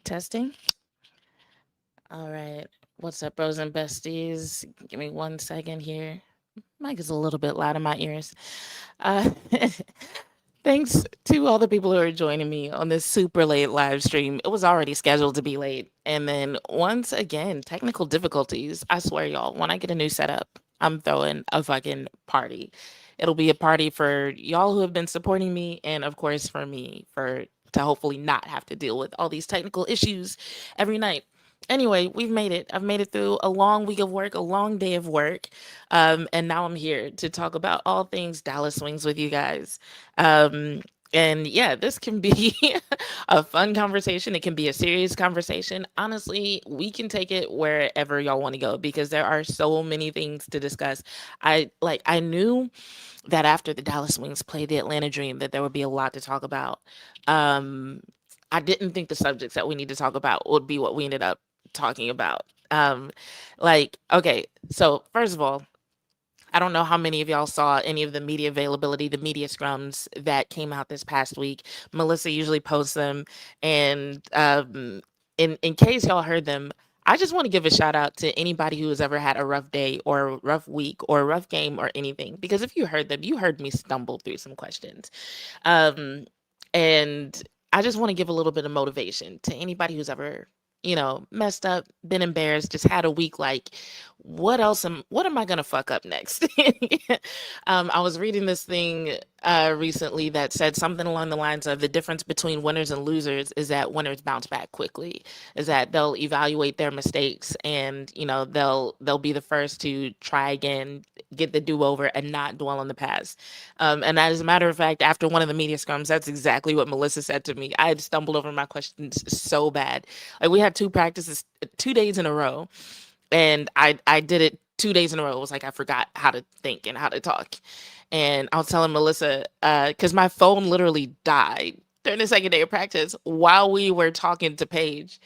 Testing. All right. What's up, bros and besties? Give me 1 second here. Mic is a little bit loud in my ears. Uh, thanks to all the people who are joining me on this super late live stream. It was already scheduled to be late. And then once again, technical difficulties. I swear, y'all, when I get a new setup, I'm throwing a fucking party. It'll be a party for y'all who have been supporting me, and of course for me, for to hopefully not have to deal with all these technical issues every night. Anyway, we've made it. I've made it through a long week of work, a long day of work. And now I'm here to talk about all things Dallas Wings with you guys. Um, and yeah, this can be a fun conversation. It can be a serious conversation. Honestly, we can take it wherever y'all want to go because there are so many things to discuss. I knew that after the Dallas Wings played the Atlanta Dream that there would be a lot to talk about. Um, I didn't think the subjects that we need to talk about would be what we ended up talking about. Okay, so first of all, I don't know how many of y'all saw any of the media availability, the media scrums that came out this past week. Melissa usually posts them, and in case y'all heard them, I just want to give a shout out to anybody who has ever had a rough day or a rough week or a rough game or anything. Because if you heard them, you heard me stumble through some questions. Um, and I just want to give a little bit of motivation to anybody who's ever, messed up, been embarrassed, just had a week like, what am I gonna fuck up next? I was reading this thing recently that said something along the lines of the difference between winners and losers is that winners bounce back quickly, is that they'll evaluate their mistakes and they'll be the first to try again, get the do-over and not dwell on the past. And as a matter of fact, after one of the media scrums, that's exactly what Melissa said to me. I had stumbled over my questions so bad. Like we had two practices 2 days in a row, and I did it 2 days in a row. It was like I forgot how to think and how to talk. And I was telling Melissa, because my phone literally died during the second day of practice while we were talking to Paige.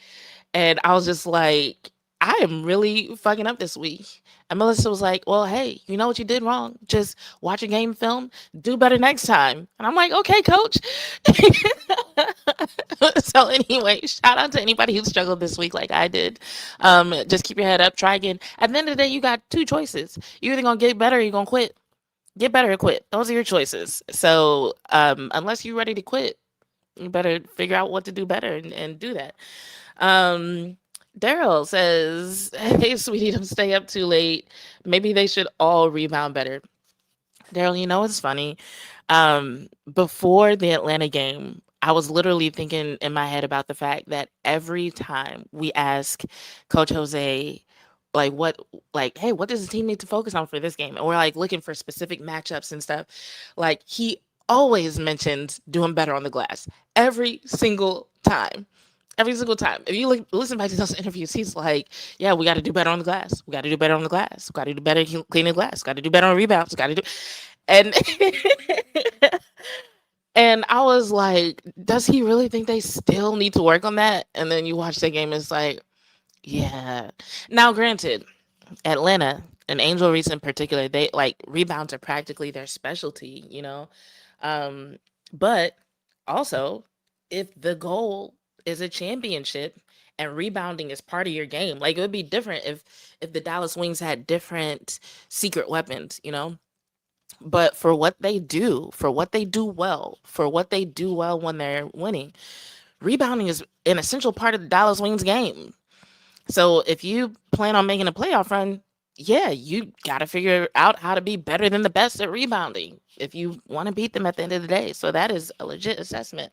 And I was just like, I am really fucking up this week. And Melissa was like, well, hey, you know what you did wrong? Just watch a game film, do better next time. And I'm like, okay, coach. So anyway, shout out to anybody who struggled this week like I did. Just keep your head up, try again. At the end of the day, you got two choices. You're either gonna get better or you're gonna quit. Get better or quit. Those are your choices. So unless you're ready to quit, you better figure out what to do better and do that. Um, Daryl says, hey, sweetie, don't stay up too late. Maybe they should all rebound better. Daryl, you know what's funny? Before the Atlanta game, I was literally thinking in my head about the fact that every time we ask Coach Jose, like, hey, what does the team need to focus on for this game? And we're like looking for specific matchups and stuff. Like, he always mentions doing better on the glass every single time. Every single time. If you listen back to those interviews, he's like, yeah, we got to do better on the glass. We got to do better on the glass. We got to do better cleaning the glass. Got to do better on rebounds. Got to do. And and I was like, does he really think they still need to work on that? And then you watch the game, it's like, yeah. Now, granted, Atlanta and Angel Reese in particular, they like rebounds are practically their specialty, Um, but also, if the goal is a championship and rebounding is part of your game, like it would be different if the Dallas Wings had different secret weapons, But for what they do well, when they're winning, rebounding is an essential part of the Dallas Wings game. So if you plan on making a playoff run, yeah, you got to figure out how to be better than the best at rebounding if you want to beat them at the end of the day. So that is a legit assessment.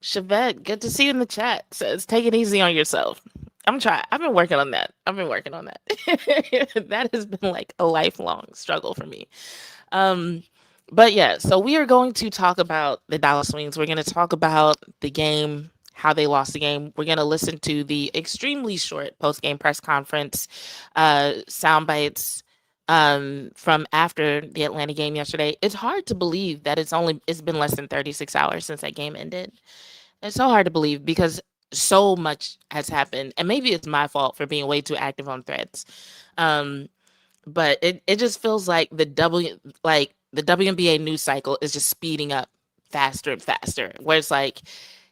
Chevette, good to see you in the chat. Says, take it easy on yourself. I'm trying. I've been working on that. That has been like a lifelong struggle for me. Um, but yeah, so we are going to talk about the Dallas Wings. We're going to talk about the game, how they lost the game. We're going to listen to the extremely short post-game press conference sound bites from after the Atlanta game yesterday. It's hard to believe that it's been less than 36 hours since that game ended. It's so hard to believe because so much has happened, and maybe it's my fault for being way too active on Threads. Um, but it just feels like the WNBA news cycle is just speeding up faster and faster. Where it's like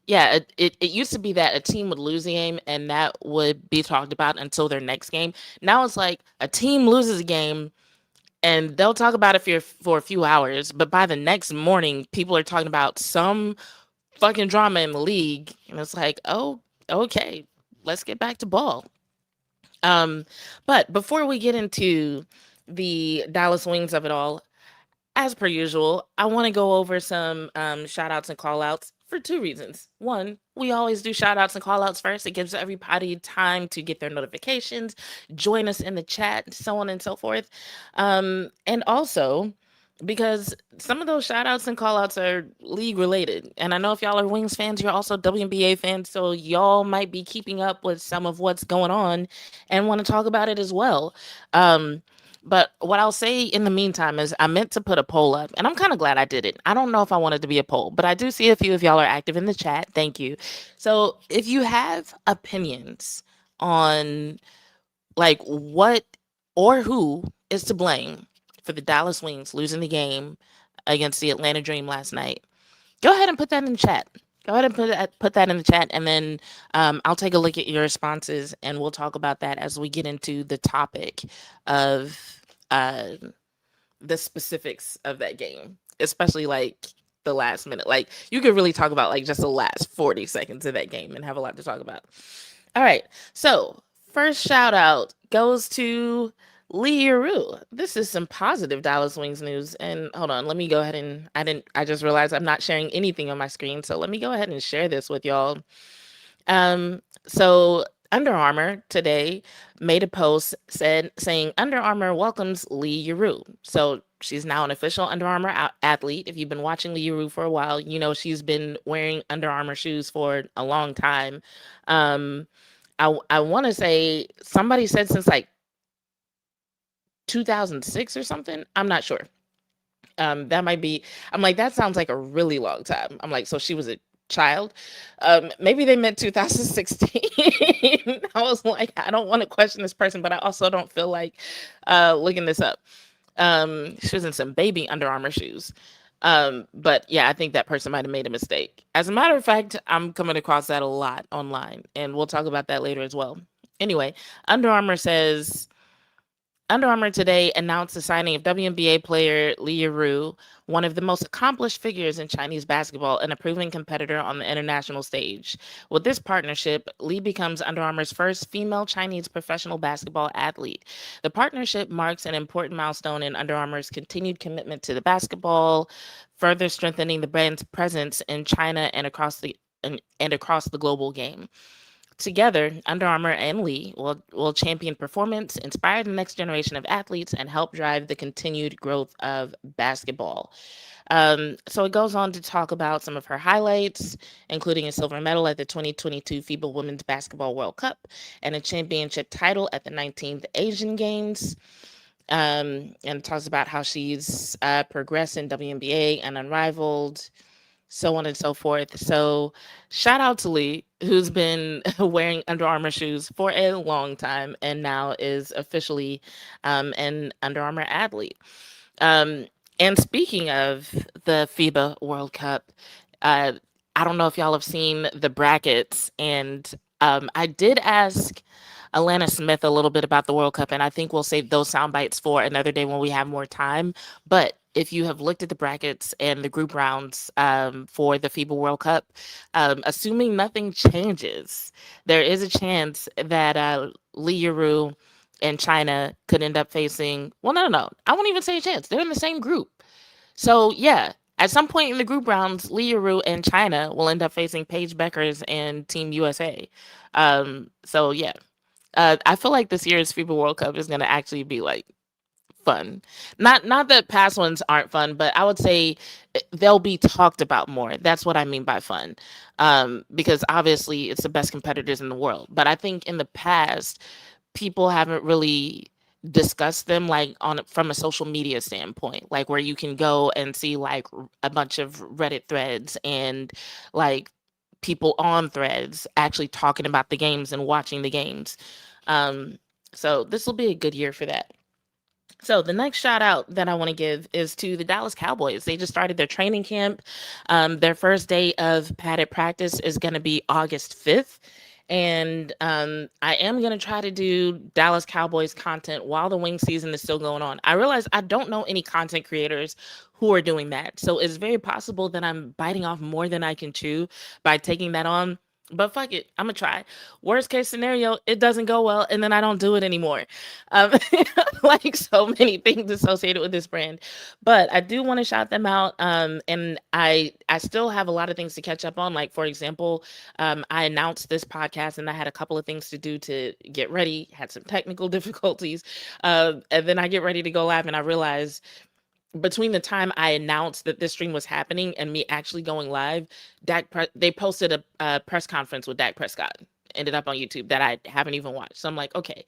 Yeah, it used to be that a team would lose a game and that would be talked about until their next game. Now it's like a team loses a game and they'll talk about it for a few hours, but by the next morning, people are talking about some fucking drama in the league, and it's like, oh, okay, let's get back to ball. Um, but before we get into the Dallas Wings of it all, as per usual, I want to go over some shout outs and call outs for two reasons. One, we always do shout outs and call outs first. It gives everybody time to get their notifications, join us in the chat, so on and so forth. And also, because some of those shout outs and call outs are league related. And I know if y'all are Wings fans, you're also WNBA fans. So y'all might be keeping up with some of what's going on and want to talk about it as well. Um, but what I'll say in the meantime is I meant to put a poll up, and I'm kind of glad I did it. I don't know if I wanted to be a poll, but I do see a few of y'all are active in the chat. Thank you. So if you have opinions on like what or who is to blame for the Dallas Wings losing the game against the Atlanta Dream last night, go ahead and put that in the chat. Go ahead and put that in the chat, and then I'll take a look at your responses, and we'll talk about that as we get into the topic of uh, the specifics of that game, especially like the last minute. Like you could really talk about like just the last 40 seconds of that game and have a lot to talk about. All right, so first shout out goes to Yueru. This is some positive Dallas Wings news. And hold on, let me go ahead and I just realized I'm not sharing anything on my screen. So let me go ahead and share this with y'all. So Under Armour today made a post saying Under Armour welcomes Yueru. So she's now an official Under Armour athlete. If you've been watching Yueru for a while, you know she's been wearing Under Armour shoes for a long time. Um, I want to say somebody said since like 2006 or something. I'm not sure. That might be. I'm like that sounds like a really long time. I'm like so she was a child. Maybe they meant 2016. I was like I don't want to question this person, but I also don't feel like looking this up. She was in some baby Under Armour shoes. But yeah, I think that person might have made a mistake. As a matter of fact, I'm coming across that a lot online, and we'll talk about that later as well. Anyway, Under Armour says Under Armour today announced the signing of WNBA player Yueru, one of the most accomplished figures in Chinese basketball and a proven competitor on the international stage. With this partnership, Lee becomes Under Armour's first female Chinese professional basketball athlete. The partnership marks an important milestone in Under Armour's continued commitment to the basketball, further strengthening the brand's presence in China and across the global game. Together, Under Armour and Lee will champion performance, inspire the next generation of athletes, and help drive the continued growth of basketball. So it goes on to talk about some of her highlights, including a silver medal at the 2022 FIBA Women's Basketball World Cup and a championship title at the 19th Asian Games. And talks about how she's progressed in WNBA and Unrivaled, so on and so forth. So, shout out to Lee, who's been wearing Under Armour shoes for a long time and now is officially an Under Armour athlete. Um, and speaking of the FIBA World Cup, uh, I don't know if y'all have seen the brackets, and I did ask Alana Smith a little bit about the World Cup, and I think we'll save those sound bites for another day when we have more time. But if you have looked at the brackets and the group rounds for the FIBA World Cup, assuming nothing changes, there is a chance that Yueru and China could end up facing. Well, no. I won't even say a chance. They're in the same group. So yeah, at some point in the group rounds, Yueru and China will end up facing Paige Bueckers and Team USA. So yeah, I feel like this year's FIBA World Cup is gonna actually be like fun. Not that past ones aren't fun, but I would say they'll be talked about more. That's what I mean by fun. Because obviously it's the best competitors in the world. But I think in the past, people haven't really discussed them like on from a social media standpoint, like where you can go and see like a bunch of Reddit threads and like people on threads actually talking about the games and watching the games. Um, so this will be a good year for that. So the next shout out that I want to give is to the Dallas Cowboys. They just started their training camp. Their first day of padded practice is going to be August 5th. And I am going to try to do Dallas Cowboys content while the wing season is still going on. I realize I don't know any content creators who are doing that. So it's very possible that I'm biting off more than I can chew by taking that on. But fuck it, I'm gonna try. Worst case scenario, it doesn't go well, and then I don't do it anymore. Um, like so many things associated with this brand, but I do want to shout them out. And I still have a lot of things to catch up on. Like for example, I announced this podcast, and I had a couple of things to do to get ready. Had some technical difficulties, and then I get ready to go live, and I realize between the time I announced that this stream was happening and me actually going live, they posted a press conference with Dak Prescott. Ended up on YouTube that I haven't even watched. So I'm like, okay,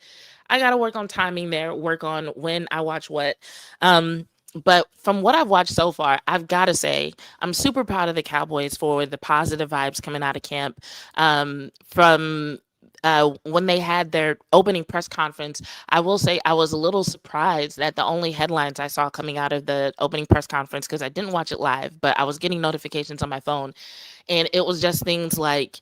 I got to work on timing there, work on when I watch what. But from what I've watched so far, I've got to say I'm super proud of the Cowboys for the positive vibes coming out of camp. From when they had their opening press conference, I will say I was a little surprised that the only headlines I saw coming out of the opening press conference, because I didn't watch it live, but I was getting notifications on my phone, and it was just things like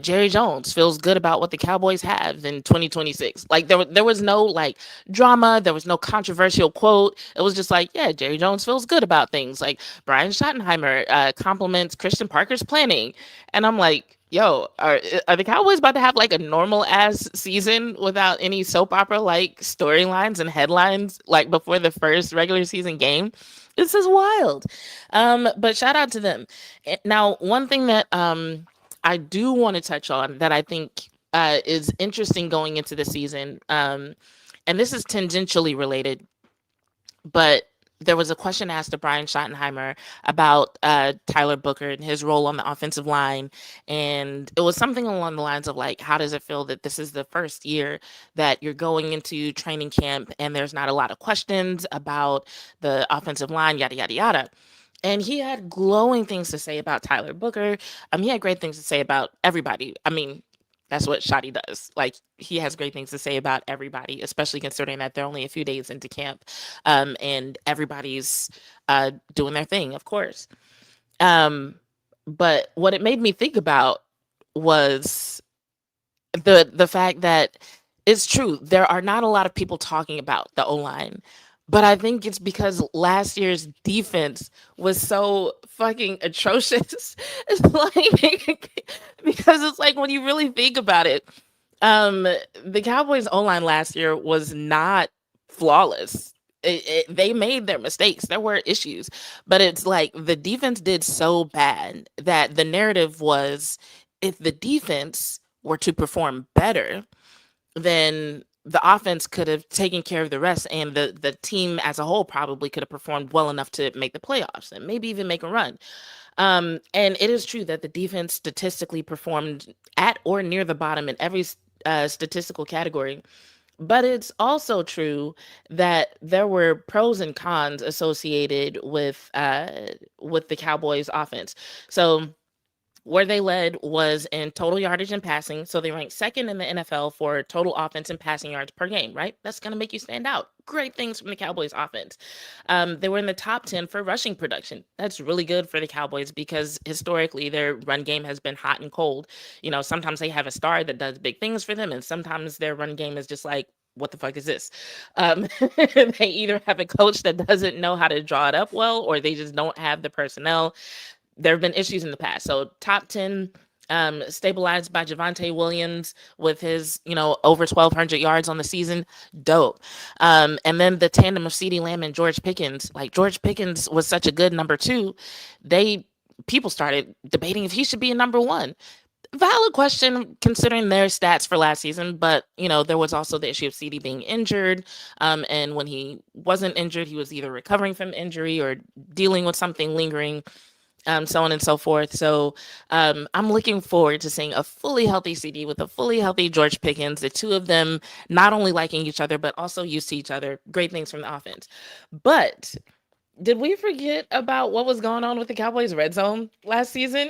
Jerry Jones feels good about what the Cowboys have in 2026. Like there was no like drama, there was no controversial quote. It was just like, yeah, Jerry Jones feels good about things. Like Brian Schottenheimer compliments Christian Parker's planning, and I'm like, yo, are the Cowboys about to have like a normal ass season without any soap opera like storylines and headlines like before the first regular season game? This is wild. But shout out to them. Now, one thing that I do want to touch on that I think is interesting going into the season, and this is tangentially related, but there was a question asked to Brian Schottenheimer about Tyler Booker and his role on the offensive line. And it was something along the lines of like, how does it feel that this is the first year that you're going into training camp and there's not a lot of questions about the offensive line, yada, yada, yada. And he had glowing things to say about Tyler Booker. He had great things to say about everybody. I mean, that's what Shotty does. Like he has great things to say about everybody, especially considering that they're only a few days into camp, and everybody's doing their thing, of course. Um, but what it made me think about was the fact that it's true. There are not a lot of people talking about the O line, but I think it's because last year's defense was so fucking atrocious. It's like because it's like when you really think about it, the Cowboys O line last year was not flawless. They made their mistakes. There were issues, but it's like the defense did so bad that the narrative was if the defense were to perform better, then the offense could have taken care of the rest, and the team as a whole probably could have performed well enough to make the playoffs and maybe even make a run. And it is true that the defense statistically performed at or near the bottom in every statistical category. But it's also true that there were pros and cons associated with the Cowboys offense. So where they led was in total yardage and passing. So they ranked second in the NFL for total offense and passing yards per game, right? That's going to make you stand out. Great things from the Cowboys offense. They were in the top 10 for rushing production. That's really good for the Cowboys because historically their run game has been hot and cold. You know, sometimes they have a star that does big things for them, and sometimes their run game is just like, what the fuck is this? They either have a coach that doesn't know how to draw it up well, or they just don't have the personnel. There have been issues in the past. So top 10 stabilized by Javonte Williams with his, over 1,200 yards on the season. Dope. And then the tandem of CeeDee Lamb and George Pickens. Like George Pickens was such a good number two. People started debating if he should be a number one. Valid question considering their stats for last season, but there was also the issue of CD being injured. And when he wasn't injured, he was either recovering from injury or dealing with something lingering. So on and so forth. So I'm looking forward to seeing a fully healthy CD with a fully healthy George Pickens, the two of them not only liking each other, but also used to each other. Great things from the offense. But did we forget about what was going on with the Cowboys red zone last season?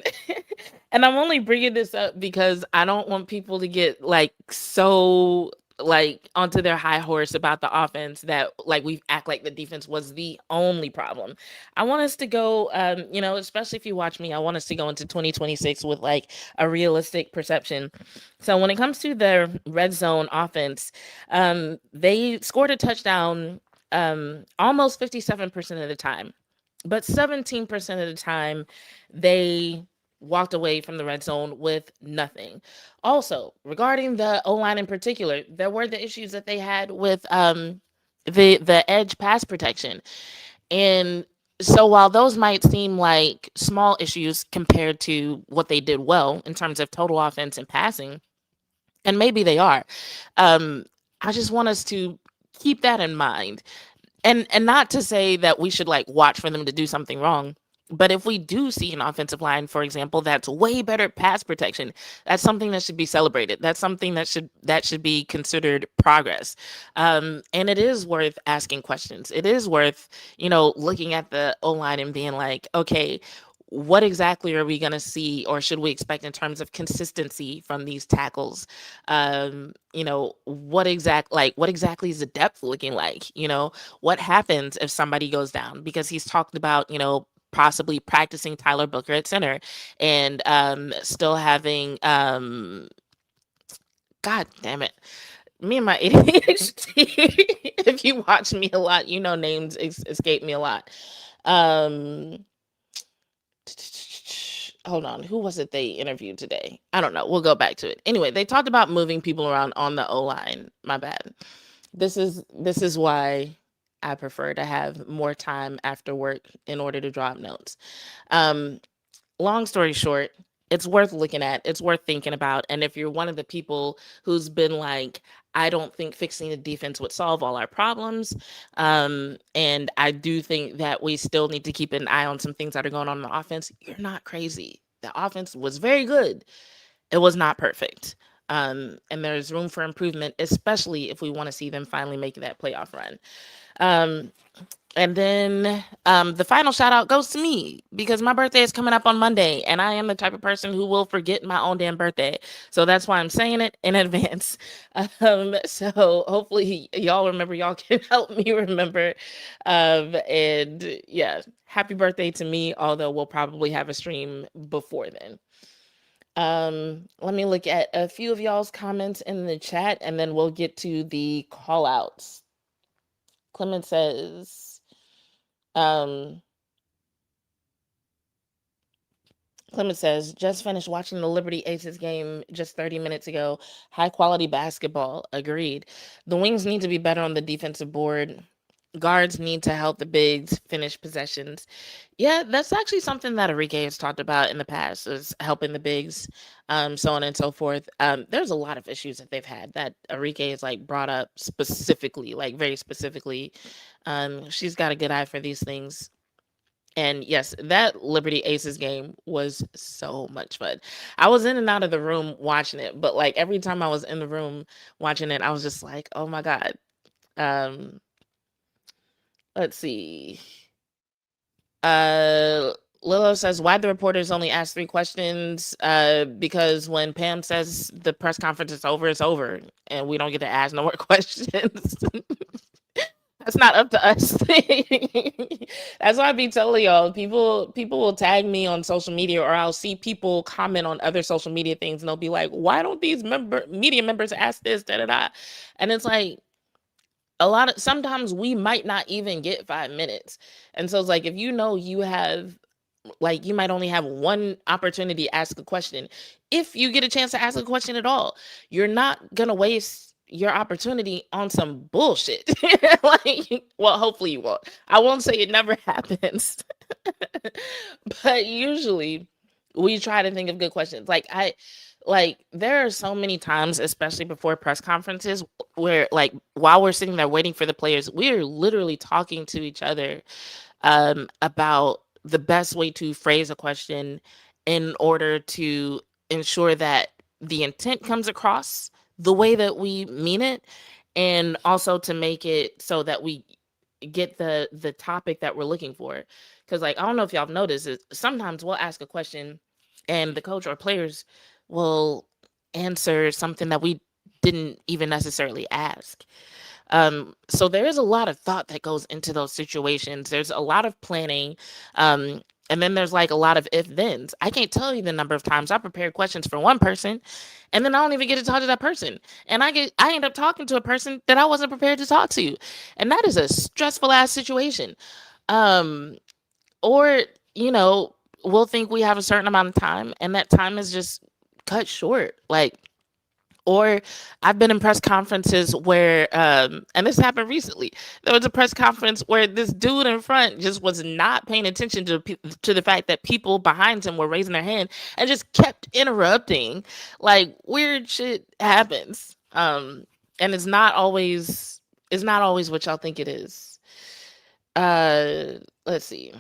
And I'm only bringing this up because I don't want people to get like so like onto their high horse about the offense, that like we act like the defense was the only problem. I want us to go, especially if you watch me, I want us to go into 2026 with like a realistic perception. So when it comes to the red zone offense, they scored a touchdown almost 57% of the time, but 17% of the time they walked away from the red zone with nothing. Also, regarding the O line in particular, there were the issues that they had with the edge pass protection. And so while those might seem like small issues compared to what they did well in terms of total offense and passing, and maybe they are, um, I just want us to keep that in mind. And not to say that we should like watch for them to do something wrong, but if we do see an offensive line, for example, that's way better pass protection, that's something that should be celebrated. That's something that should be considered progress. And it is worth asking questions. It is worth, looking at the O line and being like, okay, what exactly are we going to see or should we expect in terms of consistency from these tackles? What exactly is the depth looking like? What happens if somebody goes down? Because he's talked about, possibly practicing Tyler Booker at center, and still having God damn it. Me and my ADHD. If you watch me a lot, names escape me a lot. Um Hold on, who was it they interviewed today? I don't know. We'll go back to it. Anyway, they talked about moving people around on the O line. My bad. This is why I prefer to have more time after work in order to drop notes. Um, Long story short, it's worth looking at. It's worth thinking about. And if you're one of the people who's been like, I don't think fixing the defense would solve all our problems. And I do think that we still need to keep an eye on some things that are going on in the offense. You're not crazy. The offense was very good. It was not perfect. And there's room for improvement, especially if we want to see them finally make that playoff run. Um, and then the final shout out goes to me because my birthday is coming up on Monday, and I am the type of person who will forget my own damn birthday. So that's why I'm saying it in advance. So hopefully y'all remember, y'all can help me remember. And yeah, happy birthday to me, although we'll probably have a stream before then. Let me look at a few of y'all's comments in the chat, and then we'll get to the call outs. Clement says, um, just finished watching the Liberty Aces game just 30 minutes ago. High quality basketball. Agreed. The Wings need to be better on the defensive board. Guards need to help the bigs finish possessions. Yeah, that's actually something that Enrique has talked about in the past, is helping the bigs, so on and so forth. There's a lot of issues that they've had that Enrique has like brought up specifically, like very specifically. She's got a good eye for these things. And yes, that Liberty Aces game was so much fun. I was in and out of the room watching it, but like every time I was in the room watching it, I was just like, oh my God. Um, let's see. Uh, Lilo says, why the reporters only ask 3 questions? Because when Pam says the press conference is over, it's over, and we don't get to ask no more questions. That's not up to us. That's why I be telling y'all. People will tag me on social media, or I'll see people comment on other social media things, and they'll be like, "Why don't these media members ask this?" Da da da. And it's like, sometimes we might not even get 5 minutes, and so it's like, if you have, like, you might only have one opportunity to ask a question. If you get a chance to ask a question at all, you're not gonna waste your opportunity on some bullshit. Like, well, hopefully you won't. I won't say it never happens, but usually we try to think of good questions. Like, there are so many times, especially before press conferences, where like while we're sitting there waiting for the players, we're literally talking to each other about the best way to phrase a question in order to ensure that the intent comes across the way that we mean it, and also to make it so that we get the topic that we're looking for. Because like, I don't know if y'all have noticed is sometimes we'll ask a question and the coach or players will answer something that we didn't even necessarily ask. So there is a lot of thought that goes into those situations. There's a lot of planning. Um, and then there's like a lot of if thens. I can't tell you the number of times I prepared questions for one person and then I don't even get to talk to that person. And I end up talking to a person that I wasn't prepared to talk to. And that is a stressful ass situation. Um, or, you know, we'll think we have a certain amount of time and that time is just cut short. Like, or I've been in press conferences where, and this happened recently. There was a press conference where this dude in front just was not paying attention to the fact that people behind him were raising their hand and just kept interrupting. Like weird shit happens, and it's not always what y'all think it is. Let's see.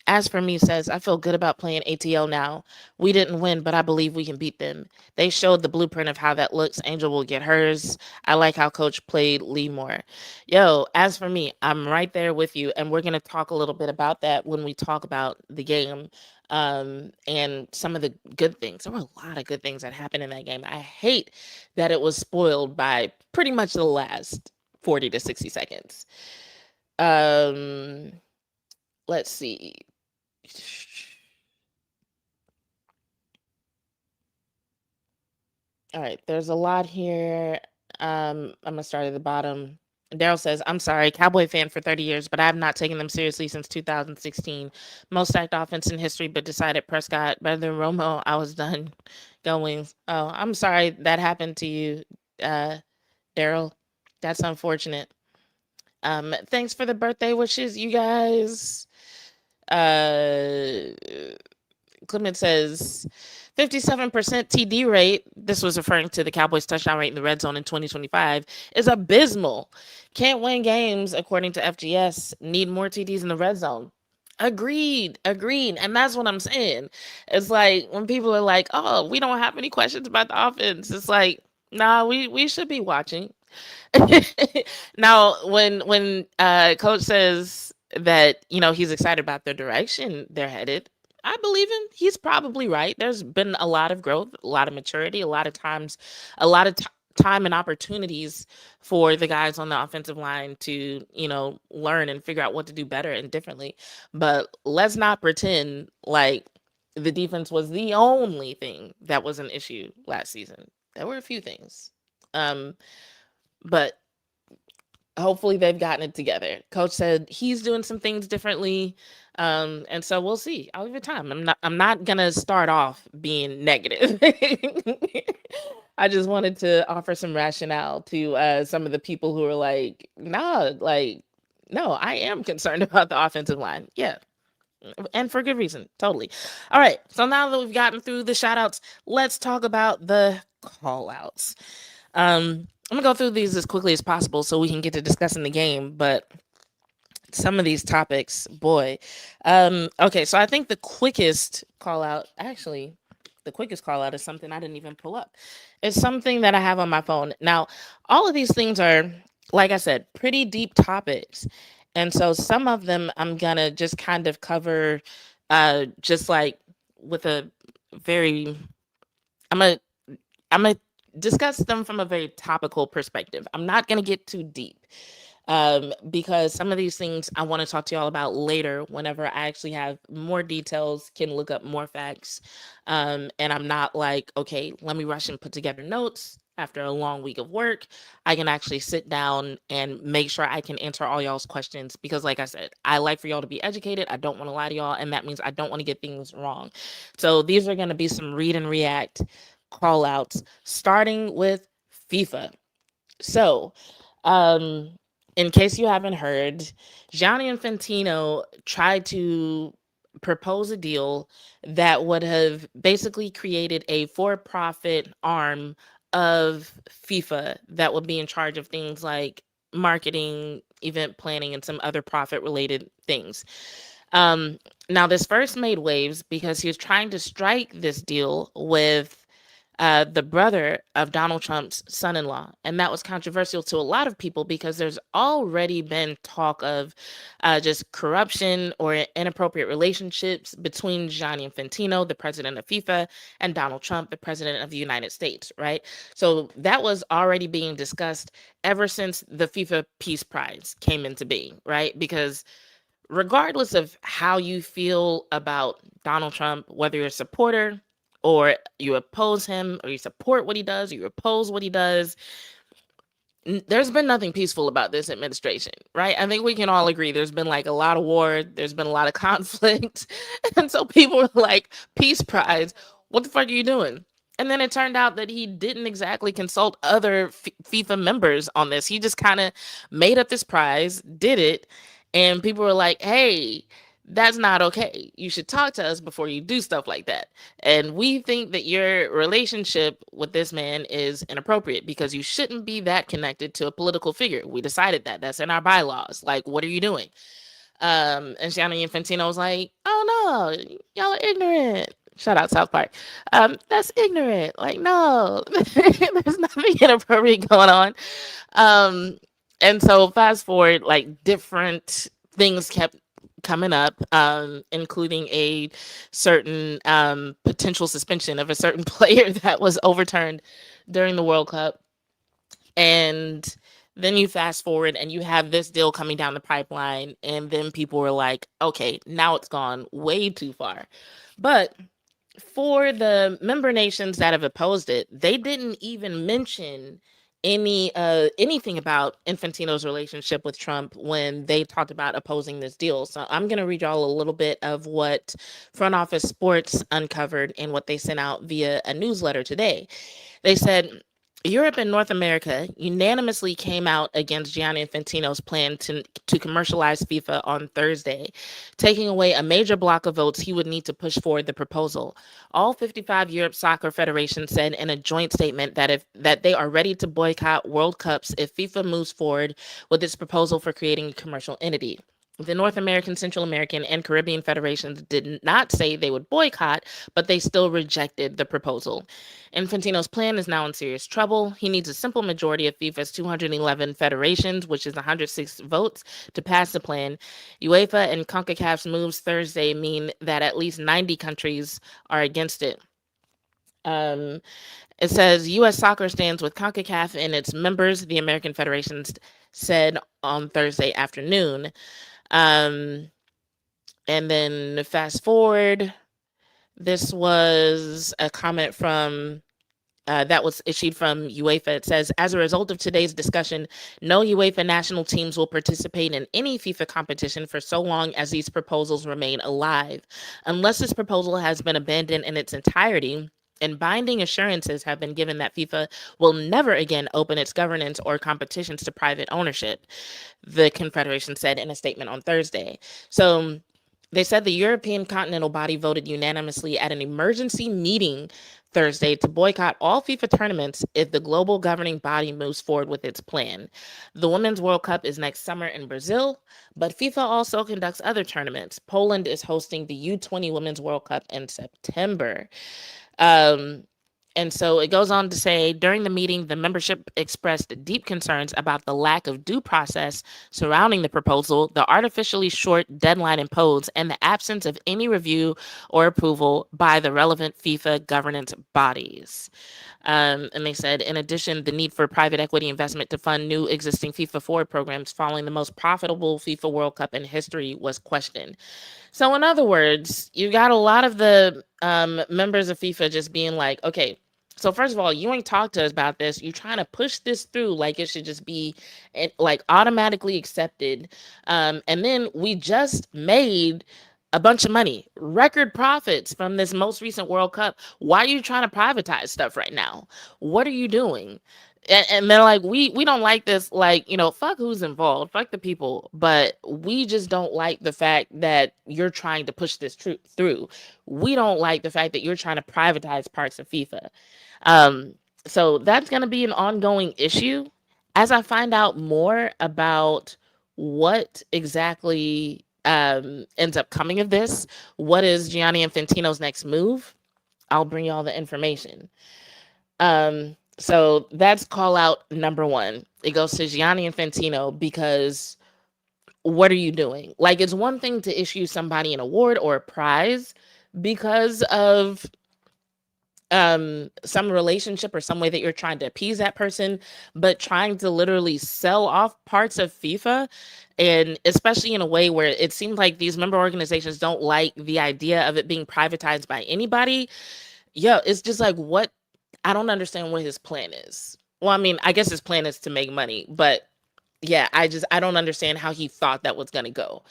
As for me says, I feel good about playing ATL now. We didn't win, but I believe we can beat them. They showed the blueprint of how that looks. Angel will get hers. I like how coach played Lee more. Yo, as for me, I'm right there with you. And we're going to talk a little bit about that when we talk about the game, and some of the good things. There were a lot of good things that happened in that game. I hate that it was spoiled by pretty much the last 40 to 60 seconds. Um, let's see. All right, there's a lot here. I'm gonna start at the bottom. Daryl says, "I'm sorry, Cowboy fan for 30 years, but I have not taken them seriously since 2016. Most stacked offense in history, but decided Prescott better than Romo. I was done. Go Wings." Oh, I'm sorry that happened to you, uh, Daryl. That's unfortunate. Thanks for the birthday wishes, you guys. Uh, Clement says 57% TD rate. This was referring to the Cowboys' touchdown rate in the red zone in 2025 is abysmal. Can't win games, according to FGS. Need more TDs in the red zone. Agreed, agreed. And that's what I'm saying. It's like when people are like, oh, we don't have any questions about the offense. It's like, nah, we should be watching. Now, when coach says that he's excited about the direction they're headed, I believe him. He's probably right. There's been a lot of growth, a lot of maturity, a lot of times, a lot of time and opportunities for the guys on the offensive line to learn and figure out what to do better and differently. But let's not pretend like the defense was the only thing that was an issue last season. There were a few things. Um, but hopefully they've gotten it together. Coach said he's doing some things differently. And so we'll see. I'll give it time. I'm not gonna start off being negative. I just wanted to offer some rationale to some of the people who are like, nah, like, no, I am concerned about the offensive line. Yeah. And for good reason. Totally. All right. So now that we've gotten through the shout outs, let's talk about the call outs. I'm gonna go through these as quickly as possible so we can get to discussing the game, but some of these topics, boy. Okay, so I think the quickest call out, is something I didn't even pull up. It's something that I have on my phone. Now, all of these things are, like I said, pretty deep topics. And so some of them I'm gonna just kind of cover just like with a very I'm gonna I'm gonna discuss them from a very topical perspective. I'm not gonna get too deep because some of these things I want to talk to y'all about later whenever I actually have more details, can look up more facts, and I'm not like, okay, let me rush and put together notes after a long week of work. I can actually sit down and make sure I can answer all y'all's questions because, like I said, I like for y'all to be educated. I don't want to lie to y'all, and that means I don't want to get things wrong. So these are going to be some read and react call outs, starting with FIFA. So, um, in case you haven't heard, Gianni Infantino tried to propose a deal that would have basically created a for-profit arm of FIFA that would be in charge of things like marketing, event planning, and some other profit-related things. Now, this first made waves because he was trying to strike this deal with the brother of Donald Trump's son-in-law, and that was controversial to a lot of people because there's already been talk of just corruption or inappropriate relationships between Gianni Infantino, the president of FIFA, and Donald Trump, the president of the United States, right? So that was already being discussed ever since the FIFA Peace Prize came into being, right? Because regardless of how you feel about Donald Trump, whether you're a supporter or you oppose him, or you support what he does, or you oppose what he does, there's been nothing peaceful about this administration, right? I think we can all agree there's been like a lot of war, there's been a lot of conflict. And so people were like, Peace Prize, what the fuck are you doing? And then it turned out that he didn't exactly consult other FIFA members on this. He just kind of made up this prize, did it, and people were like, hey, that's not okay. You should talk to us before you do stuff like that. And we think that your relationship with this man is inappropriate because you shouldn't be that connected to a political figure. We decided that. That's in our bylaws. Like, what are you doing? And Gianni Infantino was like, oh no, y'all are ignorant. Shout out South Park. That's ignorant. Like, no, there's nothing inappropriate going on. Um, and so fast forward, like different things kept coming up, including a certain potential suspension of a certain player that was overturned during the World Cup. And then you fast forward and you have this deal coming down the pipeline, and then people were like, okay, now it's gone way too far. But for the member nations that have opposed it, they didn't even mention anything about Infantino's relationship with Trump when they talked about opposing this deal. So I'm going to read y'all a little bit of what Front Office Sports uncovered and what they sent out via a newsletter today. They said Europe and North America unanimously came out against Gianni Infantino's plan to commercialize FIFA on Thursday, taking away a major block of votes he would need to push forward the proposal. All 55 Europe soccer federations said in a joint statement that they are ready to boycott World Cups if FIFA moves forward with its proposal for creating a commercial entity. The North American, Central American, and Caribbean federations did not say they would boycott, but they still rejected the proposal. Infantino's plan is now in serious trouble. He needs a simple majority of FIFA's 211 federations, which is 106 votes, to pass the plan. UEFA and CONCACAF's moves Thursday mean that at least 90 countries are against it. It says U.S. Soccer stands with CONCACAF and its members, the American federations said on Thursday afternoon. And then fast forward, this was a comment from that was issued from UEFA. It says, as a result of today's discussion, no UEFA national teams will participate in any FIFA competition for so long as these proposals remain alive. Unless this proposal has been abandoned in its entirety, and binding assurances have been given that FIFA will never again open its governance or competitions to private ownership, the Confederation said in a statement on Thursday. So they said the European Continental Body voted unanimously at an emergency meeting Thursday to boycott all FIFA tournaments if the global governing body moves forward with its plan. The Women's World Cup is next summer in Brazil, but FIFA also conducts other tournaments. Poland is hosting the U20 Women's World Cup in September. Um, and so it goes on to say, during the meeting, the membership expressed deep concerns about the lack of due process surrounding the proposal, the artificially short deadline imposed, and the absence of any review or approval by the relevant FIFA governance bodies. And they said, in addition, the need for private equity investment to fund new existing FIFA forward programs following the most profitable FIFA World Cup in history was questioned. So, in other words, you got a lot of the members of FIFA just being like, okay, so first of all, you ain't talked to us about this. You're trying to push this through like it should just be like automatically accepted. And then we just made a bunch of money, record profits from this most recent World Cup. Why are you trying to privatize stuff right now? What are you doing? And they're like, we don't like this. Like, fuck who's involved, fuck the people, but we just don't like the fact that you're trying to push this through. We don't like the fact that you're trying to privatize parts of FIFA. Um, so that's going to be an ongoing issue. As I find out more about what exactly ends up coming of this, what is Gianni Infantino's next move, I'll bring you all the information. So that's call out number one. It goes to Gianni Infantino because what are you doing? Like, it's one thing to issue somebody an award or a prize because of some relationship or some way that you're trying to appease that person, but trying to literally sell off parts of FIFA, and especially in a way where it seems like these member organizations don't like the idea of it being privatized by anybody. Yeah, it's just like, what? I don't understand what his plan is. Well, I mean, I guess his plan is to make money, but yeah, I don't understand how he thought that was going to go.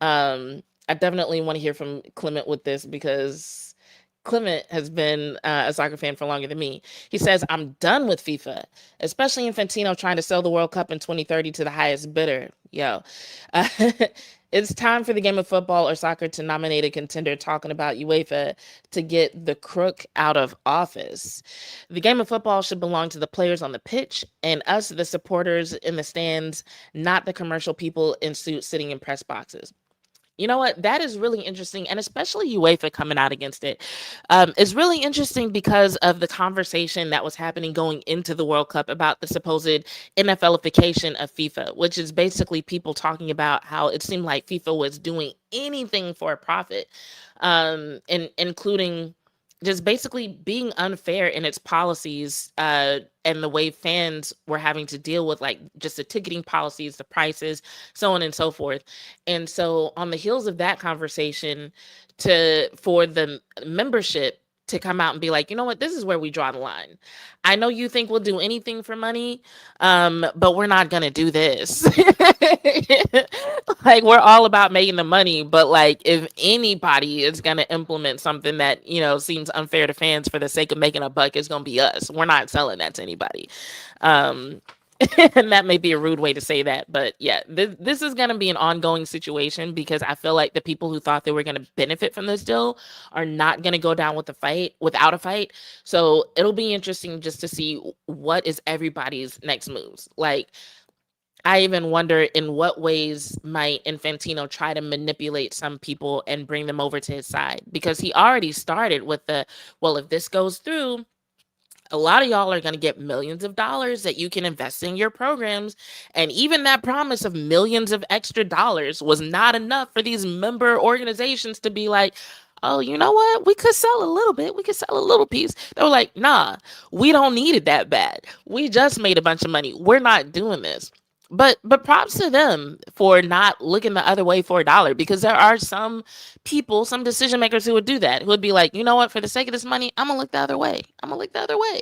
I definitely want to hear from Clement with this because Clement has been a soccer fan for longer than me. He says, I'm done with FIFA, especially Infantino trying to sell the World Cup in 2030 to the highest bidder. Yo, uh, it's time for the game of football or soccer to nominate a contender talking about UEFA to get the crook out of office. The game of football should belong to the players on the pitch and us, the supporters in the stands, not the commercial people in suits sitting in press boxes. You know what? That is really interesting, and especially UEFA coming out against it. It's really interesting because of the conversation that was happening going into the World Cup about the supposed NFLification of FIFA, which is basically people talking about how it seemed like FIFA was doing anything for a profit, and including just basically being unfair in its policies, and the way fans were having to deal with like just the ticketing policies, the prices, so on and so forth. And so on the heels of that conversation, to for the membership to come out and be like, you know what, this is where we draw the line. I know you think we'll do anything for money, but we're not gonna do this. Like, we're all about making the money, but like, if anybody is gonna implement something that, seems unfair to fans for the sake of making a buck, it's gonna be us. We're not selling that to anybody. um and that may be a rude way to say that, but yeah, this is going to be an ongoing situation because I feel like the people who thought they were going to benefit from this deal are not going to go down with the fight without a fight. So it'll be interesting just to see what is everybody's next moves. Like, I even wonder in what ways might Infantino try to manipulate some people and bring them over to his side, because he already started with well, if this goes through, a lot of y'all are going to get millions of dollars that you can invest in your programs. And even that promise of millions of extra dollars was not enough for these member organizations to be like, oh, you know what? We could sell a little bit. We could sell a little piece. They were like, nah, we don't need it that bad. We just made a bunch of money. We're not doing this. But props to them for not looking the other way for a dollar, because there are some people, some decision makers who would do that, who would be like, you know what, for the sake of this money, I'm gonna look the other way. I'm gonna look the other way.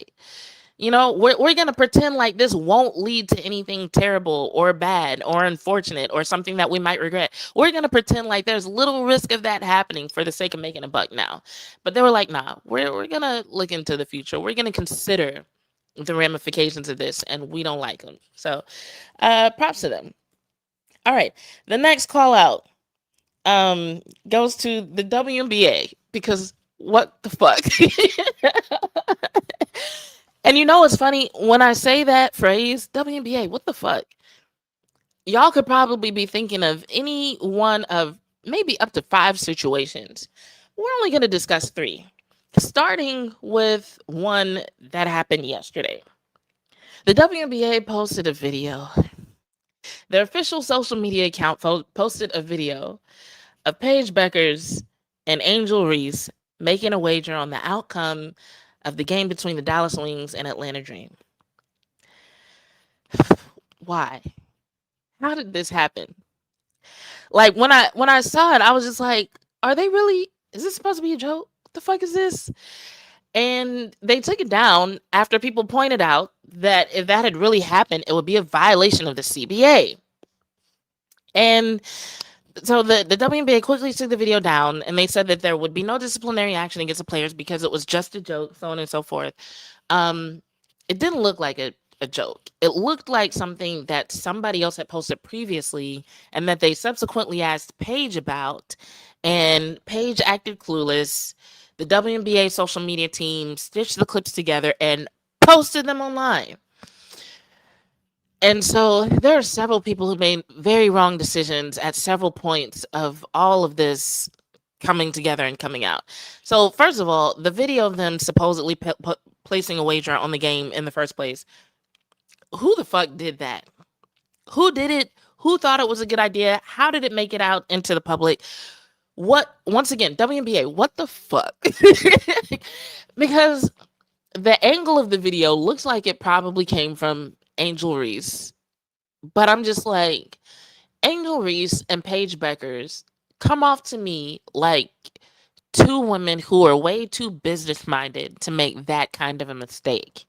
We're gonna pretend like this won't lead to anything terrible or bad or unfortunate or something that we might regret. We're gonna pretend like there's little risk of that happening for the sake of making a buck now. But they were like, nah, we're gonna look into the future. We're gonna consider the ramifications of this, and we don't like them. So props to them. All right. The next call out goes to the WNBA, because what the fuck? And it's funny when I say that phrase, WNBA, what the fuck? Y'all could probably be thinking of any one of maybe up to 5 situations. We're only going to discuss 3, starting with one that happened yesterday. The WNBA posted a video. Their official social media account posted a video of Paige Bueckers and Angel Reese making a wager on the outcome of the game between the Dallas Wings and Atlanta Dream. Why? How did this happen? Like, when I saw it, I was just like, are they really? Is this supposed to be a joke? What the fuck is this? And they took it down after people pointed out that if that had really happened, it would be a violation of the CBA. And so the WNBA quickly took the video down, and they said that there would be no disciplinary action against the players because it was just a joke, so on and so forth. It didn't look like a joke. It looked like something that somebody else had posted previously and that they subsequently asked Paige about, and Paige acted clueless. The WNBA social media team stitched the clips together and posted them online. And so there are several people who made very wrong decisions at several points of all of this coming together and coming out. So first of all, the video of them supposedly placing a wager on the game in the first place. Who the fuck did that? Who did it? Who thought it was a good idea? How did it make it out into the public? What, once again, WNBA, what the fuck? Because the angle of the video looks like it probably came from Angel Reese. But I'm just like, Angel Reese and Paige Bueckers come off to me like two women who are way too business minded to make that kind of a mistake.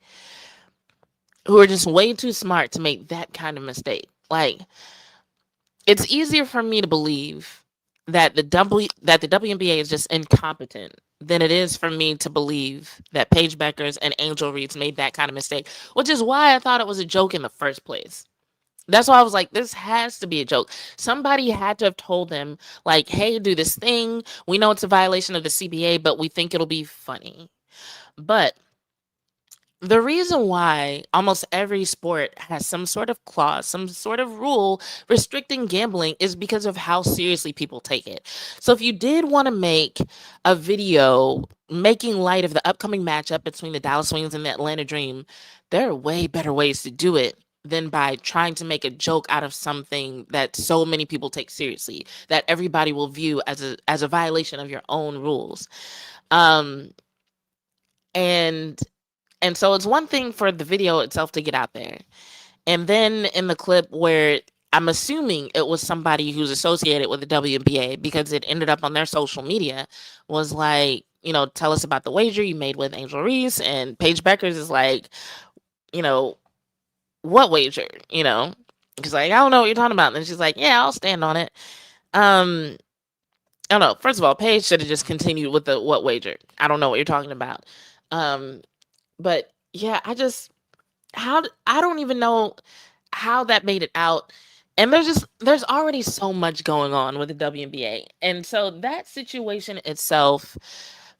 Who are just way too smart to make that kind of mistake. Like, it's easier for me to believe that the WNBA is just incompetent than it is for me to believe that Paige Bueckers and Angel Reese made that kind of mistake, which is why I thought it was a joke in the first place. That's why I was like, this has to be a joke. Somebody had to have told them, like, hey, do this thing. We know it's a violation of the CBA, but we think it'll be funny. But the reason why almost every sport has some sort of clause, some sort of rule restricting gambling is because of how seriously people take it. So if you did want to make a video making light of the upcoming matchup between the Dallas Wings and the Atlanta Dream, there are way better ways to do it than by trying to make a joke out of something that so many people take seriously, that everybody will view as a violation of your own rules. Um, and and so it's one thing for the video itself to get out there. And then in the clip where I'm assuming it was somebody who's associated with the WNBA because it ended up on their social media, was like, tell us about the wager you made with Angel Reese. And Paige Bueckers is like, you know, what wager? Because like, I don't know what you're talking about. And she's like, yeah, I'll stand on it. I don't know. First of all, Paige should have just continued with the what wager. I don't know what you're talking about. But yeah, I don't even know how that made it out. And there's already so much going on with the WNBA. And so that situation itself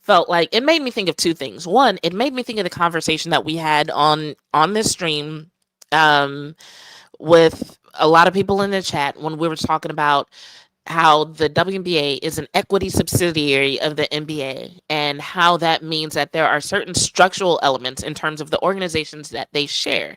felt like it made me think of two things. One, it made me think of the conversation that we had on this stream with a lot of people in the chat when we were talking about how the WNBA is an equity subsidiary of the NBA and how that means that there are certain structural elements in terms of the organizations that they share.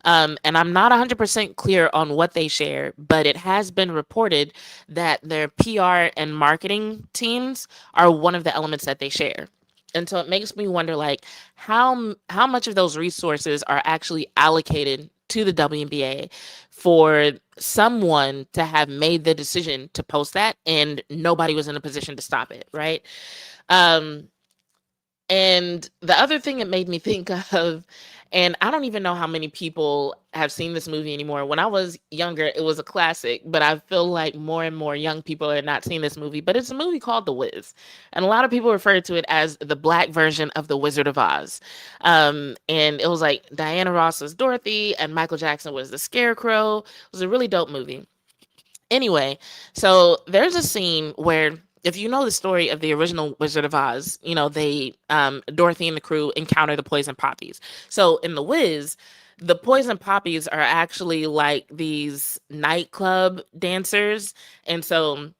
And I'm not 100% clear on what they share, but it has been reported that their PR and marketing teams are one of the elements that they share. And so it makes me wonder, like, how much of those resources are actually allocated to the WNBA for someone to have made the decision to post that and nobody was in a position to stop it, right? And the other thing it made me think of, and I don't even know how many people have seen this movie anymore. When I was younger, it was a classic, but I feel like more and more young people are not seeing this movie. But it's a movie called The Wiz. And a lot of people refer to it as the black version of The Wizard of Oz. And it was like Diana Ross was Dorothy and Michael Jackson was the Scarecrow. It was a really dope movie. Anyway, so there's a scene where, if you know the story of the original Wizard of Oz, they Dorothy and the crew encounter the poison poppies. So in The Wiz, the poison poppies are actually like these nightclub dancers. And so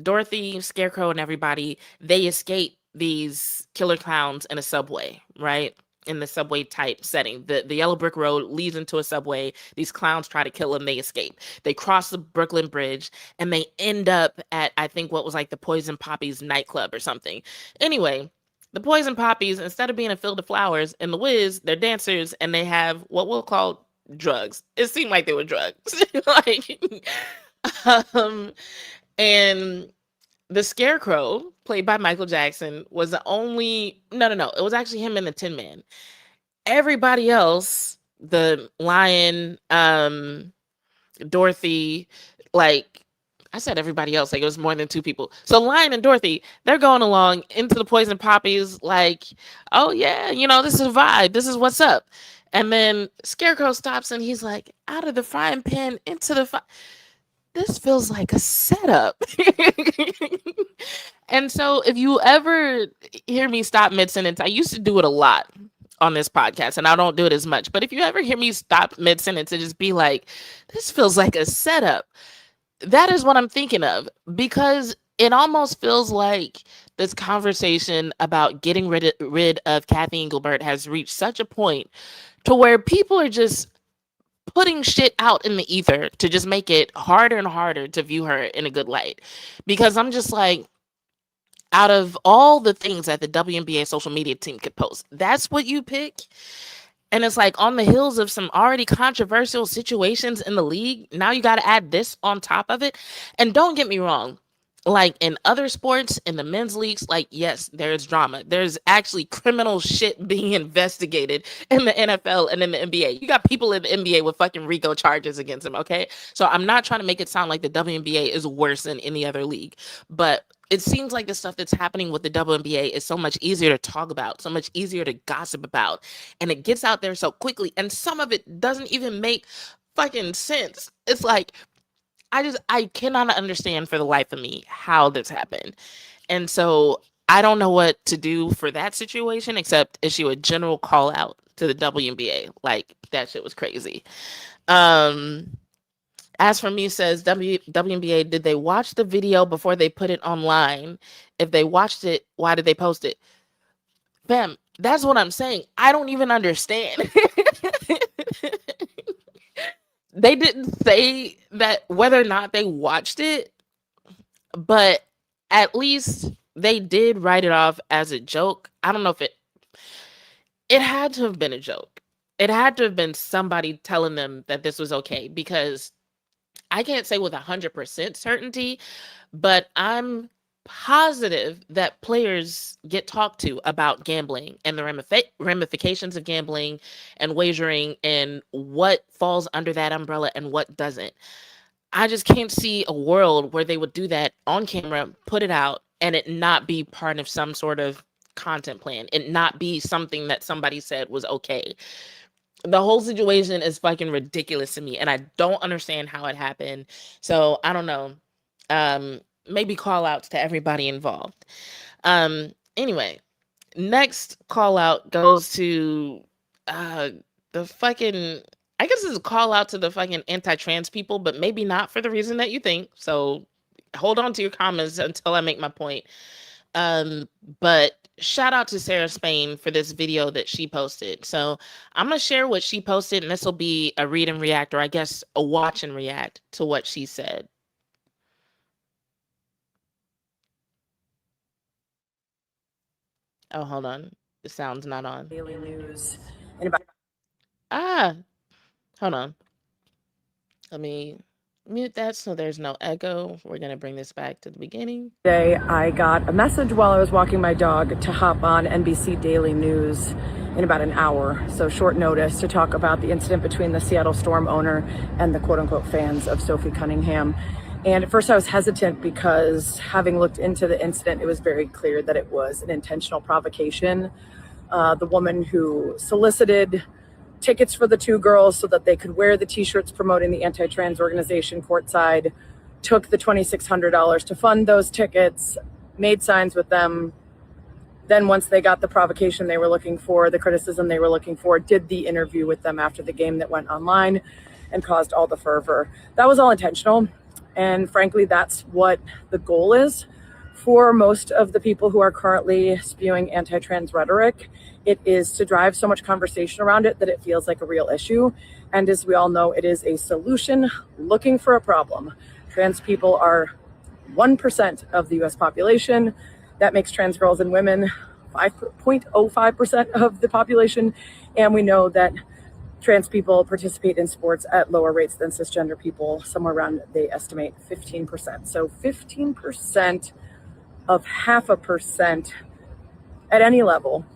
Dorothy, Scarecrow, and everybody, they escape these killer clowns in a subway, right? In the subway type setting. The yellow brick road leads into a subway. These clowns try to kill them. They escape. They cross the Brooklyn Bridge and they end up at, I think, what was like the Poison Poppies nightclub or something. Anyway, the Poison Poppies, instead of being a field of flowers, in The Wiz, they're dancers and they have what we'll call drugs. It seemed like they were drugs. like, and the Scarecrow, played by Michael Jackson, was the only... No. It was actually him and the Tin Man. Everybody else, the Lion, Dorothy, like... I said everybody else, like it was more than two people. So Lion and Dorothy, they're going along into the Poison Poppies like, oh yeah, this is a vibe. This is what's up. And then Scarecrow stops and he's like, out of the frying pan into the fire. This feels like a setup. And so if you ever hear me stop mid-sentence, I used to do it a lot on this podcast and I don't do it as much. But if you ever hear me stop mid-sentence and just be like, this feels like a setup, that is what I'm thinking of, because it almost feels like this conversation about getting rid of Kathy Engelbert has reached such a point to where people are just putting shit out in the ether to just make it harder and harder to view her in a good light. Because I'm just like, out of all the things that the WNBA social media team could post, that's what you pick? And it's like on the heels of some already controversial situations in the league, now you got to add this on top of it. And don't get me wrong, like in other sports, in the men's leagues, like, yes, there's drama. There's actually criminal shit being investigated in the NFL and in the NBA. You got people in the NBA with fucking RICO charges against them, okay? So I'm not trying to make it sound like the WNBA is worse than any other league, but it seems like the stuff that's happening with the WNBA is so much easier to talk about, so much easier to gossip about, and it gets out there so quickly, and some of it doesn't even make fucking sense. It's like, I cannot understand for the life of me how this happened. And so I don't know what to do for that situation except issue a general call out to the WNBA. Like, that shit was crazy. As for me, says WNBA, did they watch the video before they put it online? If they watched it, why did they post it? Fam, that's what I'm saying. I don't even understand. They didn't say that whether or not they watched it, but at least they did write it off as a joke. I don't know if it had to have been a joke. It had to have been somebody telling them that this was okay, because I can't say with 100% certainty, but I'm positive that players get talked to about gambling and the ramifications of gambling and wagering and what falls under that umbrella and what doesn't. I just can't see a world where they would do that on camera, put it out, and it not be part of some sort of content plan. It not be something that somebody said was okay. The whole situation is fucking ridiculous to me, and I don't understand how it happened. So I don't know. Maybe call outs to everybody involved. Anyway, next call out goes to the fucking, I guess it's a call out to the fucking anti-trans people, but maybe not for the reason that you think. So hold on to your comments until I make my point. But shout out to Sarah Spain for this video that she posted. So I'm going to share what she posted, and this will be a read and react, or I guess a watch and react to what she said. Oh, hold on. The sound's not on. Daily news. Hold on. Let me mute that so there's no echo. We're going to bring this back to the beginning. Today, I got a message while I was walking my dog to hop on NBC Daily News in about an hour, so short notice, to talk about the incident between the Seattle Storm owner and the quote-unquote fans of Sophie Cunningham. And at first I was hesitant because, having looked into the incident, it was very clear that it was an intentional provocation. The woman who solicited tickets for the two girls so that they could wear the t-shirts promoting the anti-trans organization courtside took the $2,600 to fund those tickets, made signs with them. Then once they got the provocation they were looking for, the criticism they were looking for, did the interview with them after the game that went online and caused all the fervor. That was all intentional. And frankly, that's what the goal is for most of the people who are currently spewing anti-trans rhetoric. It is to drive so much conversation around it that it feels like a real issue. And as we all know, it is a solution looking for a problem. Trans people are 1% of the US population. That makes trans girls and women 5.05% of the population. And we know that trans people participate in sports at lower rates than cisgender people, somewhere around, they estimate, 15%. So 15% of 0.5% at any level.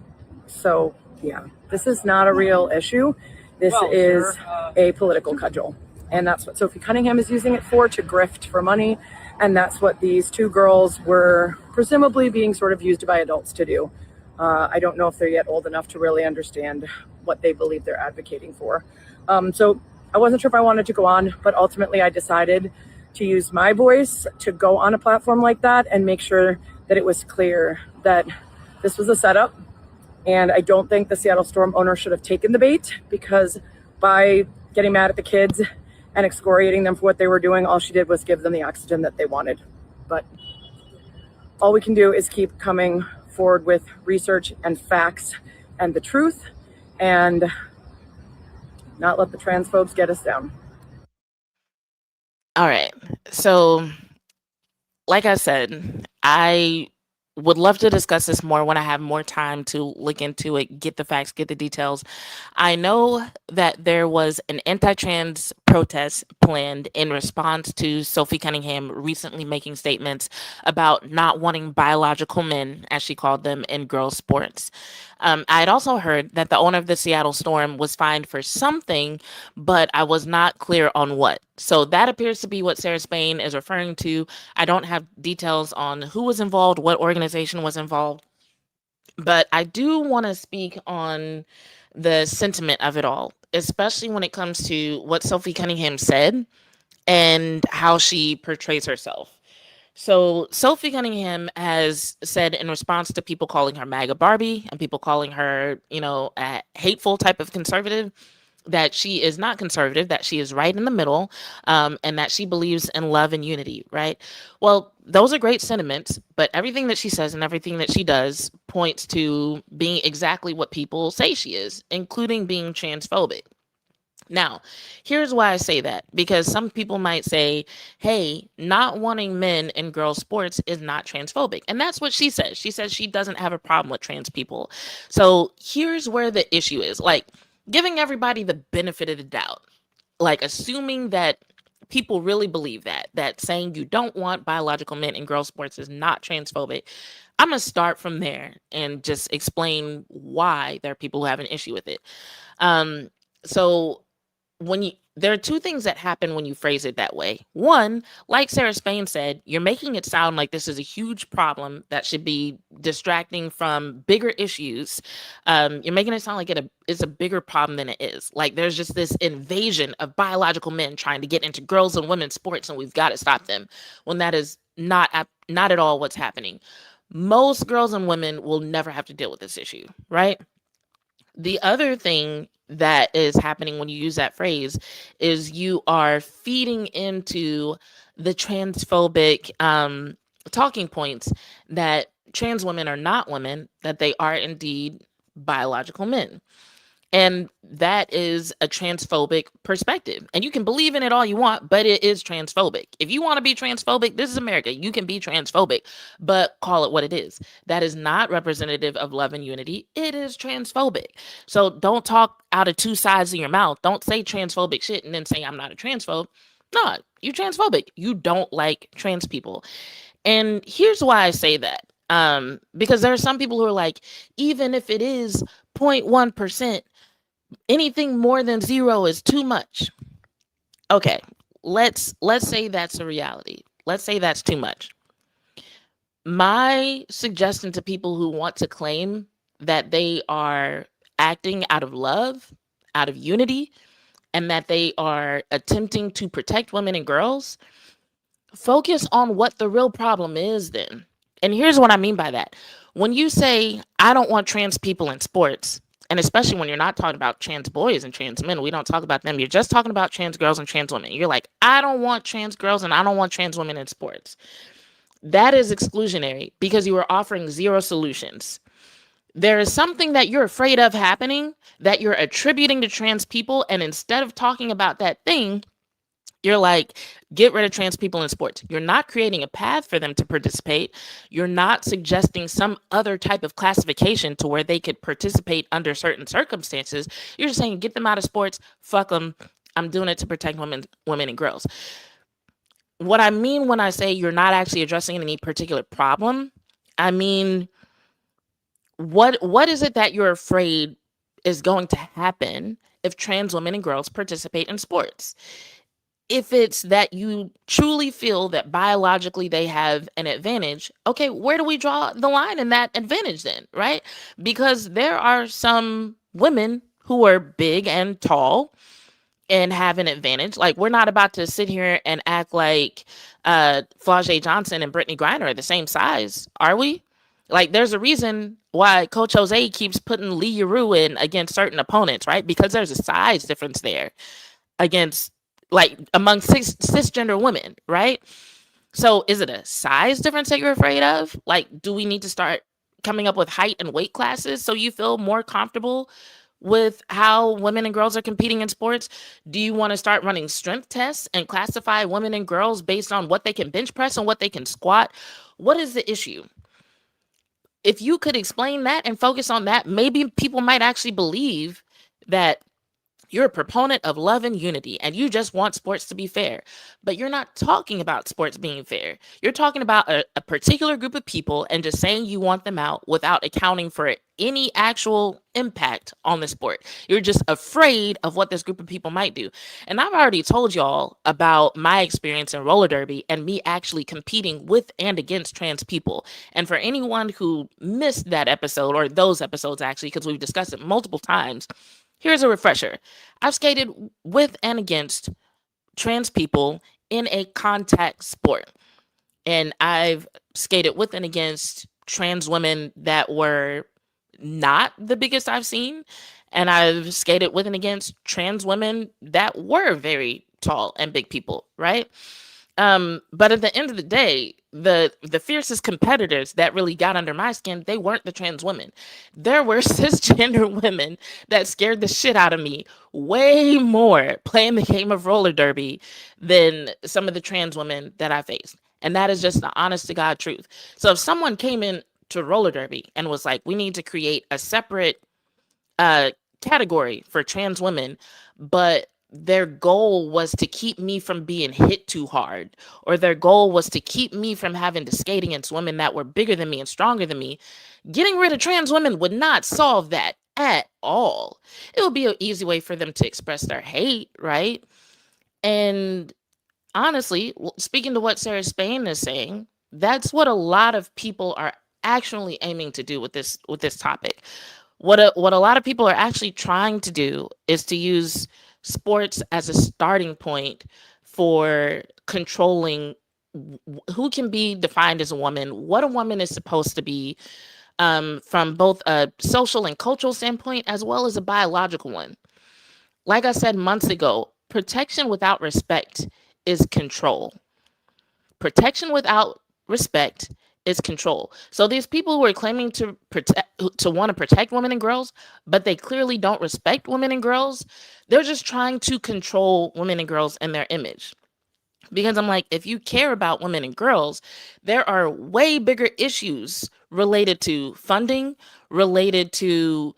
So yeah, this is not a real issue. This is a political cudgel. And that's what Sophie Cunningham is using it for, to grift for money. And that's what these two girls were presumably being sort of used by adults to do. I don't know if they're yet old enough to really understand what they believe they're advocating for. So I wasn't sure if I wanted to go on, but ultimately I decided to use my voice to go on a platform like that and make sure that it was clear that this was a setup. And I don't think the Seattle Storm owner should have taken the bait, because by getting mad at the kids and excoriating them for what they were doing, all she did was give them the oxygen that they wanted. But All we can do is keep coming forward with research and facts and the truth, and not let the transphobes get us down. All right. So, like I said, I would love to discuss this more when I have more time to look into it, get the facts, get the details. I know that there was an anti trans protest planned in response to Sophie Cunningham recently making statements about not wanting biological men, as she called them, in girls' sports. I had also heard that the owner of the Seattle Storm was fined for something, but I was not clear on what. So that appears to be what Sarah Spain is referring to. I don't have details on who was involved, what organization was involved, but I do want to speak on the sentiment of it all, especially when it comes to what Sophie Cunningham said and how she portrays herself. So Sophie Cunningham has said in response to people calling her MAGA Barbie and people calling her, a hateful type of conservative, that she is not conservative, that she is right in the middle, and that she believes in love and unity, right? Well, those are great sentiments, but everything that she says and everything that she does points to being exactly what people say she is, including being transphobic. Now, here's why I say that, because some people might say, hey, not wanting men in girls' sports is not transphobic. And that's what she says. She says she doesn't have a problem with trans people. So here's where the issue is, like, giving everybody the benefit of the doubt, like assuming that people really believe that saying you don't want biological men in girls' sports is not transphobic. I'm going to start from there and just explain why there are people who have an issue with it. Um, so when you there are two things that happen when you phrase it that way. One, like Sarah Spain said, you're making it sound like this is a huge problem that should be distracting from bigger issues. You're making it sound like it's a bigger problem than it is. Like there's just this invasion of biological men trying to get into girls and women's sports, and we've got to stop them. When that is not at all what's happening. Most girls and women will never have to deal with this issue, right? The other thing that is happening when you use that phrase is you are feeding into the transphobic talking points that trans women are not women, that they are indeed biological men. And that is a transphobic perspective. And you can believe in it all you want, but it is transphobic. If you want to be transphobic, this is America. You can be transphobic, but call it what it is. That is not representative of love and unity. It is transphobic. So don't talk out of two sides of your mouth. Don't say transphobic shit and then say I'm not a transphobe. No, you're transphobic. You don't like trans people. And here's why I say that. Because there are some people who are like, even if it is 0.1%, anything more than zero is too much. Okay, let's say that's a reality. Let's say that's too much. My suggestion to people who want to claim that they are acting out of love, out of unity, and that they are attempting to protect women and girls, focus on what the real problem is then. And here's what I mean by that. When you say, I don't want trans people in sports, and especially when you're not talking about trans boys and trans men, we don't talk about them. You're just talking about trans girls and trans women. You're like, I don't want trans girls and I don't want trans women in sports. That is exclusionary because you are offering zero solutions. There is something that you're afraid of happening that you're attributing to trans people. And instead of talking about that thing, you're like, get rid of trans people in sports. You're not creating a path for them to participate. You're not suggesting some other type of classification to where they could participate under certain circumstances. You're just saying, get them out of sports. Fuck them. I'm doing it to protect women and girls. What I mean when I say you're not actually addressing any particular problem, I mean, what is it that you're afraid is going to happen if trans women and girls participate in sports? If it's that you truly feel that biologically they have an advantage, okay, where do we draw the line in that advantage then, right? Because there are some women who are big and tall and have an advantage. Like, we're not about to sit here and act like Flau'jae Johnson and Brittany Griner are the same size, are we? Like, there's a reason why Coach Jose keeps putting Lee Yueru in against certain opponents, right? Because there's a size difference there against, like, among cisgender women, right? So is it a size difference that you're afraid of? Like, do we need to start coming up with height and weight classes so you feel more comfortable with how women and girls are competing in sports? Do you want to start running strength tests and classify women and girls based on what they can bench press and what they can squat? What is the issue? If you could explain that and focus on that, maybe people might actually believe that you're a proponent of love and unity and you just want sports to be fair. But you're not talking about sports being fair. You're talking about a particular group of people and just saying you want them out without accounting for any actual impact on the sport. You're just afraid of what this group of people might do. And I've already told y'all about my experience in roller derby and me actually competing with and against trans people. And for anyone who missed that episode, or those episodes actually, because we've discussed it multiple times, here's a refresher. I've skated with and against trans people in a contact sport. And I've skated with and against trans women that were not the biggest I've seen. And I've skated with and against trans women that were very tall and big people, right? But at the end of the day, the fiercest competitors that really got under my skin, they weren't the trans women. There were cisgender women that scared the shit out of me way more playing the game of roller derby than some of the trans women that I faced. And that is just the honest to God truth. So if someone came in to roller derby and was like, we need to create a separate uh category for trans women, but their goal was to keep me from being hit too hard, or their goal was to keep me from having to skate against women that were bigger than me and stronger than me, getting rid of trans women would not solve that at all. It would be an easy way for them to express their hate, right? And honestly, speaking to what Sarah Spain is saying, that's what a lot of people are actually aiming to do with this topic. What a lot of people are actually trying to do is to use sports as a starting point for controlling who can be defined as a woman, what a woman is supposed to be, from both a social and cultural standpoint as well as a biological one. Like I said months ago, protection without respect is control. Protection without respect is control. So these people who are claiming to want to protect women and girls, but they clearly don't respect women and girls, they're just trying to control women and girls and their image. Because I'm like, if you care about women and girls, there are way bigger issues related to funding, related to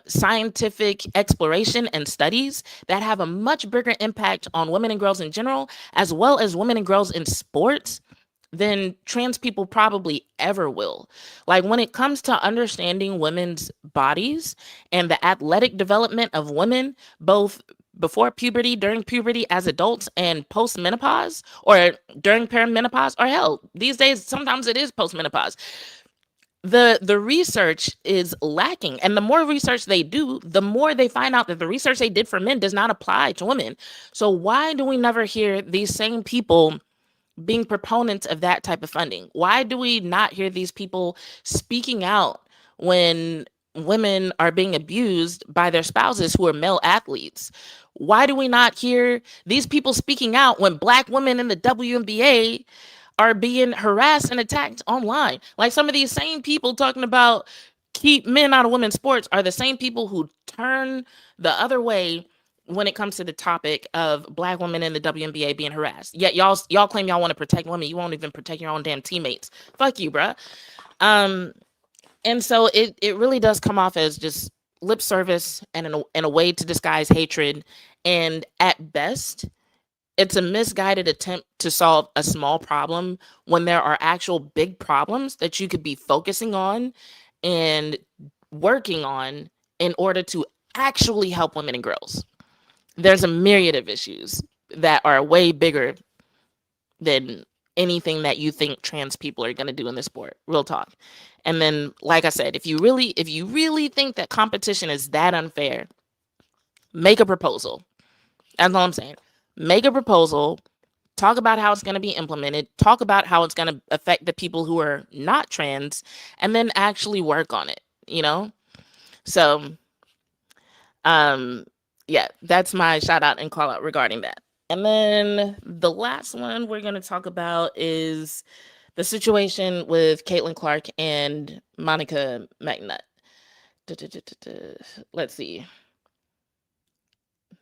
scientific exploration and studies that have a much bigger impact on women and girls in general, as well as women and girls in sports, than trans people probably ever will. Like when it comes to understanding women's bodies and the athletic development of women, both before puberty, during puberty, as adults, and post menopause, or during perimenopause, or hell, these days sometimes it is post menopause. The research is lacking, and the more research they do, the more they find out that the research they did for men does not apply to women. So why do we never hear these same people being proponents of that type of funding? Why do we not hear these people speaking out when women are being abused by their spouses who are male athletes? Why do we not hear these people speaking out when Black women in the WNBA are being harassed and attacked online? Like some of these same people talking about keep men out of women's sports are the same people who turn the other way when it comes to the topic of Black women in the WNBA being harassed. Yet y'all claim y'all want to protect women. You won't even protect your own damn teammates. Fuck you, bruh. Um, and so it really does come off as just lip service and in a way to disguise hatred. And at best, it's a misguided attempt to solve a small problem when there are actual big problems that you could be focusing on and working on in order to actually help women and girls. There's a myriad of issues that are way bigger than anything that you think trans people are going to do in this sport. Real talk. And then, like I said, if you really think that competition is that unfair, make a proposal. That's all I'm saying. Make a proposal. Talk about how it's going to be implemented. Talk about how it's going to affect the people who are not trans, and then actually work on it. You know. So, um, yeah, that's my shout out and call out regarding that. And then the last one we're going to talk about is the situation with Caitlin Clark and Monica McNutt. Let's see.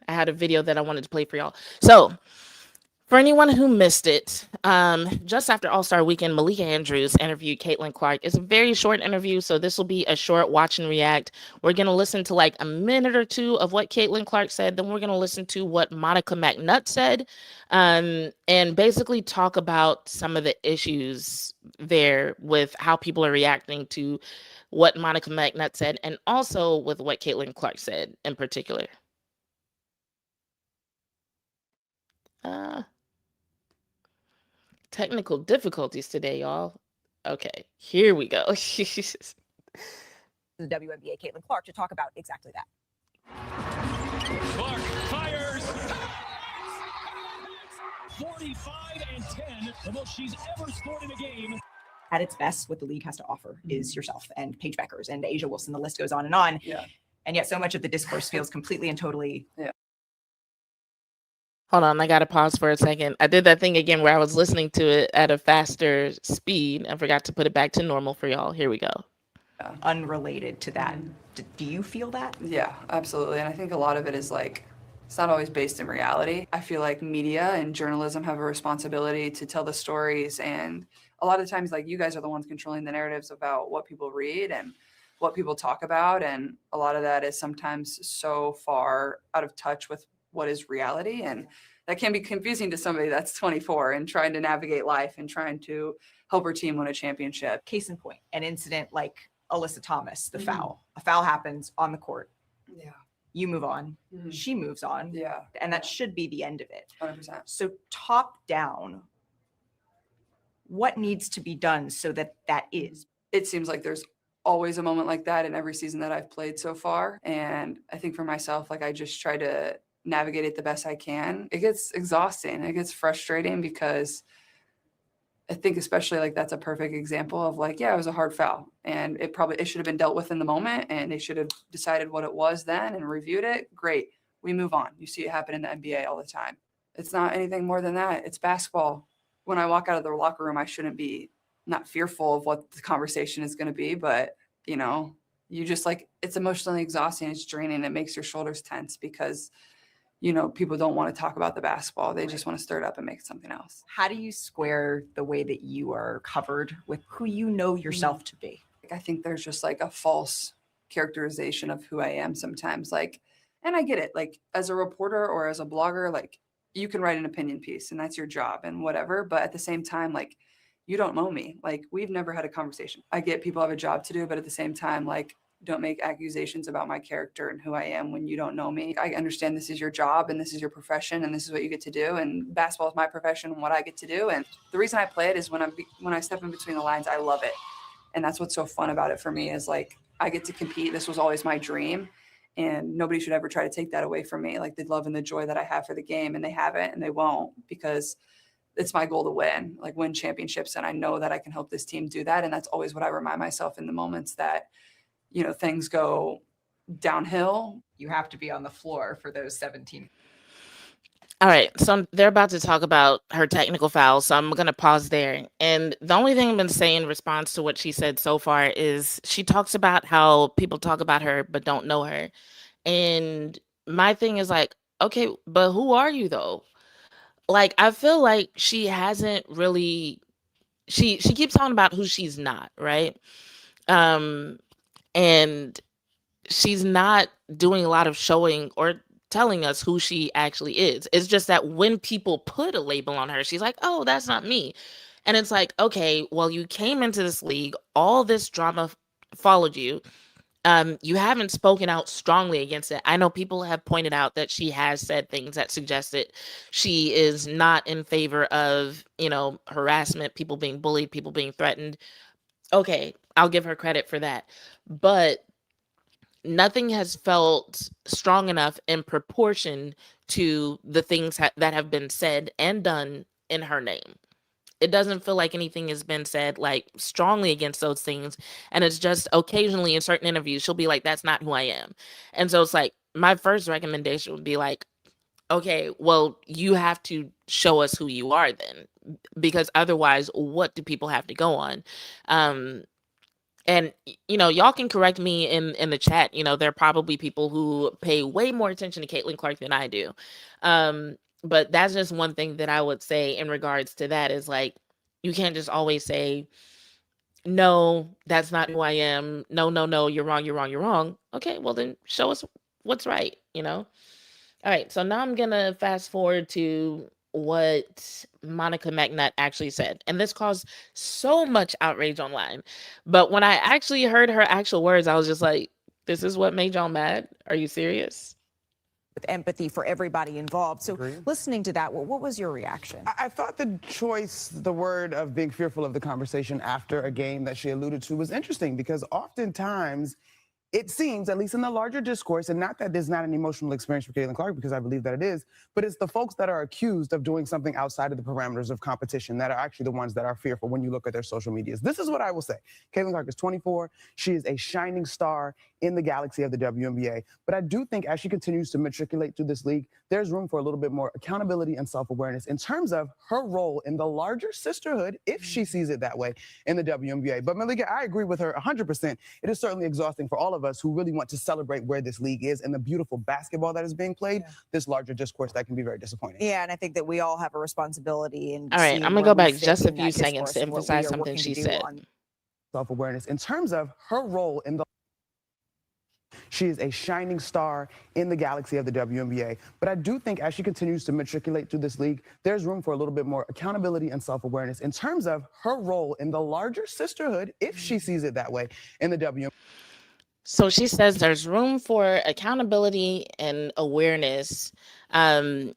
I had a video that I wanted to play for y'all. So, for anyone who missed it, just after All Star Weekend, Malika Andrews interviewed Caitlin Clark. It's a very short interview, so this will be a short watch and react. We're going to listen to like a minute or two of what Caitlin Clark said. Then we're going to listen to what Monica McNutt said, and basically talk about some of the issues there with how people are reacting to what Monica McNutt said, and also with what Caitlin Clark said in particular. Uh, Technical difficulties today, y'all. Okay, here we go. The WNBA, Caitlin Clark, to talk about exactly that. Clark fires. 45-10, the most she's ever scored in a game. At its best, what the league has to offer is yourself and Paige Bueckers and Asia Wilson. The list goes on and on. Yeah. And yet so much of the discourse feels completely and totally. Hold on, I gotta pause for a second. I did that thing again where I was listening to it at a faster speed and forgot to put it back to normal for y'all. Here we go. Unrelated to that. Do you feel that? Yeah, absolutely. And I think a lot of it is like, it's not always based in reality. I feel like media and journalism have a responsibility to tell the stories. And a lot of times, like, you guys are the ones controlling the narratives about what people read and what people talk about. And a lot of that is sometimes so far out of touch with what is reality. And that can be confusing to somebody that's 24 and trying to navigate life and trying to help her team win a championship. Case in point, an incident like Alyssa Thomas, the foul. A foul happens on the court. Yeah. You move on. Mhm. She moves on. Yeah. And that should be the end of it. 100%. So top down, what needs to be done so that that is? It seems like there's always a moment like that in every season that I've played so far. And I think for myself, like, I just try to navigate it the best I can. It gets exhausting. It gets frustrating because I think especially like that's a perfect example of like, yeah, it was a hard foul and it should have been dealt with in the moment and they should have decided what it was then and reviewed it. Great. We move on. You see it happen in the NBA all the time. It's not anything more than that. It's basketball. When I walk out of the locker room, I shouldn't be not fearful of what the conversation is going to be, but you know, you just like, it's emotionally exhausting. It's draining. It makes your shoulders tense because you know, people don't want to talk about the basketball. They just want to stir it up and make it something else. How do you square the way that you are covered with who you know yourself to be? I think there's just like a false characterization of who I am sometimes. Like, and I get it. Like, as a reporter or as a blogger, like, you can write an opinion piece and that's your job and whatever. But at the same time, like, you don't know me. Like, we've never had a conversation. I get people have a job to do, but at the same time, like, don't make accusations about my character and who I am when you don't know me. I understand this is your job and this is your profession and this is what you get to do. And basketball is my profession and what I get to do. And the reason I play it is when I step in between the lines, I love it. And that's what's so fun about it for me is like, I get to compete. This was always my dream. And nobody should ever try to take that away from me. Like the love and the joy that I have for the game, and they haven't and they won't, because it's my goal to win championships. And I know that I can help this team do that. And that's always what I remind myself in the moments that, you know, things go downhill. You have to be on the floor for those 17. All right, so they're about to talk about her technical foul, so I'm going to pause there. And the only thing I'm going to say in response to what she said so far is she talks about how people talk about her but don't know her. And my thing is like, okay, but who are you though? Like, I feel like she hasn't really, she keeps talking about who she's not, right? And she's not doing a lot of showing or telling us who she actually is. It's just that when people put a label on her, she's like, oh, that's not me. And it's like, okay, well, you came into this league, all this drama followed you. You haven't spoken out strongly against it. I know people have pointed out that she has said things that suggest that she is not in favor of, you know, harassment, people being bullied, people being threatened. Okay, I'll give her credit for that. But nothing has felt strong enough in proportion to the things that have been said and done in her name. It doesn't feel like anything has been said like strongly against those things. And it's just occasionally in certain interviews, she'll be like, that's not who I am. And so it's like, my first recommendation would be like, Okay, well, you have to show us who you are then, because otherwise, what do people have to go on? Um, and y'all can correct me in the chat. There are probably people who pay way more attention to Caitlin Clark than I do. Um, but that's just one thing that I would say in regards to that is like, you can't just always say, no, that's not who I am. No, no, no, you're wrong, you're wrong, you're wrong. Okay, well then show us what's right. All right, so now I'm gonna fast forward to what Monica McNutt actually said. And this caused so much outrage online. But when I actually heard her actual words, I was just like, this is what made y'all mad? Are you serious? With empathy for everybody involved. So Agreed. listening to that, what was your reaction? I thought the choice, the word of being fearful of the conversation after a game that she alluded to was interesting because oftentimes it seems, at least in the larger discourse, and not that there's not an emotional experience for Caitlin Clark, because I believe that it is, but it's the folks that are accused of doing something outside of the parameters of competition that are actually the ones that are fearful when you look at their social medias. This is what I will say. Caitlin Clark is 24. She is a shining star in the galaxy of the WNBA. But I do think as she continues to matriculate through this league, there's room for a little bit more accountability and self-awareness in terms of her role in the larger sisterhood, if she sees it that way, in the WNBA. But Malika, I agree with her 100%. It is certainly exhausting for all of us who really want to celebrate where this league is and the beautiful basketball that is being played. This larger discourse that can be very disappointing. Yeah, and I think that we all have a responsibility in All right, seeing I'm gonna where go we back fit just a in few that seconds discourse to and what we emphasize are something working she to do said. on Self-awareness in terms of her role in the she is a shining star in the galaxy of the WNBA. But I do think as she continues to matriculate through this league, there's room for a little bit more accountability and self-awareness in terms of her role in the larger sisterhood, if she sees it that way, in the WNBA. So she says there's room for accountability and awareness um,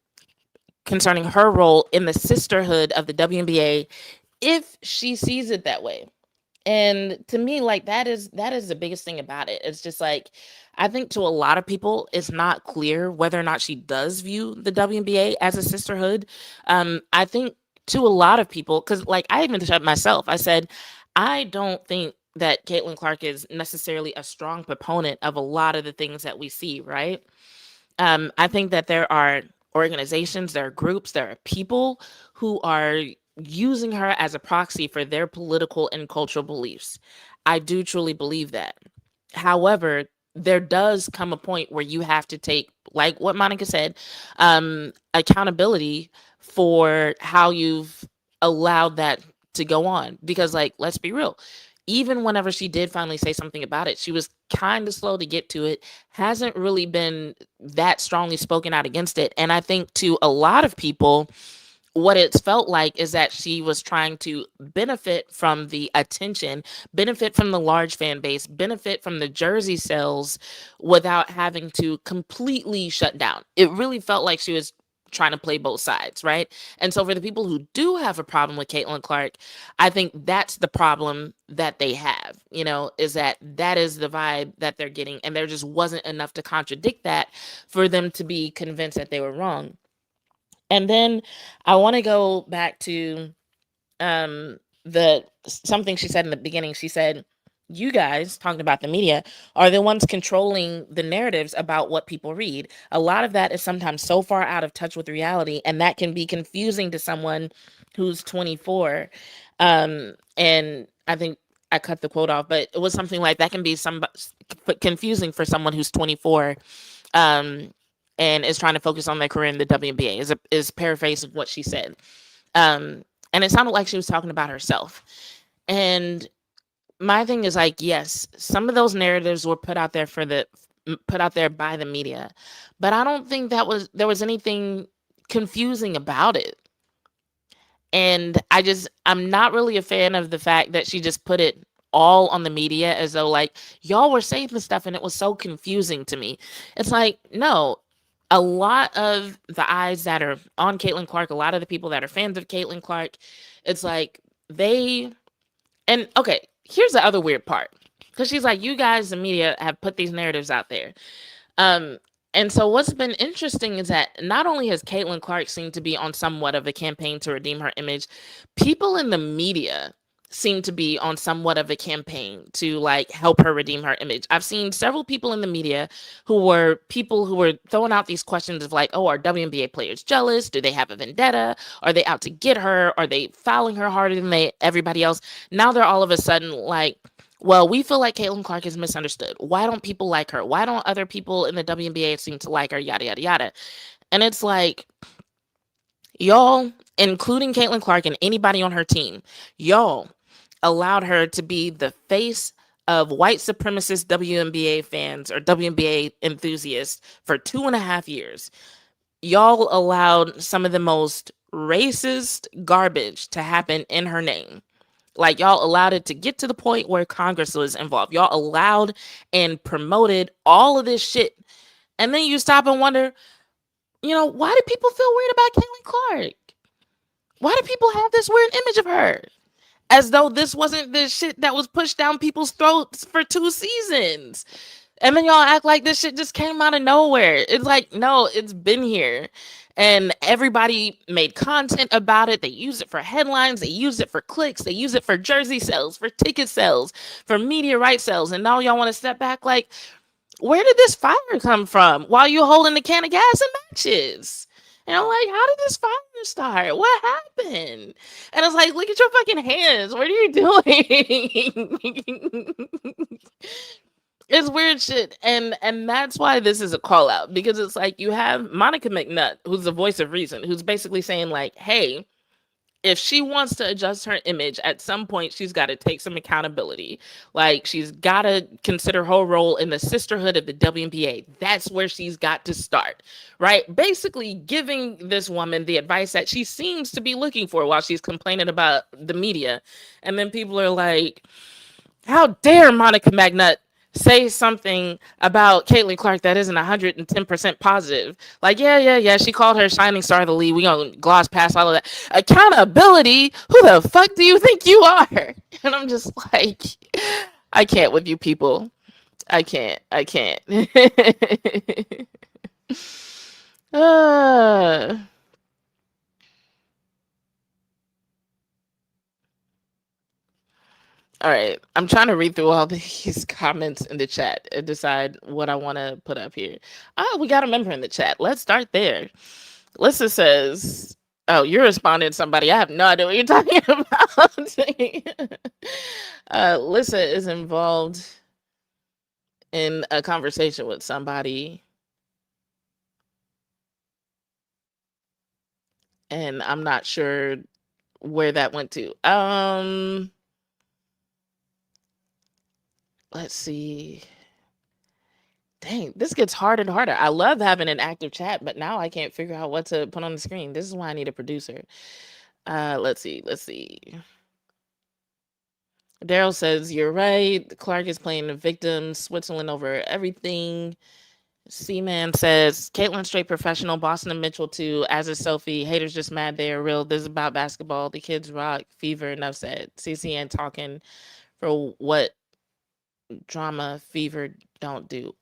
concerning her role in the sisterhood of the WNBA if she sees it that way. And to me, like that is the biggest thing about it. It's just like I think to a lot of people, it's not clear whether or not she does view the WNBA as a sisterhood. I think to a lot of people, because like I even said myself, I said I don't think that Caitlin Clark is necessarily a strong proponent of a lot of the things that we see, right? I think that there are organizations, there are groups, there are people who are using her as a proxy for their political and cultural beliefs. I do truly believe that. However, there does come a point where you have to take, like what Monica said, accountability for how you've allowed that to go on. Because, like, let's be real, even whenever she did finally say something about it, she was kind of slow to get to it, hasn't really been that strongly spoken out against it. And I think to a lot of people, what it's felt like is that she was trying to benefit from the attention, benefit from the large fan base, benefit from the jersey sales without having to completely shut down. It really felt like she was trying to play both sides, right? And so for the people who do have a problem with Caitlin Clark, I think that's the problem that they have, is that is the vibe that they're getting. And there just wasn't enough to contradict that for them to be convinced that they were wrong. And then I want to go back to the something she said in the beginning. She said, you guys, talking about the media, are the ones controlling the narratives about what people read. A lot of that is sometimes so far out of touch with reality, and that can be confusing to someone who's 24. And I think I cut the quote off, but it was something like that can be confusing for someone who's 24. And is trying to focus on their career in the WNBA is paraphrasing what she said. And it sounded like she was talking about herself. And my thing is like, yes, some of those narratives were put out there by the media, but I don't think there was anything confusing about it. And I'm not really a fan of the fact that she just put it all on the media as though like y'all were saying this stuff and it was so confusing to me. It's like, no, a lot of the eyes that are on Caitlin Clark, a lot of the people that are fans of Caitlin Clark, it's like and okay, here's the other weird part. Because she's like, you guys, the media, have put these narratives out there. And so what's been interesting is that not only has Caitlin Clark seemed to be on somewhat of a campaign to redeem her image, people in the media seem to be on somewhat of a campaign to like help her redeem her image. I've seen several people in the media who were throwing out these questions of like, oh, are WNBA players jealous? Do they have a vendetta? Are they out to get her? Are they fouling her harder than everybody else? Now they're all of a sudden like, well, we feel like Caitlin Clark is misunderstood. Why don't people like her? Why don't other people in the WNBA seem to like her? Yada, yada, yada. And it's like, y'all, including Caitlin Clark and anybody on her team, y'all allowed her to be the face of white supremacist WNBA fans or WNBA enthusiasts for 2.5 years. Y'all allowed some of the most racist garbage to happen in her name. Like, y'all allowed it to get to the point where Congress was involved. Y'all allowed and promoted all of this shit. And then you stop and wonder, why do people feel weird about Caitlin Clark? Why do people have this weird image of her? As though this wasn't the shit that was pushed down people's throats for 2 seasons. And then y'all act like this shit just came out of nowhere. It's like, no, it's been here. And everybody made content about it. They used it for headlines. They used it for clicks. They used it for jersey sales, for ticket sales, for media rights sales. And now y'all want to step back like, where did this fire come from while you're holding the can of gas and matches? And I'm like, how did this fire start? What happened? And it's like, look at your fucking hands. What are you doing? It's weird shit. And that's why this is a call out, because it's like you have Monica McNutt, who's the voice of reason, who's basically saying like, hey, if she wants to adjust her image, at some point she's got to take some accountability. Like, she's got to consider her role in the sisterhood of the WNBA. That's where she's got to start, right? Basically giving this woman the advice that she seems to be looking for while she's complaining about the media. And then people are like, how dare Monica McNutt say something about Caitlin Clark that isn't 110% positive. Like, yeah. She called her shining star of the league. We gonna gloss past all of that. Accountability? Who the fuck do you think you are? And I'm just like, I can't with you people. I can't. All right, I'm trying to read through all these comments in the chat and decide what I want to put up here. Oh, we got a member in the chat. Let's start there. Lissa says, oh, you're responding to somebody. I have no idea what you're talking about. Lissa is involved in a conversation with somebody, and I'm not sure where that went to. Let's see. Dang, this gets harder and harder. I love having an active chat, but now I can't figure out what to put on the screen. This is why I need a producer. Let's see. Daryl says, you're right. Clark is playing the victim, Switzerland over everything. C-Man says, Caitlin straight professional, Boston and Mitchell too, as is Sophie. Haters just mad they are real. This is about basketball. The kids rock. Fever, enough said. CCN talking for what drama Fever don't do.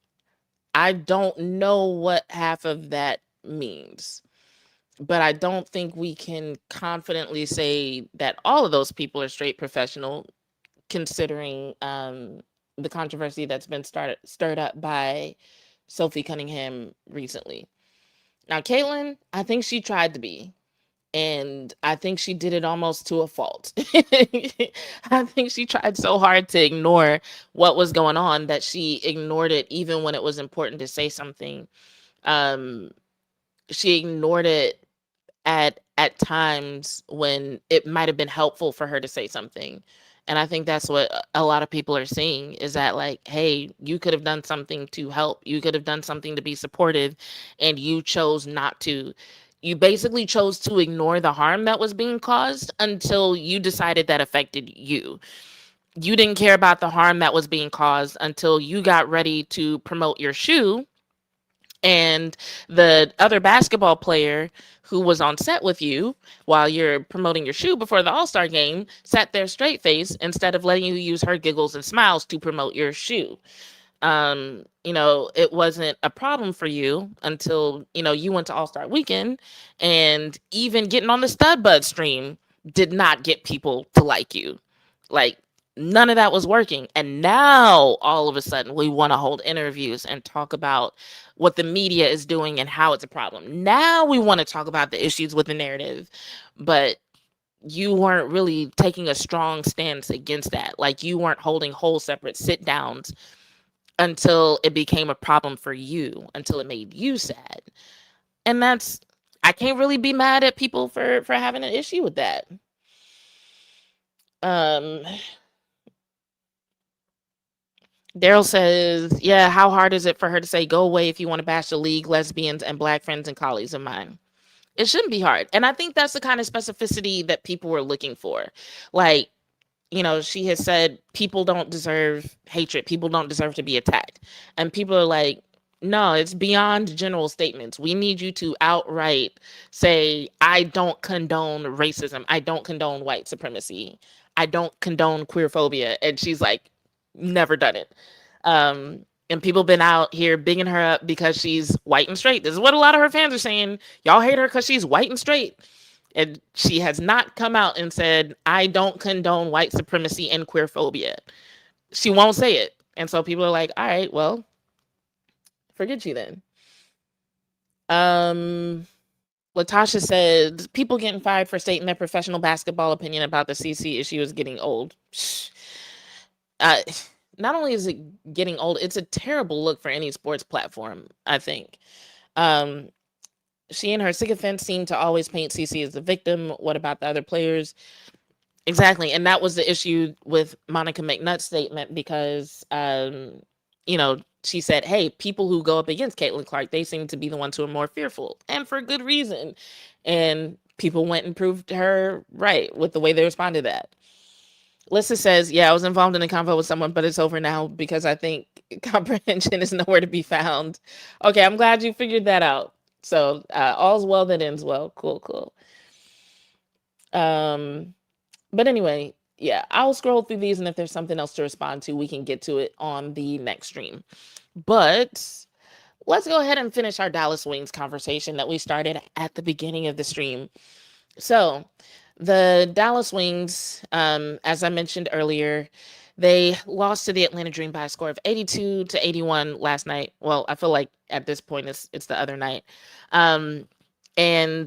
I don't know what half of that means, but I don't think we can confidently say that all of those people are straight professional, considering the controversy that's been stirred up by Sophie Cunningham recently. Now, Caitlin, I think she tried to be, and I think she did it almost to a fault. I think she tried so hard to ignore what was going on that she ignored it even when it was important to say something. She ignored it at times when it might have been helpful for her to say something. And I think that's what a lot of people are seeing, is that like, hey, you could have done something to help. You could have done something to be supportive, and you chose not to. You basically chose to ignore the harm that was being caused until you decided that affected you. You didn't care about the harm that was being caused until you got ready to promote your shoe. And the other basketball player who was on set with you while you're promoting your shoe before the All-Star game sat there straight face instead of letting you use her giggles and smiles to promote your shoe. It wasn't a problem for you until, you went to All-Star Weekend, and even getting on the Stud Bud stream did not get people to like you. Like, none of that was working. And now all of a sudden we want to hold interviews and talk about what the media is doing and how it's a problem. Now we want to talk about the issues with the narrative, but you weren't really taking a strong stance against that. Like, you weren't holding whole separate sit downs until it became a problem for you, until it made you sad. And I can't really be mad at people for having an issue with that. Daryl says, yeah, how hard is it for her to say, go away if you want to bash the league, lesbians, and black friends and colleagues of mine? It shouldn't be hard. And I think that's the kind of specificity that people were looking for. Like, she has said people don't deserve hatred. People don't deserve to be attacked. And people are like, no, it's beyond general statements. We need you to outright say, I don't condone racism. I don't condone white supremacy. I don't condone queerphobia. And she's like, never done it. And people been out here bigging her up because she's white and straight. This is what a lot of her fans are saying. Y'all hate her because she's white and straight. And she has not come out and said, I don't condone white supremacy and queerphobia. She won't say it. And so people are like, all right, well, forget you then. Latasha said, people getting fired for stating their professional basketball opinion about the CC issue is getting old. Not only is it getting old, it's a terrible look for any sports platform, I think. She and her sycophants seem to always paint CC as the victim. What about the other players? Exactly. And that was the issue with Monica McNutt's statement because, she said, hey, people who go up against Caitlin Clark, they seem to be the ones who are more fearful, and for good reason. And people went and proved her right with the way they responded to that. Lissa says, yeah, I was involved in a convo with someone, but it's over now because I think comprehension is nowhere to be found. Okay, I'm glad you figured that out. So all's well that ends well. Cool. But anyway, yeah, I'll scroll through these, and if there's something else to respond to, we can get to it on the next stream. But let's go ahead and finish our Dallas Wings conversation that we started at the beginning of the stream. So the Dallas Wings, as I mentioned earlier, they lost to the Atlanta Dream by a score of 82-81 last night. Well, I feel like at this point it's the other night. And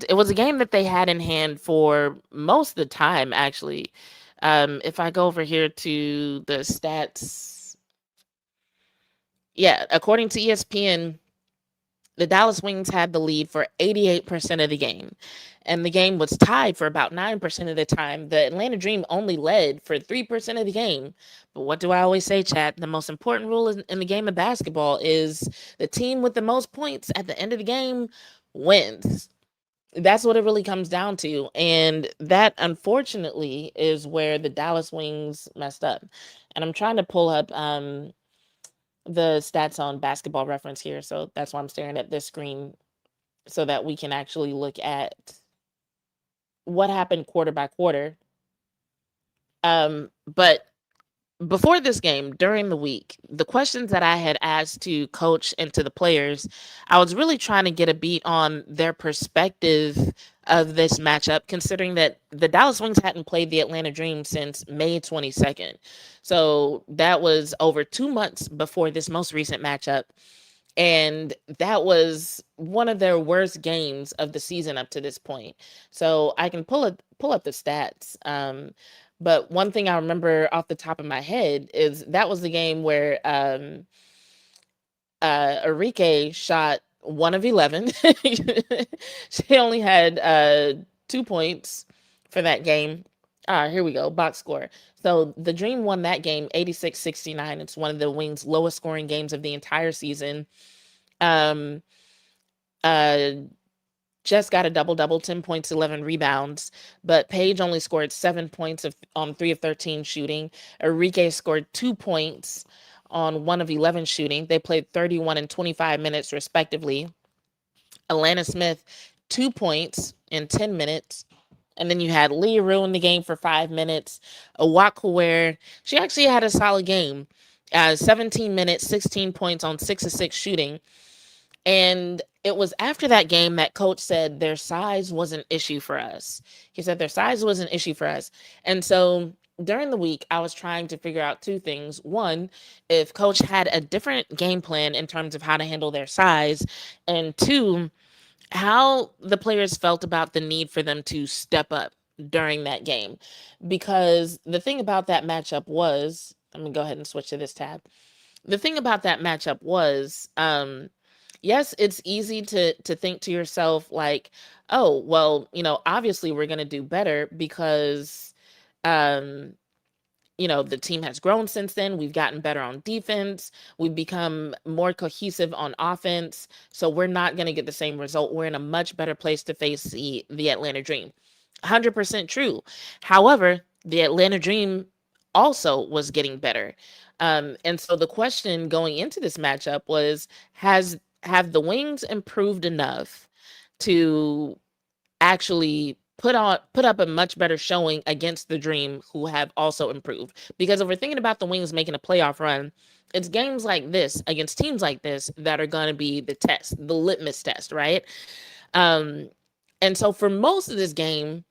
it was a game that they had in hand for most of the time, actually. If I go over here to the stats, yeah, according to ESPN, the Dallas Wings had the lead for 88% of the game, and the game was tied for about 9% of the time. The Atlanta Dream only led for 3% of the game. But what do I always say, chat? The most important rule in the game of basketball is the team with the most points at the end of the game wins. That's what it really comes down to. And that, unfortunately, is where the Dallas Wings messed up. And I'm trying to pull up the stats on Basketball Reference here. So that's why I'm staring at this screen so that we can actually look at what happened quarter by quarter. But before this game, during the week, the questions that I had asked to coach and to the players, I was really trying to get a beat on their perspective of this matchup, considering that the Dallas Wings hadn't played the Atlanta Dream since May 22nd. So that was over 2 months before this most recent matchup. And that was one of their worst games of the season up to this point. So I can pull up the stats. But one thing I remember off the top of my head is that was the game where Enrique shot 1 of 11. She only had 2 points for that game. Here we go, box score. So the Dream won that game 86-69. It's one of the Wings' lowest scoring games of the entire season. Just got a double-double, 10 points, 11 rebounds, but Paige only scored 7 points on 3 of 13 shooting. Enrique scored 2 points on 1 of 11 shooting. They played 31 and 25 minutes, respectively. Alana Smith, 2 points in 10 minutes. And then you had Yueru in the game for 5 minutes. Awakaware, she actually had a solid game. 17 minutes, 16 points on 6 of 6 shooting. And it was after that game that coach said their size was an issue for us. He said their size was an issue for us. And so during the week, I was trying to figure out two things. One, if coach had a different game plan in terms of how to handle their size, and two, how the players felt about the need for them to step up during that game. Because the thing about that matchup was, I'm gonna go ahead and switch to this tab. The thing about that matchup was, yes, it's easy to think to yourself like, oh, well, obviously we're gonna do better because um the team has grown since then. We've gotten better on defense. We've become more cohesive on offense. So we're not going to get the same result. We're in a much better place to face the Atlanta Dream. 100% true. However, the Atlanta Dream also was getting better. And so the question going into this matchup was, have the Wings improved enough to actually put up a much better showing against the Dream, who have also improved? Because if we're thinking about the Wings making a playoff run, it's games like this against teams like this that are going to be the test, the litmus test, right? And so for most of this game,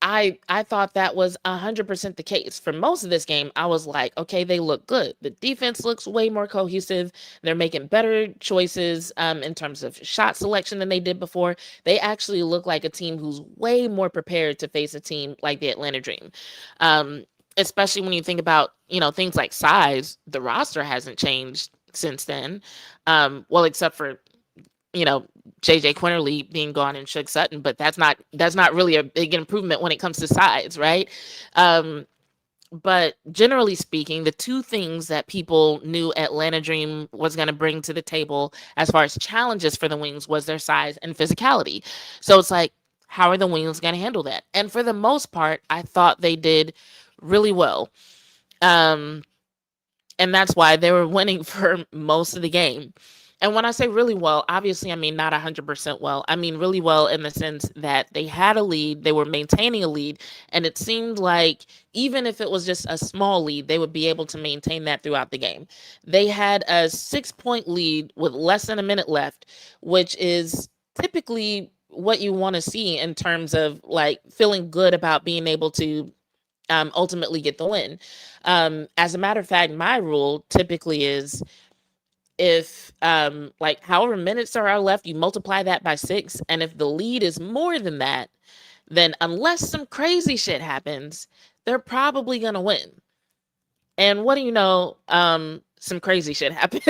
I thought that was 100% the case. For most of this game, I was like, okay, they look good. The defense looks way more cohesive. They're making better choices in terms of shot selection than they did before. They actually look like a team who's way more prepared to face a team like the Atlanta Dream. Especially when you think about, things like size. The roster hasn't changed since then. Well, except for JJ Quinterly being gone and Shug Sutton, but that's not really a big improvement when it comes to size, right? But generally speaking, the two things that people knew Atlanta Dream was going to bring to the table as far as challenges for the Wings was their size and physicality. So it's like, how are the Wings going to handle that? And for the most part, I thought they did really well. And that's why they were winning for most of the game. And when I say really well, obviously, I mean not 100% well. I mean really well in the sense that they had a lead, they were maintaining a lead, and it seemed like even if it was just a small lead, they would be able to maintain that throughout the game. They had a 6-point lead with less than a minute left, which is typically what you want to see in terms of like feeling good about being able to ultimately get the win. As a matter of fact, my rule typically is, if like however minutes there are left, you multiply that by 6, and if the lead is more than that, then unless some crazy shit happens, they're probably gonna win. And what do you know, some crazy shit happened.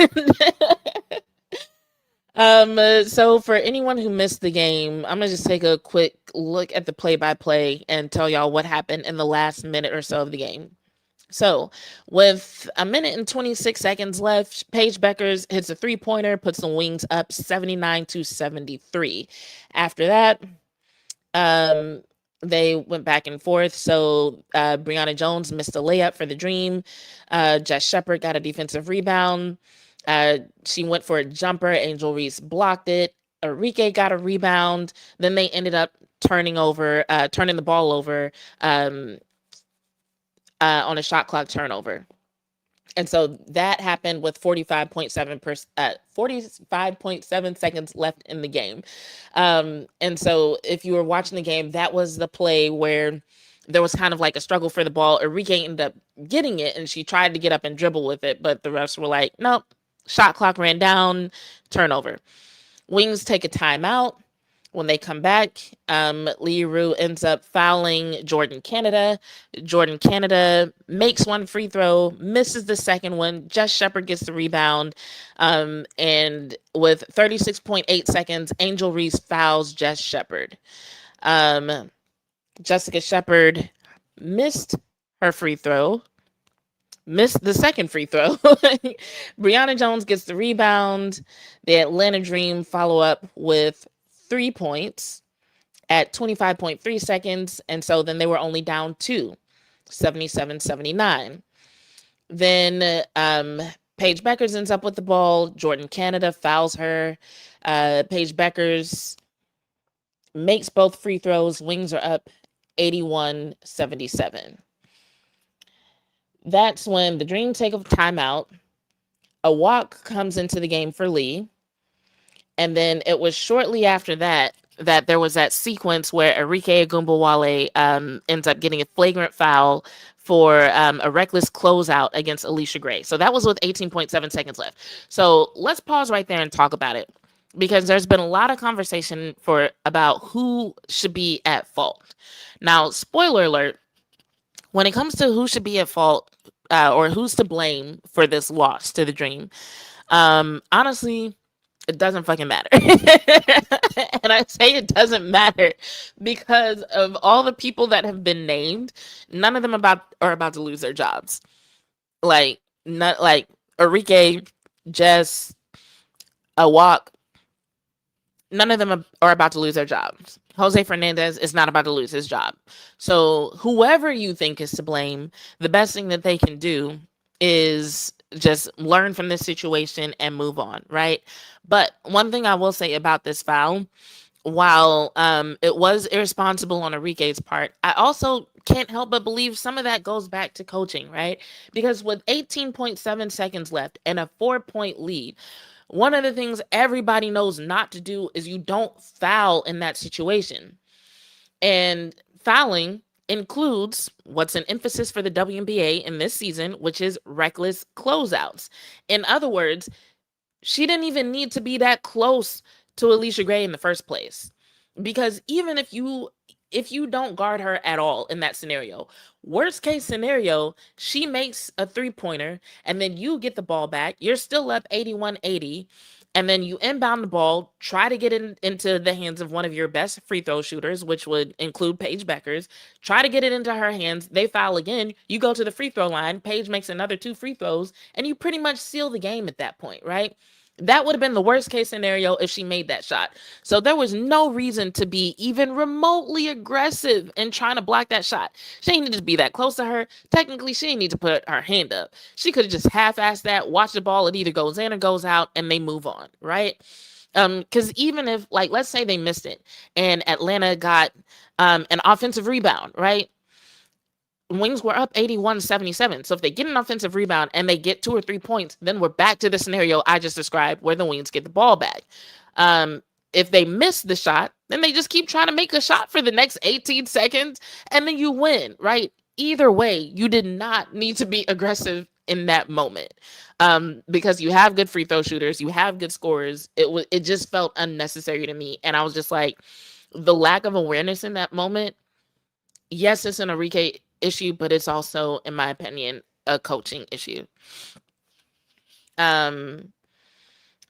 So for anyone who missed the game, I'm gonna just take a quick look at the play-by-play and tell y'all what happened in the last minute or so of the game. So, with a minute and 26 seconds left, Paige Bueckers hits a three-pointer, puts the Wings up 79-73. After that, they went back and forth. So, Brianna Jones missed a layup for the Dream. Jess Shepard got a defensive rebound. She went for a jumper. Angel Reese blocked it. Enrique got a rebound. Then they ended up turning the ball over on a shot clock turnover. And so that happened with 45.7 seconds left in the game. And so if you were watching the game, that was the play where there was kind of like a struggle for the ball. Enrique ended up getting it, and she tried to get up and dribble with it, but the refs were like, nope, shot clock ran down, turnover. Wings take a timeout. When they come back, Yueru ends up fouling Jordan Canada. Jordan Canada makes one free throw, misses the second one. Jess Shepard gets the rebound. And with 36.8 seconds, Angel Reese fouls Jess Shepard. Jessica Shepard missed her free throw. Missed the second free throw. Brianna Jones gets the rebound. The Atlanta Dream follow up with 3 points at 25.3 seconds. And so then they were only down 2, 77-79. Then Paige Bueckers ends up with the ball. Jordan Canada fouls her. Paige Bueckers makes both free throws. Wings are up 81-77. That's when the Dream take a timeout. A walk comes into the game for Lee. And then it was shortly after that there was that sequence where Enrique Agumbawale ends up getting a flagrant foul for a reckless closeout against Alicia Gray. So that was with 18.7 seconds left. So let's pause right there and talk about it, because there's been a lot of conversation about who should be at fault. Now, spoiler alert, when it comes to who should be at fault or who's to blame for this loss to the Dream, honestly, it doesn't fucking matter. And I say it doesn't matter because of all the people that have been named, none of them are about to lose their jobs. Like, not like Enrique, Jess, Awak, none of them are about to lose their jobs. Jose Fernandez is not about to lose his job. So whoever you think is to blame, the best thing that they can do is just learn from this situation and move on, right? But one thing I will say about this foul, while it was irresponsible on Enrique's part, I also can't help but believe some of that goes back to coaching, right? Because with 18.7 seconds left and a 4-point lead, one of the things everybody knows not to do is you don't foul in that situation. And fouling includes what's an emphasis for the WNBA in this season, which is reckless closeouts. In other words, she didn't even need to be that close to Alicia Gray in the first place. Because even if you don't guard her at all in that scenario, worst case scenario, she makes a 3-pointer and then you get the ball back. You're still up 81-80. And then you inbound the ball, try to get it into the hands of one of your best free throw shooters, which would include Paige Bueckers. Try to get it into her hands. They foul again. You go to the free throw line. Paige makes another 2 free throws, and you pretty much seal the game at that point, right? That would have been the worst case scenario if she made that shot. So there was no reason to be even remotely aggressive in trying to block that shot. She didn't need to be that close to her. Technically, she didn't need to put her hand up. She could have just half-assed that, watch the ball, it either goes in or goes out, and they move on, right? Because even if, like, let's say they missed it and Atlanta got an offensive rebound, right? Wings were up 81-77. So if they get an offensive rebound and they get 2 or 3 points, then we're back to the scenario I just described where the Wings get the ball back. If they miss the shot, then they just keep trying to make a shot for the next 18 seconds and then you win, right? Either way, you did not need to be aggressive in that moment because you have good free throw shooters, you have good scorers. It just felt unnecessary to me. And I was just like, the lack of awareness in that moment, yes, it's an Enrique issue, but it's also, in my opinion, a coaching issue.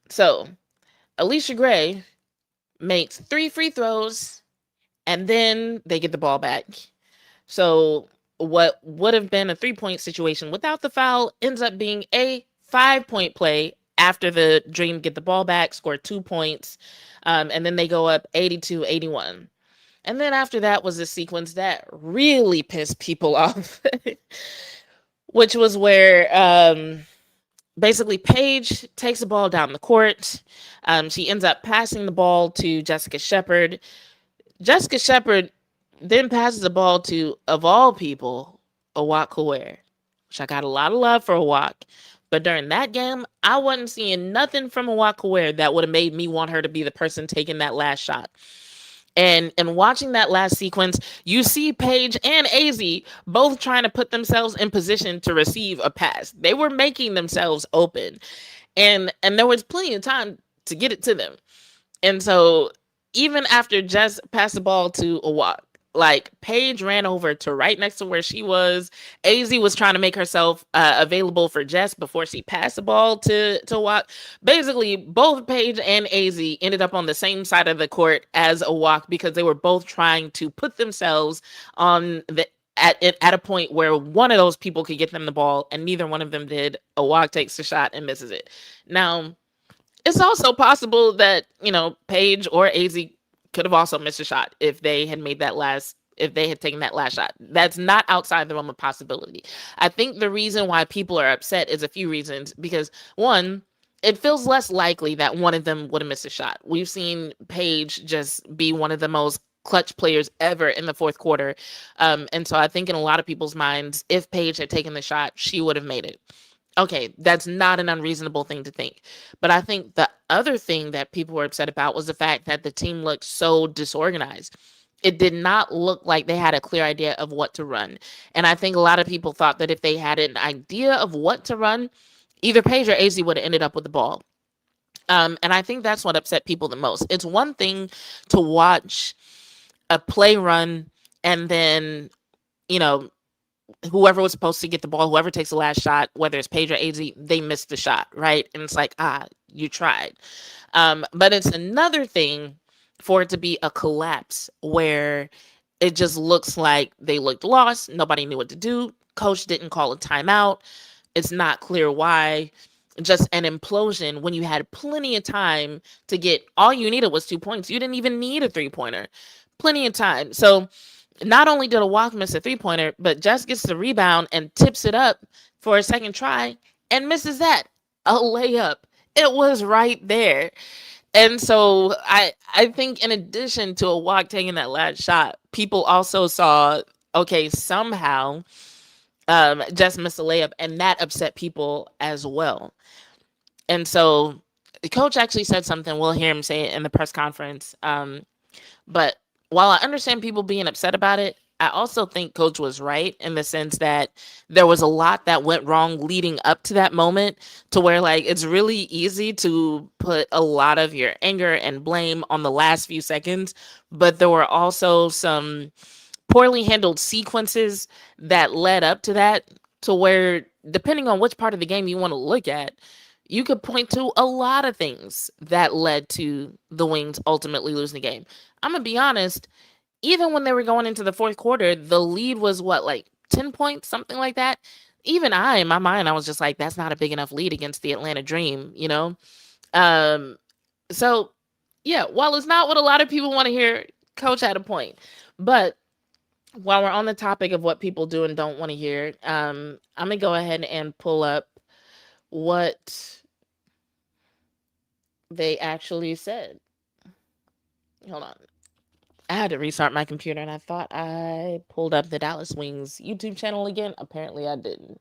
So Alicia Gray makes 3 free throws and then they get the ball back. So what would have been a 3-point situation without the foul ends up being a 5-point play after the Dream get the ball back, score 2 points, and then they go up 82-81. And then after that was a sequence that really pissed people off, which was where basically Paige takes the ball down the court. She ends up passing the ball to Jessica Shepard. Jessica Shepard then passes the ball to, of all people, Awak Kaware, which I got a lot of love for Awak. But during that game, I wasn't seeing nothing from Awak Kaware that would have made me want her to be the person taking that last shot. And watching that last sequence, you see Paige and AZ both trying to put themselves in position to receive a pass. They were making themselves open. And there was plenty of time to get it to them. And so even after Jess passed the ball to Awak, like Paige ran over to right next to where she was. AZ was trying to make herself available for Jess before she passed the ball to Awak. Basically, both Paige and AZ ended up on the same side of the court as Awak because they were both trying to put themselves on at a point where one of those people could get them the ball, and neither one of them did. Awak takes the shot and misses it. Now, it's also possible that, Paige or AZ could have also missed a shot if they had taken that last shot. That's not outside the realm of possibility. I think the reason why people are upset is a few reasons, because one, it feels less likely that one of them would have missed a shot. We've seen Paige just be one of the most clutch players ever in the fourth quarter. And so I think in a lot of people's minds, if Paige had taken the shot, she would have made it. Okay, that's not an unreasonable thing to think. But I think the other thing that people were upset about was the fact that the team looked so disorganized. It did not look like they had a clear idea of what to run. And I think a lot of people thought that if they had an idea of what to run, either Paige or AZ would have ended up with the ball. And I think that's what upset people the most. It's one thing to watch a play run and then, you know, whoever was supposed to get the ball, whoever takes the last shot, whether it's Paige or AZ, they missed the shot, right? And it's like, you tried. But it's another thing for it to be a collapse where it just looks like they looked lost. Nobody knew what to do. Coach didn't call a timeout. It's not clear why. Just an implosion when you had plenty of time to get, all you needed was 2 points. You didn't even need a 3-pointer. Plenty of time. So not only did a walk miss a 3-pointer, but Jess gets the rebound and tips it up for a second try and misses that. A layup. It was right there. And so I think in addition to a walk taking that last shot, people also saw, okay, somehow Jess missed a layup, and that upset people as well. And so the coach actually said something. We'll hear him say it in the press conference. But while I understand people being upset about it, I also think coach was right in the sense that there was a lot that went wrong leading up to that moment, to where like it's really easy to put a lot of your anger and blame on the last few seconds, but there were also some poorly handled sequences that led up to that, to where depending on which part of the game you want to look at, you could point to a lot of things that led to the Wings ultimately losing the game. I'm gonna be honest, even when they were going into the fourth quarter, the lead was what, like 10 points, something like that. Even in my mind, I was just like, that's not a big enough lead against the Atlanta Dream, you know? So yeah, while it's not what a lot of people want to hear, coach had a point. But while we're on the topic of what people do and don't want to hear, I'm gonna go ahead and pull up what they actually said. Hold on. I had to restart my computer and I thought I pulled up the Dallas Wings YouTube channel again. Apparently I didn't.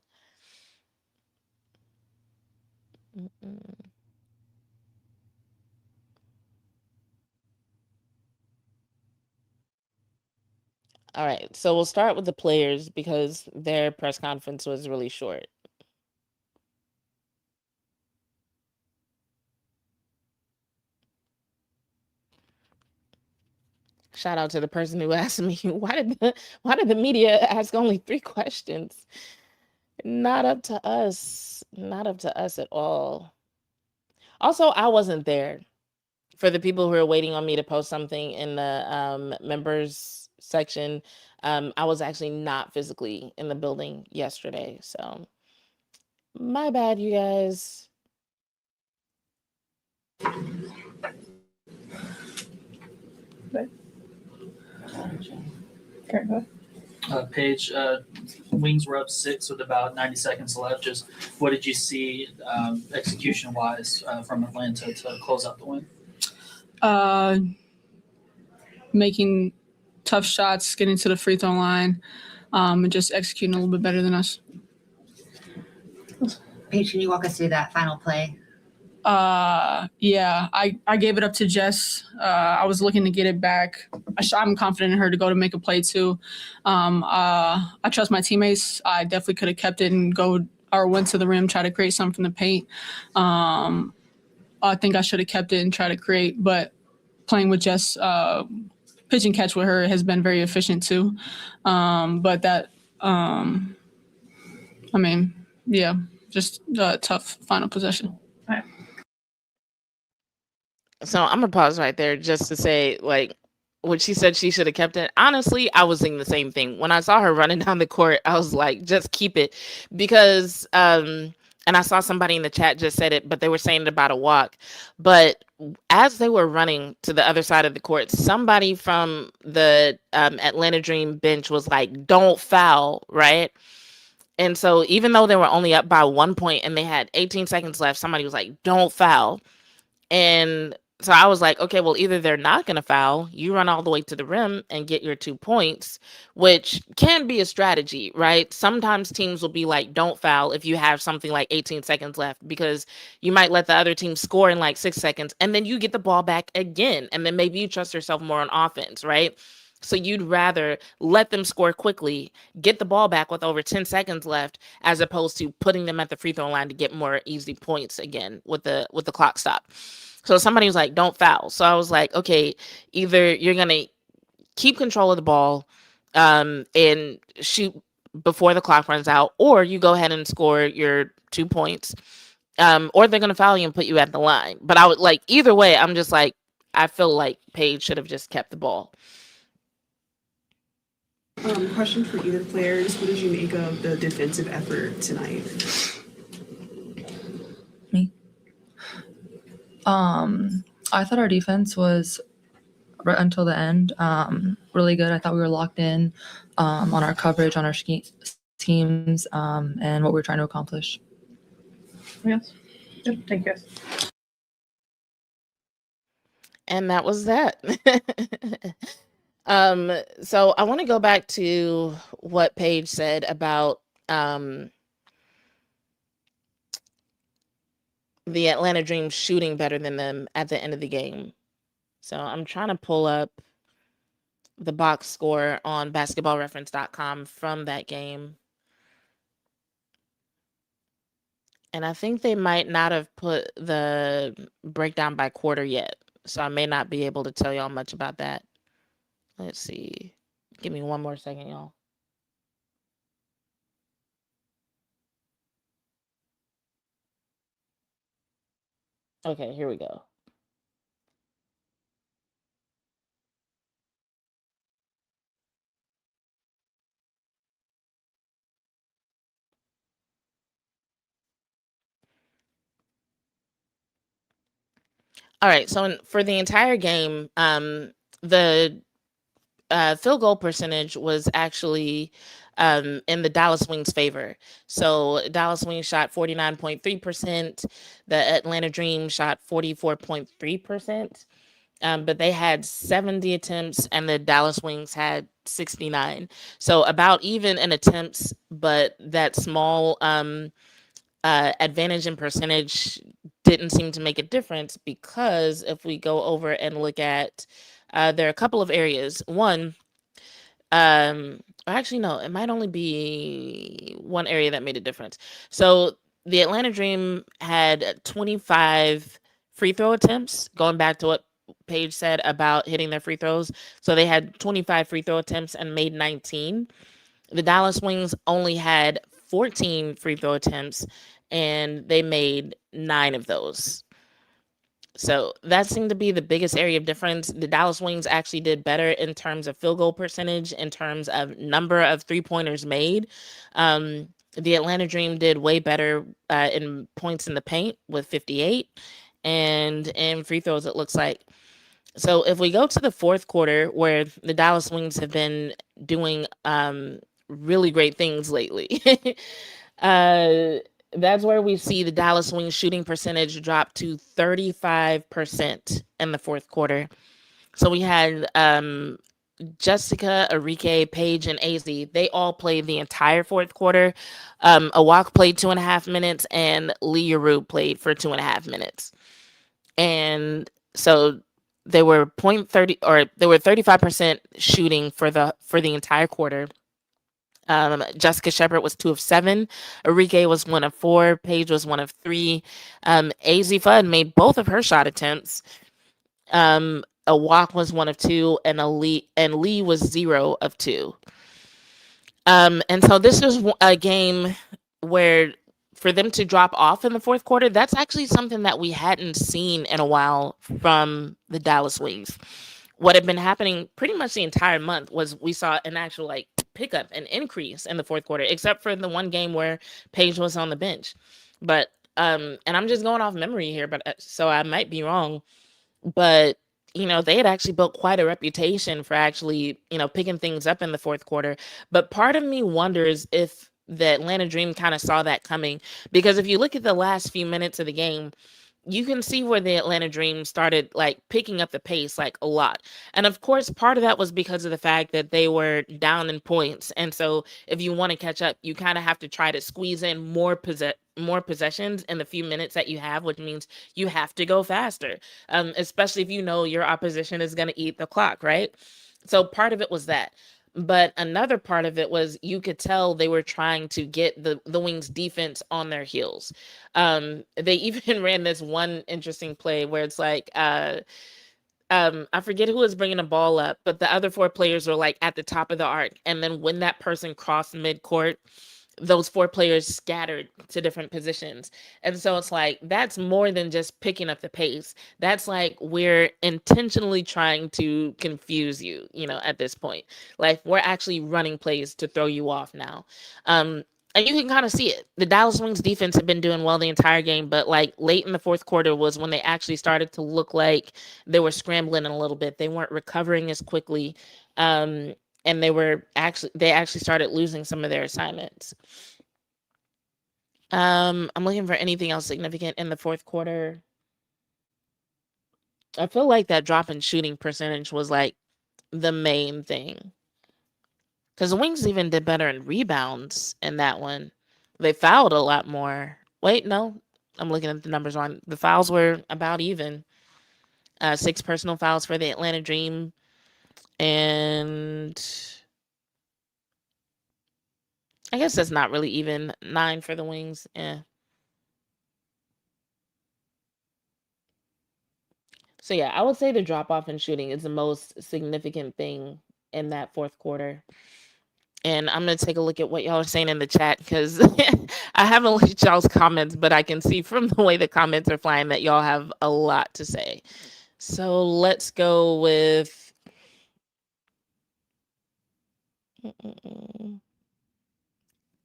All right, so we'll start with the players because their press conference was really short. Shout out to the person who asked me, why did the media ask only 3 questions? Not up to us. Not up to us at all. Also, I wasn't there. For the people who are waiting on me to post something in the members section, I was actually not physically in the building yesterday. So my bad, you guys. Paige, Wings were up 6 with about 90 seconds left. Just what did you see execution-wise from Atlanta to close out the win? Making tough shots, getting to the free throw line, and just executing a little bit better than us. Paige, can you walk us through that final play? Yeah, I gave it up to Jess. I was looking to get it back. I'm confident in her to go to make a play too. I trust my teammates. I definitely could have kept it and went to the rim, try to create something from the paint. I think I should have kept it and tried to create, but playing with Jess, pitch and catch with her has been very efficient too. But that, just a tough final possession. So I'm gonna pause right there just to say, like, when she said she should have kept it, honestly, I was thinking the same thing. When I saw her running down the court, I was like, just keep it. Because and I saw somebody in the chat just said it, but they were saying it about a walk. But as they were running to the other side of the court, somebody from the Atlanta Dream bench was like, don't foul, right? And so even though they were only up by 1 point and they had 18 seconds left, somebody was like, don't foul. And so I was like, okay, well, either they're not going to foul, you run all the way to the rim and get your 2 points, which can be a strategy, right? Sometimes teams will be like, don't foul if you have something like 18 seconds left, because you might let the other team score in like 6 seconds and then you get the ball back again. And then maybe you trust yourself more on offense, right? So you'd rather let them score quickly, get the ball back with over 10 seconds left, as opposed to putting them at the free throw line to get more easy points again with the clock stop. So somebody was like, don't foul. So I was like, okay, either you're going to keep control of the ball and shoot before the clock runs out, or you go ahead and score your 2 points, or they're going to foul you and put you at the line. But I would like, either way, I'm just like, I feel like Paige should have just kept the ball. Question for either players. What did you make of the defensive effort tonight? Me. I thought our defense was right until the end really good. I thought we were locked in on our coverage, on our teams, and what we were trying to accomplish. Yes. Good. Thank you. And that was that. So I want to go back to what Paige said about the Atlanta Dream shooting better than them at the end of the game. So I'm trying to pull up the box score on basketballreference.com from that game. And I think they might not have put the breakdown by quarter yet. So I may not be able to tell y'all much about that. Let's see. Give me one more second, y'all. Okay, here we go. All right, so for the entire game, the field goal percentage was actually in the Dallas Wings' favor. So Dallas Wings shot 49.3%. The Atlanta Dream shot 44.3%. But they had 70 attempts and the Dallas Wings had 69. So about even in attempts, but that small advantage in percentage didn't seem to make a difference, because if we go over and look at, there are a couple of areas. One, actually, no, it might only be one area that made a difference. So the Atlanta Dream had 25 free throw attempts, going back to what Paige said about hitting their free throws. So they had 25 free throw attempts and made 19. The Dallas Wings only had 14 free throw attempts and they made 9 of those. So that seemed to be the biggest area of difference. The Dallas Wings actually did better in terms of field goal percentage, in terms of number of 3-pointers made. The Atlanta Dream did way better in points in the paint with 58, and in free throws, it looks like. So if we go to the fourth quarter, where the Dallas Wings have been doing really great things lately, that's where we see the Dallas Wings shooting percentage drop to 35% in the fourth quarter. So we had Jessica, Arike, Paige, and AZ. They all played the entire fourth quarter. Awak played 2.5 minutes, and Yueru played for 2.5 minutes. And so they were 35% shooting for the entire quarter. Jessica Shepard was 2 of 7. Arike was 1 of 4. Paige was 1 of 3. AZ Fudd made both of her shot attempts. Awak was 1 of 2, and Lee was 0 of 2. And so this is a game where, for them to drop off in the fourth quarter, that's actually something that we hadn't seen in a while from the Dallas Wings. What had been happening pretty much the entire month was we saw an actual pickup, an increase in the fourth quarter, except for the one game where Paige was on the bench. But and I'm just going off memory here, but so I might be wrong. But they had actually built quite a reputation for actually picking things up in the fourth quarter. But part of me wonders if the Atlanta Dream kind of saw that coming, because if you look at the last few minutes of the game, you can see where the Atlanta Dream started picking up the pace a lot. And of course, part of that was because of the fact that they were down in points. And so if you want to catch up, you kind of have to try to squeeze in more possessions in the few minutes that you have, which means you have to go faster, especially if your opposition is going to eat the clock, right? So part of it was that. But another part of it was you could tell they were trying to get the Wings defense on their heels. They even ran this one interesting play where it's like I forget who was bringing the ball up, but the other 4 players were like at the top of the arc, and then when that person crossed midcourt, those 4 players scattered to different positions. And so it's like that's more than just picking up the pace. That's like we're intentionally trying to confuse you, at this point. Like we're actually running plays to throw you off now. And you can kind of see it. The Dallas Wings defense had been doing well the entire game, but like late in the fourth quarter was when they actually started to look like they were scrambling a little bit. They weren't recovering as quickly. And they actually started losing some of their assignments. I'm looking for anything else significant in the fourth quarter. I feel like that drop in shooting percentage was like the main thing. Because the Wings even did better in rebounds in that one. They fouled a lot more. Wait, no. I'm looking at the numbers wrong. The fouls were about even. 6 personal fouls for the Atlanta Dream. And I guess that's not really even. 9 for the Wings. So yeah, I would say the drop off in shooting is the most significant thing in that fourth quarter. And I'm going to take a look at what y'all are saying in the chat because I haven't looked at y'all's comments, but I can see from the way the comments are flying that y'all have a lot to say. So let's go with.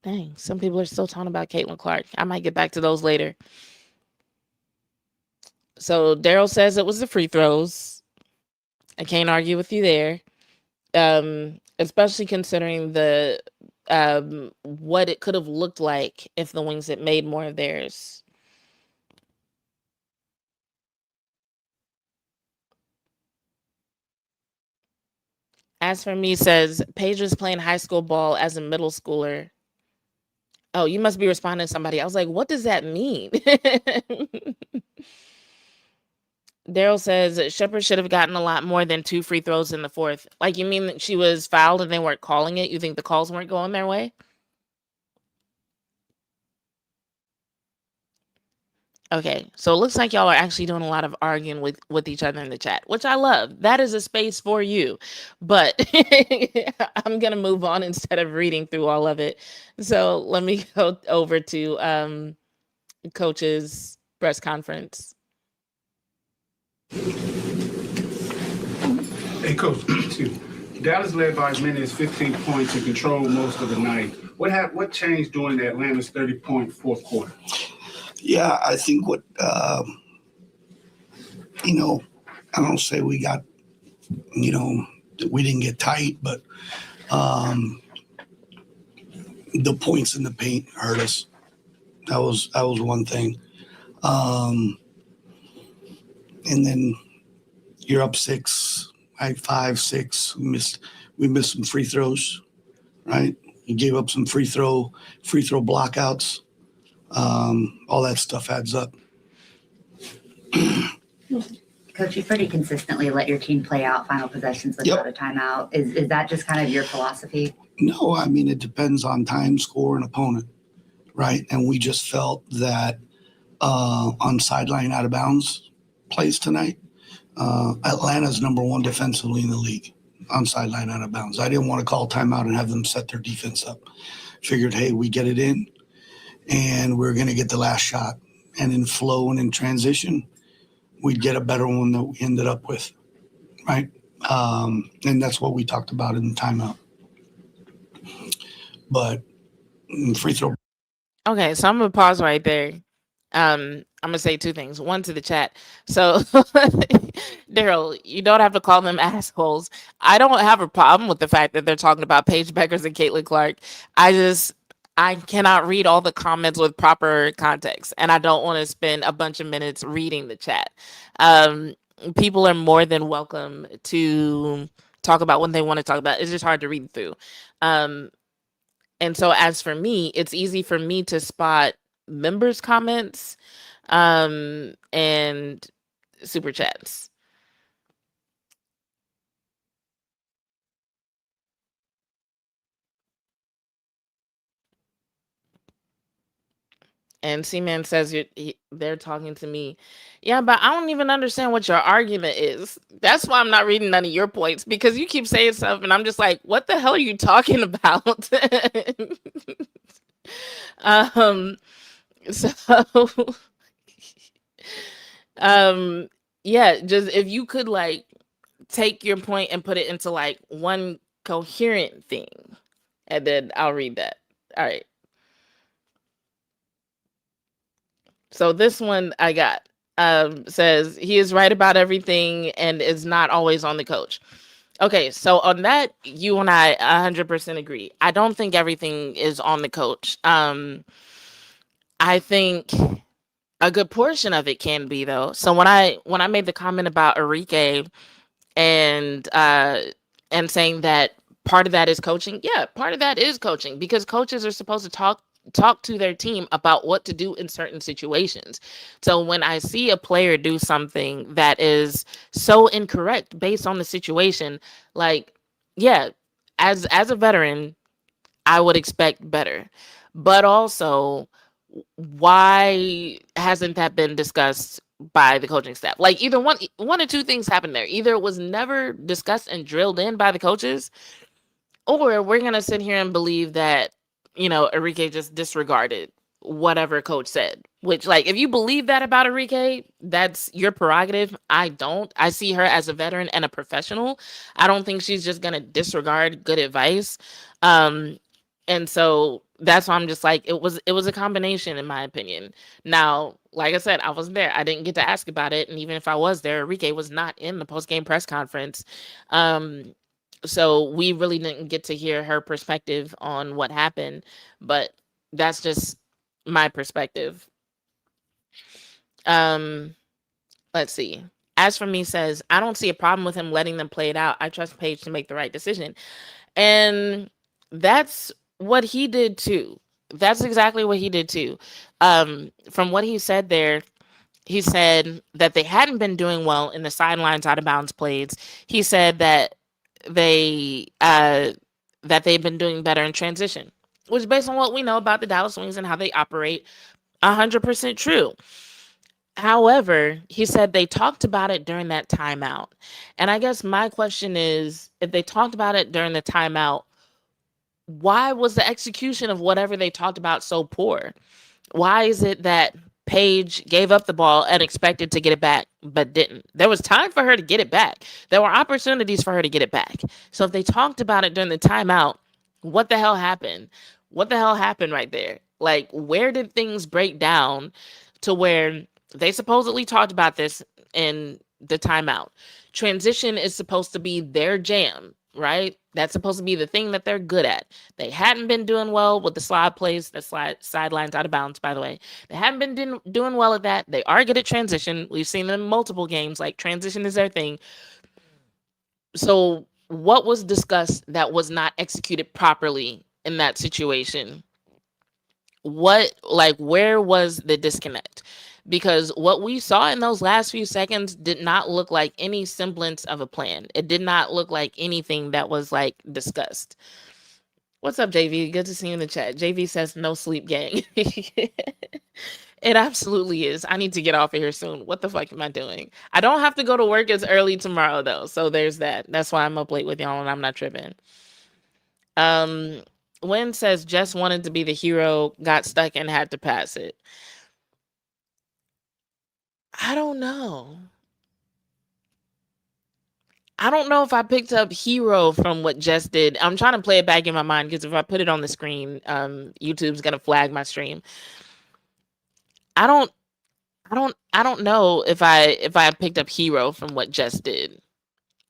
Dang, some people are still talking about Caitlin Clark. I might get back to those later. So Daryl says it was the free throws. I can't argue with you there. Especially considering the what it could have looked like if the Wings had made more of theirs. As for me, says Paige was playing high school ball as a middle schooler. Oh, you must be responding to somebody. I was like, what does that mean? Daryl says Shepard should have gotten a lot more than 2 free throws in the fourth. Like, you mean that she was fouled and they weren't calling it? You think the calls weren't going their way? Okay, so it looks like y'all are actually doing a lot of arguing with each other in the chat, which I love. That is a space for you. But I'm going to move on instead of reading through all of it. So let me go over to Coach's press conference. Hey, Coach, Dallas led by as many as 15 points and controlled most of the night. What changed during the Atlanta's 30-point fourth quarter? Yeah, I think I don't say we got, we didn't get tight, but the points in the paint hurt us. That was one thing. And then you're up 6, right? 5, 6. We missed some free throws, right? You gave up some free throw blockouts. All that stuff adds up. Coach, you pretty consistently let your team play out final possessions without a timeout. Is that just kind of your philosophy? No, I mean, it depends on time, score, and opponent, right? And we just felt that on sideline out of bounds plays tonight, Atlanta's number 1 defensively in the league on sideline out of bounds. I didn't want to call timeout and have them set their defense up. Figured, hey, we get it in, and we're going to get the last shot. And in flow and in transition, we'd get a better one that we ended up with, right? And that's what we talked about in the timeout. But free throw. Okay, so I'm going to pause right there. I'm going to say 2 things. One to the chat. So, Daryl, you don't have to call them assholes. I don't have a problem with the fact that they're talking about Paige Bueckers and Caitlin Clark. I cannot read all the comments with proper context, and I don't want to spend a bunch of minutes reading the chat. People are more than welcome to talk about what they want to talk about. It's just hard to read through. And so as for me, it's easy for me to spot members' comments and super chats. And C-Man says they're talking to me. Yeah, but I don't even understand what your argument is. That's why I'm not reading none of your points, because you keep saying stuff and I'm just like, what the hell are you talking about? um, so, yeah, just if you could like take your point and put it into like one coherent thing, and then I'll read that. All right. So this one I got says he is right about everything and is not always on the coach. Okay, so on that, you and I 100% agree. I don't think everything is on the coach. I think a good portion of it can be, though. So when I made the comment about Enrique and saying that part of that is coaching, yeah, part of that is coaching, because coaches are supposed to talk to their team about what to do in certain situations. So when I see a player do something that is so incorrect based on the situation, like, yeah, as a veteran, I would expect better. But also, why hasn't that been discussed by the coaching staff? Like, either one or two things happened there. Either it was never discussed and drilled in by the coaches, or we're gonna sit here and believe that, Enrique just disregarded whatever coach said. Which, like, if you believe that about Enrique, that's your prerogative. I don't. I see her as a veteran and a professional. I don't think she's just gonna disregard good advice. And so that's why I'm just like, it was a combination, in my opinion. Now, like I said, I wasn't there. I didn't get to ask about it. And even if I was there, Enrique was not in the post-game press conference. So we really didn't get to hear her perspective on what happened, but that's just my perspective. Let's see. As for me, says, I don't see a problem with him letting them play it out. I trust Paige to make the right decision. And that's what he did too. That's exactly what he did too. From what he said there, he said that they hadn't been doing well in the sidelines out of bounds plays. He said that they've been doing better in transition, which, based on what we know about the Dallas Wings and how they operate, 100% true. However, he said they talked about it during that timeout. And I guess my question is, if they talked about it during the timeout, why was the execution of whatever they talked about so poor? Why is it that Paige gave up the ball and expected to get it back, but didn't? There was time for her to get it back. There were opportunities for her to get it back. So if they talked about it during the timeout, what the hell happened? What the hell happened right there? Like, where did things break down to where they supposedly talked about this in the timeout? Transition is supposed to be their jam, right? That's supposed to be the thing that they're good at. They hadn't been doing well with the slide plays, the sidelines out of bounds, by the way. They haven't been doing well at that. They are good at transition. We've seen them in multiple games. Like, transition is their thing. So what was discussed that was not executed properly in that situation? Where was the disconnect? Because what we saw in those last few seconds did not look like any semblance of a plan. It did not look like anything that was like discussed. What's up, JV? Good to see you in the chat. JV says no sleep, gang. It absolutely is. I need to get off of here soon. What the fuck am I doing? I don't have to go to work as early tomorrow though, so there's that. That's why I'm up late with y'all and I'm not tripping. Wynn says Jess wanted to be the hero, got stuck and had to pass it. I don't know. I don't know if I picked up hero from what Jess did. I'm trying to play it back in my mind, because if I put it on the screen, YouTube's gonna flag my stream. I don't know if I picked up hero from what Jess did.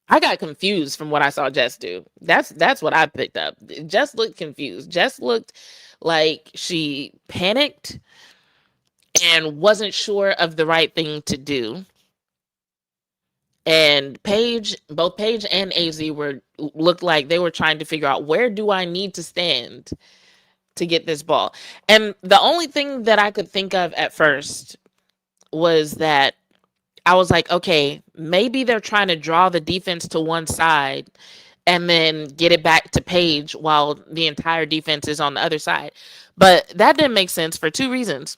I got confused from what I saw Jess do. That's what I picked up. Jess looked confused. Jess looked like she panicked and wasn't sure of the right thing to do. And both Paige and AZ looked like they were trying to figure out, where do I need to stand to get this ball? And the only thing that I could think of at first was that I was like, okay, maybe they're trying to draw the defense to one side and then get it back to Paige while the entire defense is on the other side. But that didn't make sense for two reasons.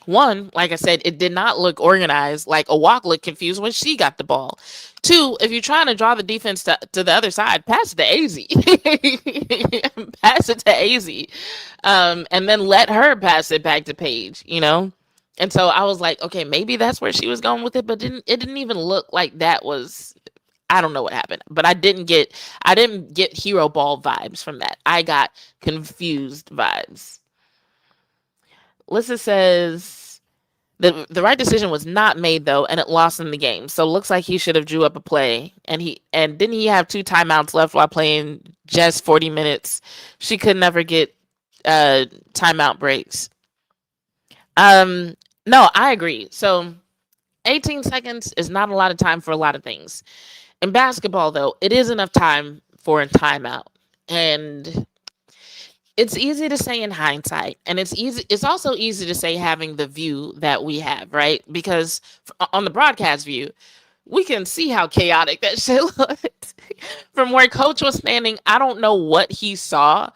One, like I said, it did not look organized. Like Awak looked confused when she got the ball. Two, if you're trying to draw the defense to the other side, pass it to AZ. Pass it to AZ. And then let her pass it back to Paige, you know? And so I was like, okay, maybe that's where she was going with it, but it didn't even look like that was, I don't know what happened, but I didn't get hero ball vibes from that. I got confused vibes. Lissa says the right decision was not made though, and it lost in the game. So it looks like he should have drew up a play. And didn't he have 2 timeouts left while playing just 40 minutes? She could never get timeout breaks. No, I agree. So 18 seconds is not a lot of time for a lot of things. In basketball, though, it is enough time for a timeout. And it's easy to say in hindsight, and it's also easy to say having the view that we have, right? Because on the broadcast view, we can see how chaotic that shit looked. From where coach was standing, I don't know what he saw.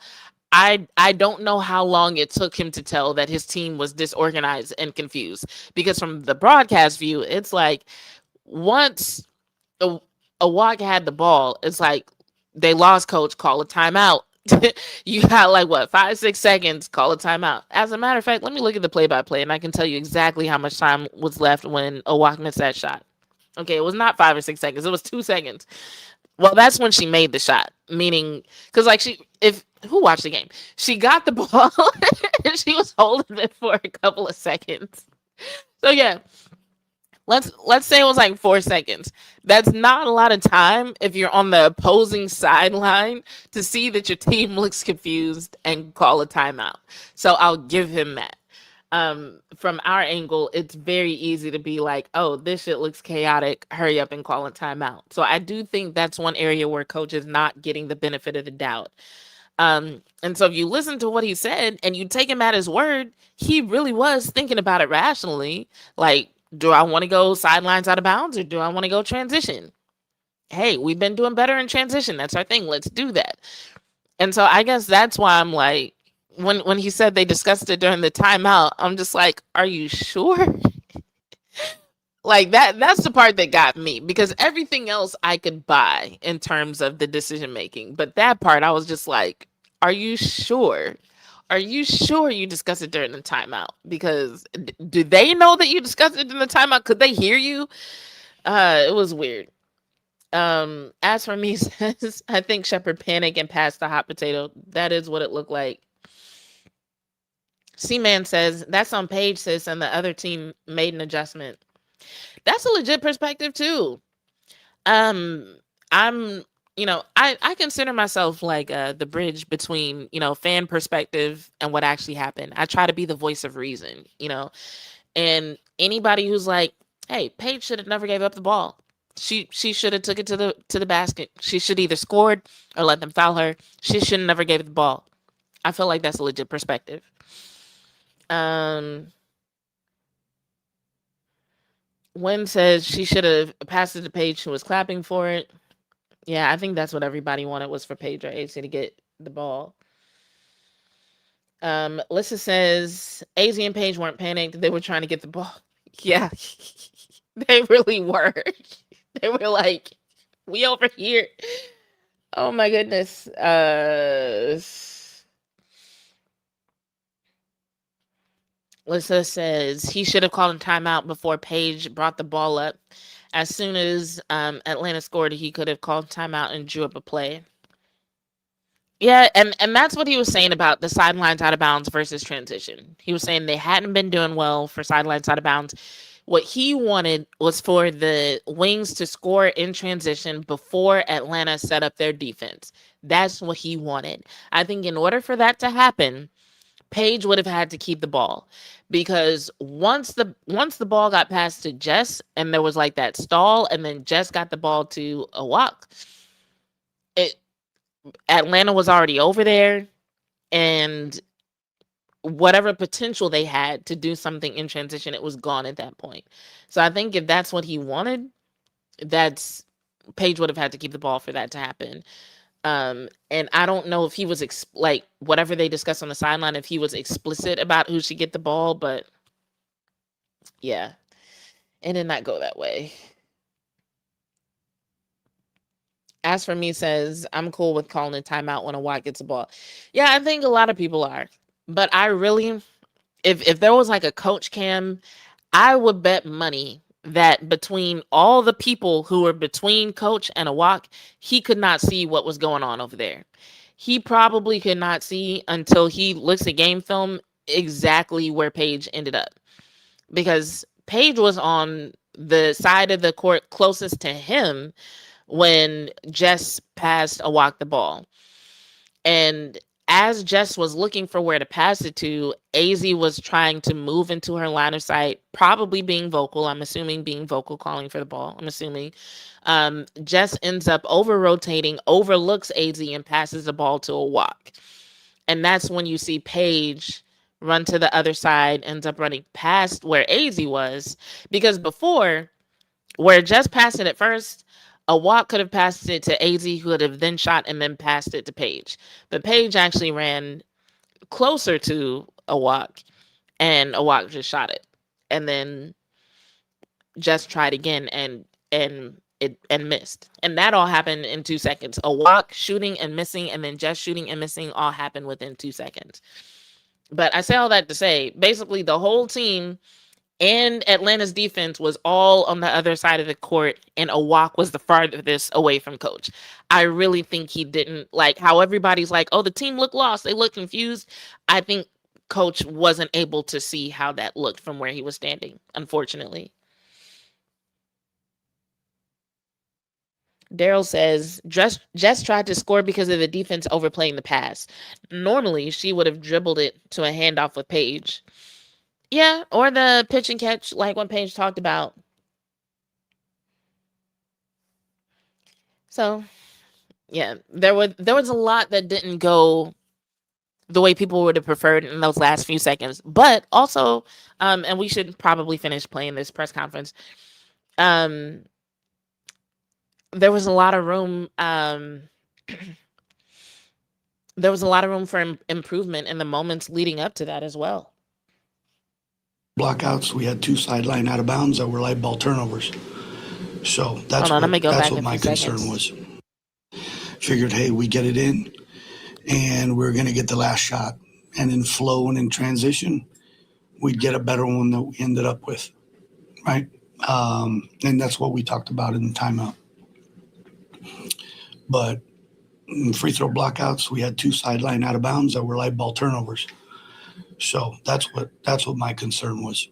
I don't know how long it took him to tell that his team was disorganized and confused. Because from the broadcast view, it's like once Awak had the ball, it's like they lost coach, call a timeout. You got like what, 5-6 seconds, call a timeout. As a matter of fact, let me look at the play-by-play and I can tell you exactly how much time was left when Awak missed that shot. Okay, it was not 5 or 6 seconds, it was 2 seconds. Well, that's when she made the shot, meaning because like who watched the game? She got the ball and she was holding it for a couple of seconds. So yeah, let's say it was like 4 seconds. That's not a lot of time if you're on the opposing sideline to see that your team looks confused and call a timeout. So I'll give him that. From our angle, it's very easy to be like, oh, this shit looks chaotic. Hurry up and call a timeout. So I do think that's one area where coach is not getting the benefit of the doubt. And so if you listen to what he said and you take him at his word, he really was thinking about it rationally. Like, do I want to go sidelines out of bounds or do I want to go transition? Hey, we've been doing better in transition. That's our thing. Let's do that. And so I guess that's why I'm like, when he said they discussed it during the timeout, I'm just like, are you sure? Like that's the part that got me, because everything else I could buy in terms of the decision making. But that part I was just like, are you sure? Are you sure you discussed it during the timeout? Because do they know that you discussed it in the timeout? Could they hear you? It was weird. As for me, says, I think Shepard panicked and passed the hot potato. That is what it looked like. C-Man says, that's on Paige, sis, and the other team made an adjustment. That's a legit perspective too. I'm, I consider myself like the bridge between, fan perspective and what actually happened. I try to be the voice of reason, and anybody who's like, hey, Paige should have never gave up the ball. She should have took it to the basket. She should either scored or let them foul her. She should have never gave it the ball. I feel like that's a legit perspective. Wynn says she should have passed it to Paige, who was clapping for it. Yeah, I think that's what everybody wanted, was for Paige or AC to get the ball. Lissa says AZ and Paige weren't panicked. They were trying to get the ball. Yeah, they really were. They were like, we over here. Oh my goodness. Lissa says he should have called a timeout before Paige brought the ball up. As soon as Atlanta scored, he could have called timeout and drew up a play. Yeah, and that's what he was saying about the sidelines out of bounds versus transition. He was saying they hadn't been doing well for sidelines out of bounds. What he wanted was for the wings to score in transition before Atlanta set up their defense. That's what he wanted. I think in order for that to happen, Paige would have had to keep the ball, because once the ball got passed to Jess and there was like that stall, and then Jess got the ball to Awak, Atlanta was already over there, and whatever potential they had to do something in transition, it was gone at that point. So I think if that's what he wanted, Paige would have had to keep the ball for that to happen. And I don't know if he was like whatever they discussed on the sideline, if he was explicit about who should get the ball, but Yeah, it did not go that way. As for me, says, I'm cool with calling a timeout when a Watt gets a ball. Yeah, I think a lot of people are. But I really, if there was like a coach cam, I would bet money that between all the people who were between coach and a walk, he could not see what was going on over there. He probably could not see until he looks at game film exactly where Paige ended up. Because Paige was on the side of the court closest to him when Jess passed a walk the ball. And as Jess was looking for where to pass it to, AZ was trying to move into her line of sight, probably being vocal. I'm assuming being vocal, calling for the ball. I'm assuming. Jess ends up over rotating, overlooks AZ, and passes the ball to a walk. And that's when you see Paige run to the other side, ends up running past where AZ was. Because before, where Jess passed it at first, a walk could have passed it to AZ, who would have then shot and then passed it to Paige. But Paige actually ran closer to a walk, and a walk just shot it. And then Jess tried again and missed. And that all happened in 2 seconds. A walk, shooting and missing, and then Jess shooting and missing all happened within 2 seconds. But I say all that to say, basically the whole team and Atlanta's defense was all on the other side of the court, and a walk was the farthest away from coach. I really think he didn't like how everybody's like, oh, the team looked lost. They look confused. I think coach wasn't able to see how that looked from where he was standing, unfortunately. Daryl says, Jess tried to score because of the defense overplaying the pass. Normally, she would have dribbled it to a handoff with Paige. Yeah, or the pitch and catch, like what Paige talked about. So, yeah, there was a lot that didn't go the way people would have preferred in those last few seconds. But also, and we should probably finish playing this press conference. There was a lot of room. There was a lot of room for improvement in the moments leading up to that as well. Blockouts, we had 2 sideline out of bounds that were light ball turnovers. So that's Hold on, let me go that's back what a my few concern seconds. was. Figured, hey, we get it in, and we're going to get the last shot. And in flow and in transition, we'd get a better one that we ended up with, right? And that's what we talked about in the timeout. But in free throw blockouts, we had 2 sideline out of bounds that were light ball turnovers. So that's what my concern was.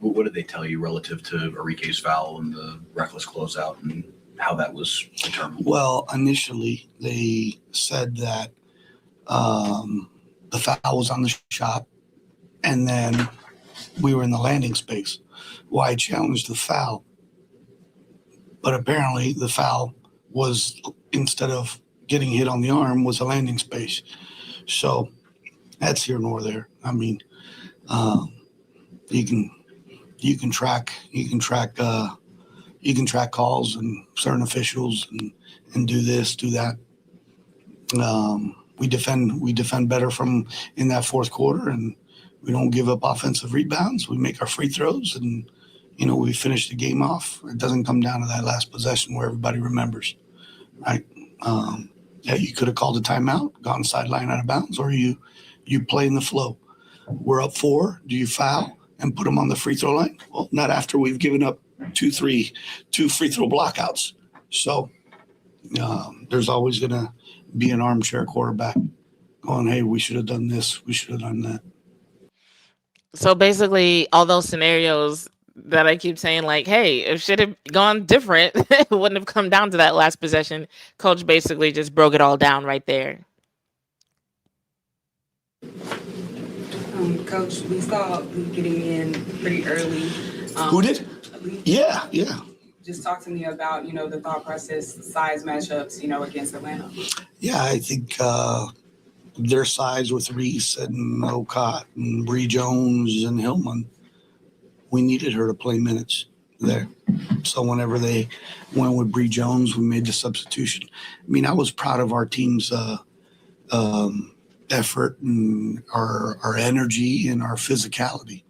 What did they tell you relative to Enrique's foul and the reckless closeout and how that was determined? Well, initially they said that the foul was on the shot, and then we were in the landing space. Well, I challenged the foul, but apparently the foul was, instead of getting hit on the arm, was a landing space. So that's here nor there. I mean, you can track calls and certain officials and do this, do that. We defend better from in that fourth quarter, and we don't give up offensive rebounds. We make our free throws, and we finish the game off. It doesn't come down to that last possession where everybody remembers, right? Yeah, you could have called a timeout, gone sideline out of bounds, or you play in the flow. We're up 4. Do you foul and put them on the free throw line? Well, not after we've given up 2 free throw blockouts. So there's always going to be an armchair quarterback going, hey, we should have done this, we should have done that. So basically, all those scenarios that I keep saying, like, hey, it should have gone different, it wouldn't have come down to that last possession. Coach basically just broke it all down right there. Coach, we saw Lee getting in pretty early. Who did? Lee. Yeah. Just talk to me about, the thought process, size matchups, against Atlanta. Yeah, I think their size with Reese and Ocott and Bree Jones and Hillman, we needed her to play minutes there. So whenever they went with Bree Jones, we made the substitution. I mean, I was proud of our team's effort and our energy and our physicality,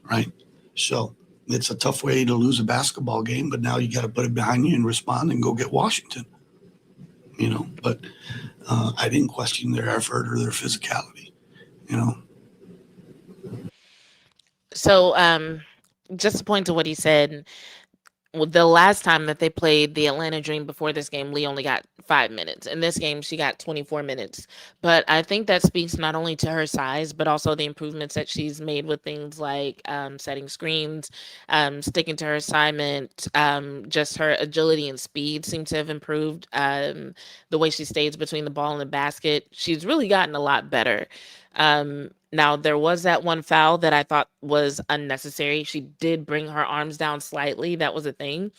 right? So it's a tough way to lose a basketball game, but now you got to put it behind you and respond and go get Washington, But I didn't question their effort or their physicality, So, just to point to what he said, the last time that they played the Atlanta Dream before this game, Lee only got 5 minutes. In this game, she got 24 minutes. But I think that speaks not only to her size, but also the improvements that she's made with things like setting screens, sticking to her assignment, just her agility and speed seem to have improved. The way she stays between the ball and the basket, she's really gotten a lot better. Now, there was that one foul that I thought was unnecessary. She did bring her arms down slightly. That was a thing.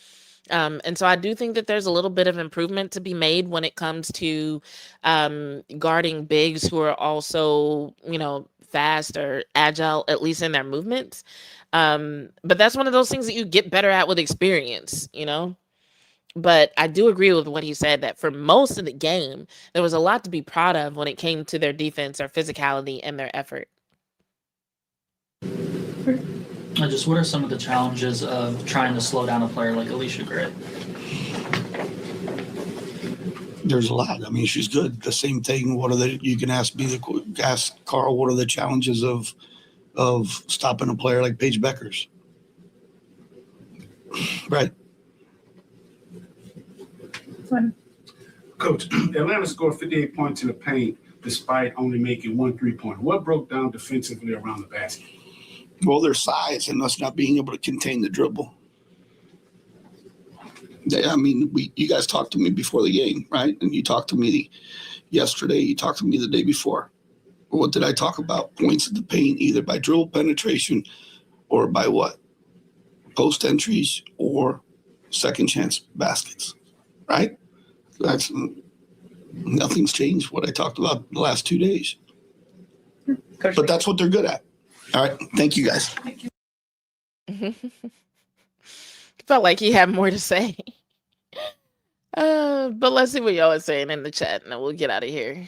And so I do think that there's a little bit of improvement to be made when it comes to guarding bigs who are also, fast or agile, at least in their movements. But that's one of those things that you get better at with experience. But I do agree with what he said that for most of the game, there was a lot to be proud of when it came to their defense, their physicality, and their effort. Just what are some of the challenges of trying to slow down a player like Alicia Gray? There's a lot. I mean, she's good. The same thing. You can ask Carl, what are the challenges of stopping a player like Paige Bueckers? Right. Coach, Atlanta scored 58 points in the paint despite only making 1 3-pointer. What broke down defensively around the basket? Well, their size and us not being able to contain the dribble. I mean, you guys talked to me before the game, right? And you talked to me yesterday. You talked to me the day before. What did I talk about? Points in the paint, either by dribble penetration or by what? Post entries or second chance baskets, right? Nothing's changed what I talked about the last 2 days. But that's what they're good at. All right. Thank you, guys. Felt like he had more to say. But let's see what y'all are saying in the chat, and then we'll get out of here.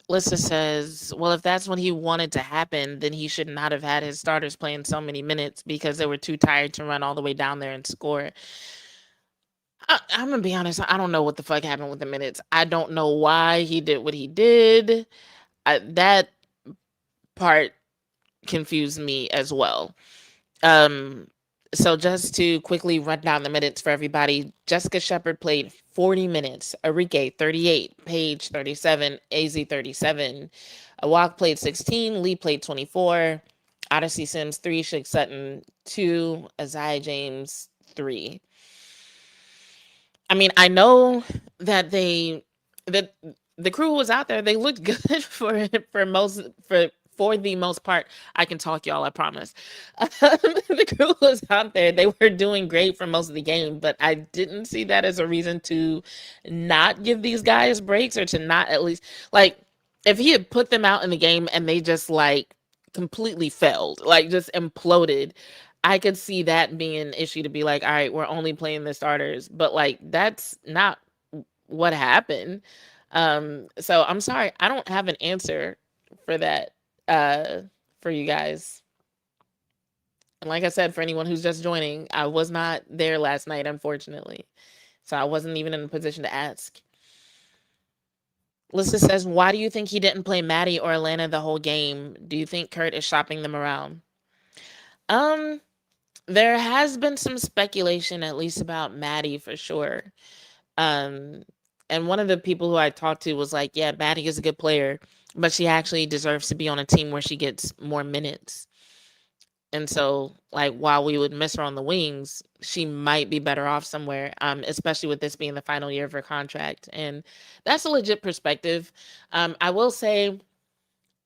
Lissa says, well, if that's what he wanted to happen, then he should not have had his starters playing so many minutes because they were too tired to run all the way down there and score. I'm going to be honest. I don't know what the fuck happened with the minutes. I don't know why he did what he did. That part confused me as well. So just to quickly run down the minutes for everybody, Jessica Shepard played 40 minutes, Arike 38, Paige 37, AZ 37, Awak played 16, Lee played 24, Odyssey Sims 3, Shake Sutton 2, Isaiah James 3. I mean, I know that the crew was out there. They looked good for the most part. I can talk, y'all, I promise. The crew was out there. They were doing great for most of the game, but I didn't see that as a reason to not give these guys breaks or to not at least, like, if he had put them out in the game and they just, like, completely failed, like, just imploded, I could see that being an issue to be like, all right, we're only playing the starters. But, like, that's not what happened. So I'm sorry. I don't have an answer for that. For you guys. And like I said, for anyone who's just joining, I was not there last night, unfortunately. So I wasn't even in a position to ask. Lisa says, why do you think he didn't play Maddie or Atlanta the whole game? Do you think Kurt is shopping them around? There has been some speculation, at least about Maddie for sure. And one of the people who I talked to was like, yeah, Maddie is a good player, but she actually deserves to be on a team where she gets more minutes. And so, like, while we would miss her on the wings, she might be better off somewhere, especially with this being the final year of her contract. And that's a legit perspective. I will say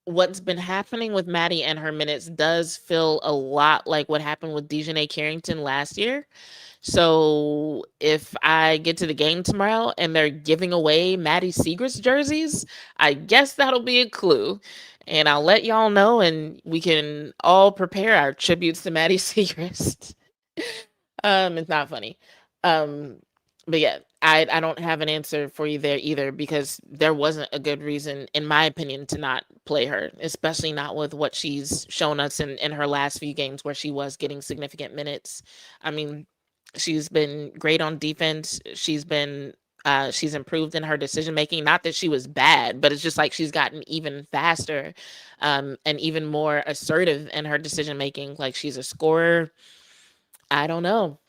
what's been happening with Maddie and her minutes does feel a lot like what happened with Dejanay Carrington last year. So if I get to the game tomorrow and they're giving away Maddie Siegrist jerseys, I guess that'll be a clue. And I'll let y'all know, and we can all prepare our tributes to Maddie Siegrist. It's not funny. But yeah, I don't have an answer for you there either, because there wasn't a good reason, in my opinion, to not play her, especially not with what she's shown us in her last few games where she was getting significant minutes. I mean, she's been great on defense. She's improved in her decision making. Not that she was bad, but it's just like she's gotten even faster, and even more assertive in her decision making. Like, she's a scorer. I don't know.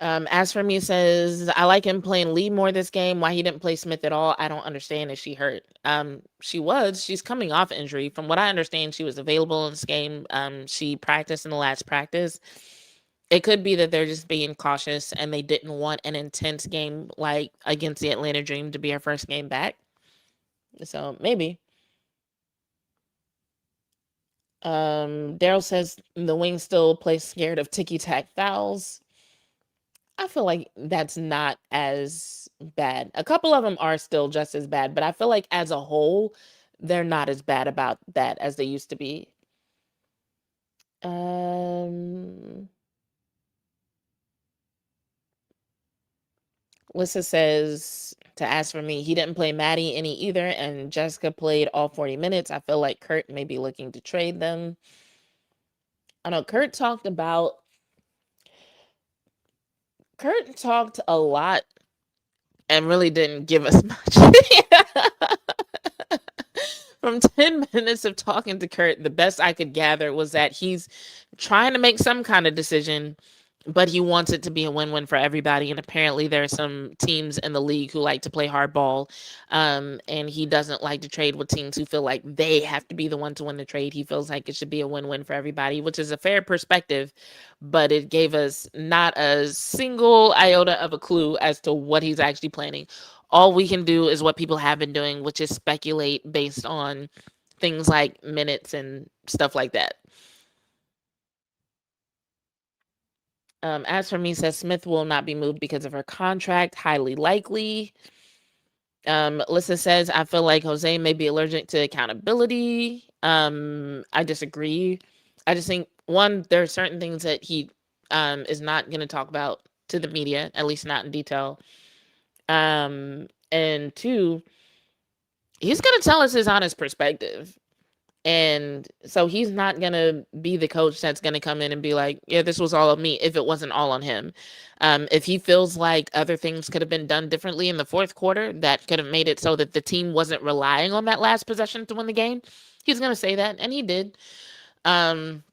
As for me, says I like him playing Lee more this game. Why he didn't play Smith at all, I don't understand. Is she hurt? She's coming off injury. From what I understand, she was available in this game. She practiced in the last practice. It could be that they're just being cautious and they didn't want an intense game like against the Atlanta Dream to be her first game back. So maybe. Daryl says the Wings still play scared of ticky tack fouls. I feel like that's not as bad. A couple of them are still just as bad, but I feel like as a whole, they're not as bad about that as they used to be. Lissa says to ask for me, he didn't play Maddie any either, and Jessica played all 40 minutes. I feel like Kurt may be looking to trade them. I know Kurt talked a lot and really didn't give us much. From 10 minutes of talking to Kurt, the best I could gather was that he's trying to make some kind of decision, but he wants it to be a win-win for everybody. And apparently there are some teams in the league who like to play hardball, and he doesn't like to trade with teams who feel like they have to be the one to win the trade. He feels like it should be a win-win for everybody, which is a fair perspective, but it gave us not a single iota of a clue as to what he's actually planning. All we can do is what people have been doing, which is speculate based on things like minutes and stuff like that. As for me, says Smith will not be moved because of her contract. Highly likely. Alyssa says, I feel like Jose may be allergic to accountability. I disagree. I just think, one, there are certain things that he is not going to talk about to the media, at least not in detail. And two, he's going to tell us his honest perspective. And so he's not going to be the coach that's going to come in and be like, yeah, this was all on me, if it wasn't all on him. If he feels like other things could have been done differently in the fourth quarter that could have made it so that the team wasn't relying on that last possession to win the game, he's going to say that. And he did. And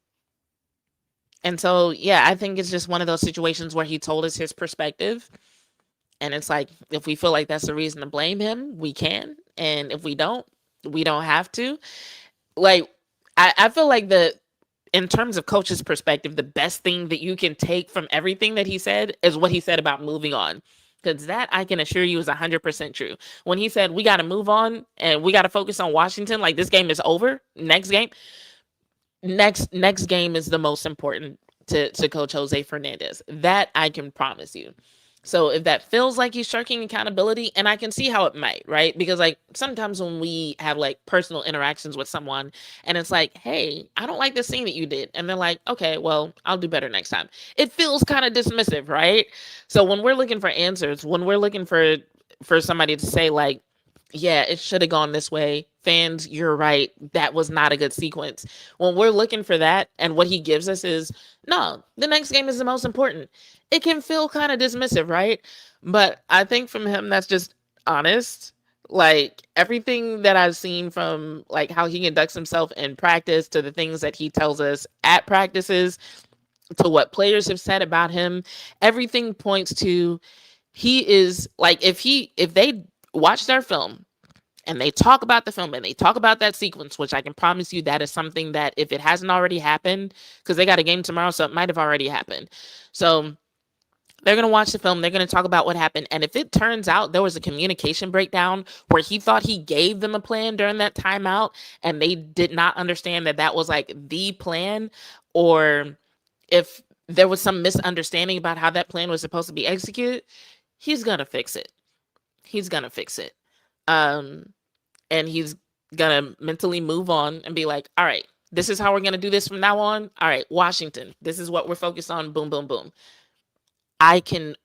so, yeah, I think it's just one of those situations where he told us his perspective. And it's like, if we feel like that's the reason to blame him, we can. And if we don't have to. Like, I feel like in terms of coach's perspective, the best thing that you can take from everything that he said is what he said about moving on. Because that, I can assure you, is 100% true. When he said, we got to move on and we got to focus on Washington, like this game is over, next game is the most important to Coach Jose Fernandez. That I can promise you. So if that feels like he's shirking accountability, and I can see how it might, right? Because like sometimes when we have like personal interactions with someone and it's like, hey, I don't like this thing that you did. And they're like, okay, well, I'll do better next time. It feels kind of dismissive, right? So when we're looking for answers, when we're looking for somebody to say like, yeah, it should have gone this way. Fans, you're right. That was not a good sequence. When we're looking for that and what he gives us is, no, the next game is the most important. It can feel kind of dismissive, right? But I think from him, that's just honest. Like everything that I've seen from like how he conducts himself in practice to the things that he tells us at practices to what players have said about him, everything points to he is like, if they watch their film and they talk about the film and they talk about that sequence, which I can promise you that is something that if it hasn't already happened, because they got a game tomorrow, so it might have already happened. So they're going to watch the film. They're going to talk about what happened. And if it turns out there was a communication breakdown where he thought he gave them a plan during that timeout and they did not understand that that was like the plan, or if there was some misunderstanding about how that plan was supposed to be executed, he's going to fix it. He's going to fix it. And he's going to mentally move on and be like, all right, this is how we're going to do this from now on. All right, Washington, this is what we're focused on. Boom, boom, boom. I can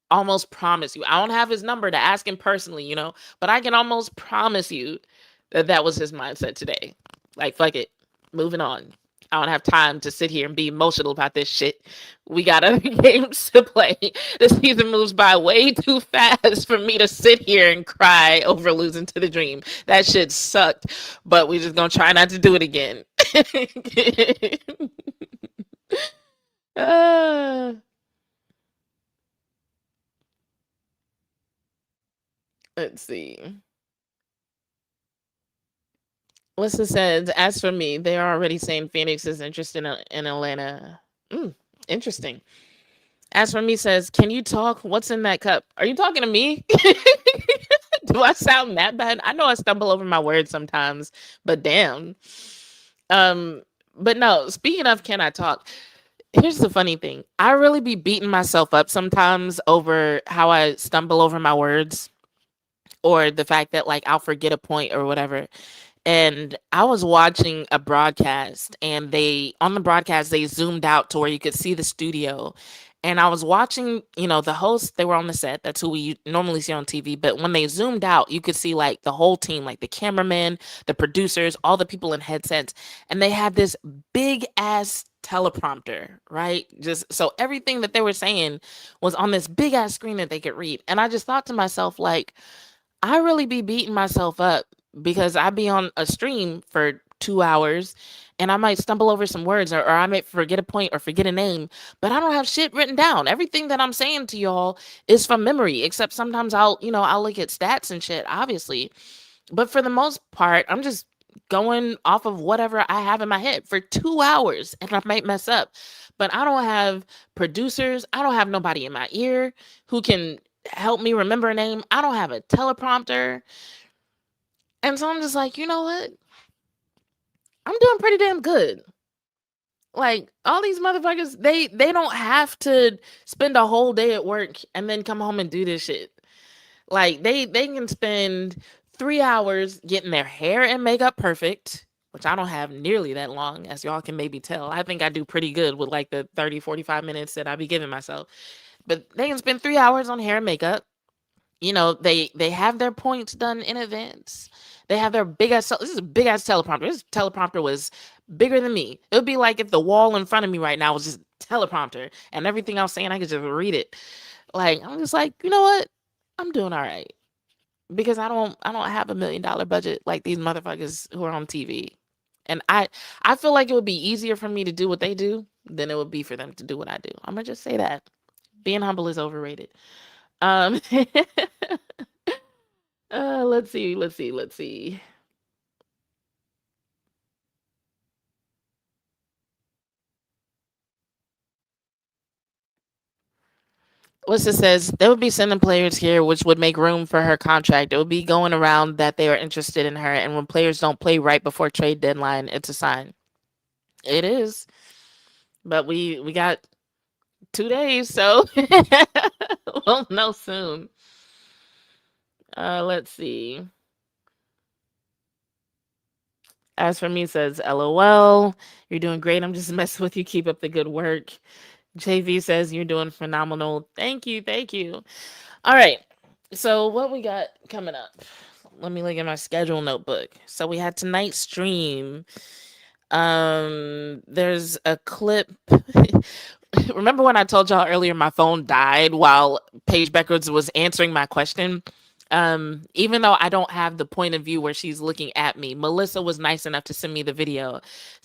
almost promise you, I don't have his number to ask him personally, but I can almost promise you that that was his mindset today. Like, fuck it, moving on. I don't have time to sit here and be emotional about this shit. We got other games to play. The season moves by way too fast for me to sit here and cry over losing to the Dream. That shit sucked, but we just gonna try not to do it again. uh, let's see. What's it says? As for me, they are already saying Phoenix is interested in Atlanta. Interesting. As for me says, can you talk? What's in that cup? Are you talking to me? Do I sound that bad? I know I stumble over my words sometimes, but damn. But no, speaking of can I talk? Here's the funny thing. I really be beating myself up sometimes over how I stumble over my words or the fact that like I'll forget a point or whatever. And I was watching a broadcast and on the broadcast they zoomed out to where you could see the studio. And I was watching, the hosts, they were on the set. That's who we normally see on TV. But when they zoomed out, you could see like the whole team, like the cameramen, the producers, all the people in headsets. And they had this big ass teleprompter, right? Just so everything that they were saying was on this big ass screen that they could read. And I just thought to myself, like, I really be beating myself up because I be on a stream for 2 hours and I might stumble over some words or I might forget a point or forget a name, but I don't have shit written down. Everything that I'm saying to y'all is from memory, except sometimes I'll look at stats and shit, obviously. But for the most part, I'm just going off of whatever I have in my head for 2 hours and I might mess up. But I don't have producers. I don't have nobody in my ear who can help me remember a name. I don't have a teleprompter. And so I'm just like, you know what? I'm doing pretty damn good. Like all these motherfuckers, they don't have to spend a whole day at work and then come home and do this shit. Like they can spend 3 hours getting their hair and makeup perfect, which I don't have nearly that long, as y'all can maybe tell. I think I do pretty good with like the 30-45 minutes that I be giving myself. But they can spend 3 hours on hair and makeup. They have their points done in advance. They have their big ass. This is a big ass teleprompter. This teleprompter was bigger than me. It would be like if the wall in front of me right now was just teleprompter, and everything I was saying I could just read it. Like I'm just like, you know what? I'm doing all right because I don't have $1 million budget like these motherfuckers who are on TV, and I feel like it would be easier for me to do what they do than it would be for them to do what I do. I'm gonna just say that being humble is overrated. Let's see. What's it says? They would be sending players here, which would make room for her contract. It would be going around that they are interested in her, and when players don't play right before trade deadline, it's a sign. It is, but we got 2 days, so we'll know soon. Let's see. As for me, says LOL. You're doing great. I'm just messing with you. Keep up the good work. JV says you're doing phenomenal. Thank you. All right. So what we got coming up? Let me look at my schedule notebook. So we had tonight's stream. There's a clip. Remember when I told y'all earlier my phone died while Paige Bueckers was answering my question? Even though I don't have the point of view where she's looking at me, Melissa was nice enough to send me the video.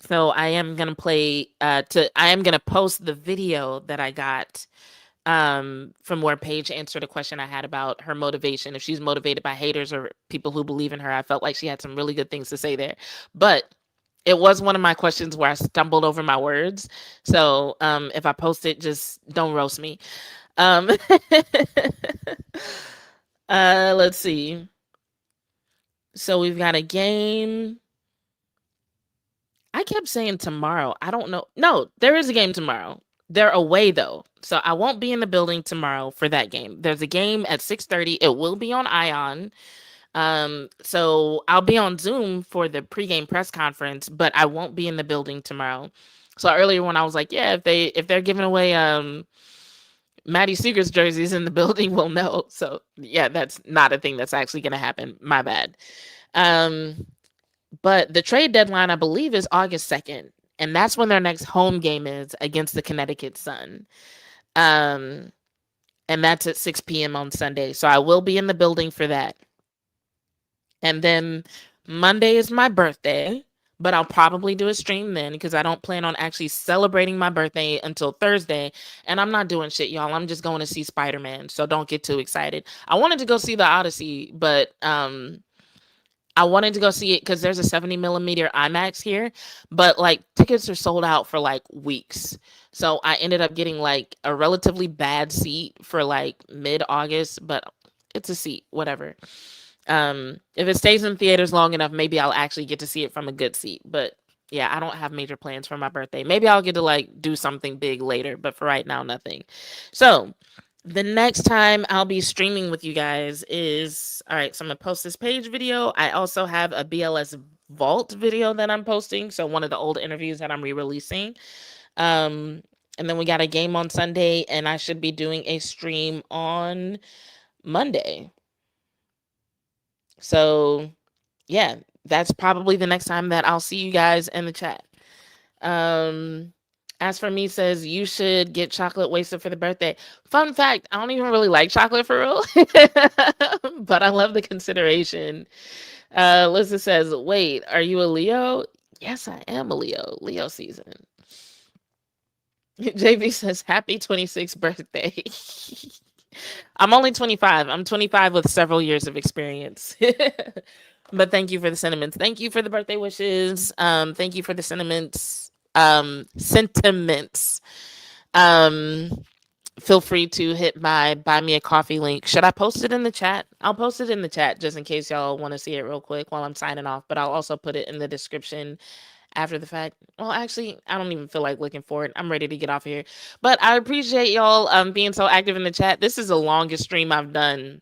So I am gonna post the video that I got from where Paige answered a question I had about her motivation. If she's motivated by haters or people who believe in her, I felt like she had some really good things to say there. But it was one of my questions where I stumbled over my words. So if I post it, just don't roast me. Let's see. So we've got a game. I kept saying tomorrow. I don't know. No, there is a game tomorrow. They're away though. So I won't be in the building tomorrow for that game. There's a game at 6:30. It will be on Ion. So I'll be on Zoom for the pregame press conference, but I won't be in the building tomorrow. So earlier when I was like, yeah, if they're giving away Maddie Seeger's jersey is in the building will know. So yeah, that's not a thing that's actually going to happen. My bad. But the trade deadline, I believe, is August 2nd. And that's when their next home game is against the Connecticut Sun. And that's at 6 p.m. on Sunday. So I will be in the building for that. And then Monday is my birthday, but I'll probably do a stream then because I don't plan on actually celebrating my birthday until Thursday. And I'm not doing shit, y'all. I'm just going to see Spider-Man. So don't get too excited. I wanted to go see the Odyssey, but I wanted to go see it because there's a 70 millimeter IMAX here, but like tickets are sold out for like weeks. So I ended up getting like a relatively bad seat for like mid-August, but it's a seat, whatever. If it stays in theaters long enough, maybe I'll actually get to see it from a good seat. But yeah, I don't have major plans for my birthday. Maybe I'll get to like do something big later, but for right now, nothing. So the next time I'll be streaming with you guys is, all right, so I'm going to post this Paige video. I also have a BLS Vault video that I'm posting. So one of the old interviews that I'm re-releasing. And then we got a game on Sunday, and I should be doing a stream on Monday. So yeah, that's probably the next time that I'll see you guys in the chat. As for me says, you should get chocolate wasted for the birthday. Fun fact, I don't even really like chocolate for real, but I love the consideration. Lisa says, wait, are you a Leo? Yes, I am a Leo. Leo season. JB says, happy 26th birthday. I'm only 25. I'm 25 with several years of experience. But thank you for the sentiments. Thank you for the birthday wishes. Thank you for the sentiments. Feel free to hit my buy me a coffee link. Should I post it in the chat? I'll post it in the chat just in case y'all want to see it real quick while I'm signing off, but I'll also put it in the description after the fact. Well, actually, I don't even feel like looking for it. I'm ready to get off here, but I appreciate y'all being so active in the chat. This is the longest stream I've done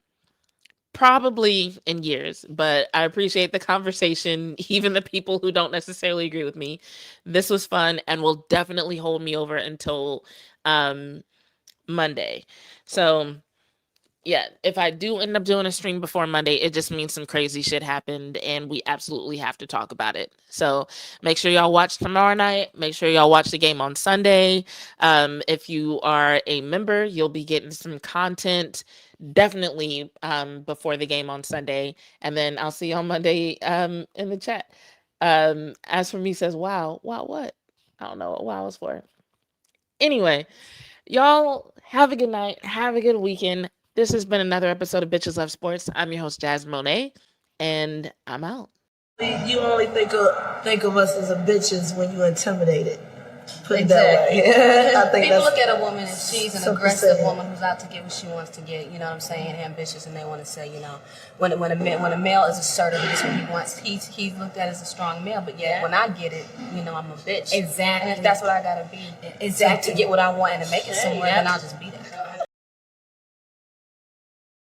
probably in years, but I appreciate the conversation, even the people who don't necessarily agree with me. This was fun and will definitely hold me over until Monday. So yeah, if I do end up doing a stream before Monday, it just means some crazy shit happened and we absolutely have to talk about it. So make sure y'all watch tomorrow night. Make sure y'all watch the game on Sunday. If you are a member, you'll be getting some content definitely before the game on Sunday. And then I'll see you on Monday in the chat. As for me says, wow, what? I don't know what wow was for. Anyway, y'all have a good night. Have a good weekend. This has been another episode of Bitches Love Sports. I'm your host, Jazz Monet, and I'm out. You only think of us as a bitches when you intimidated. Put it that way. I think People that's look at a woman if she's an so aggressive pathetic. woman who's out to get what she wants to get, you know what I'm saying, ambitious, and they want to say, you know, when a male is assertive, this is what he wants. He's looked at as a strong male, but yet when I get it, you know, I'm a bitch. Exactly. And if that's what I gotta be, Exactly. to get what I want and to make it somewhere, then I'll just be that.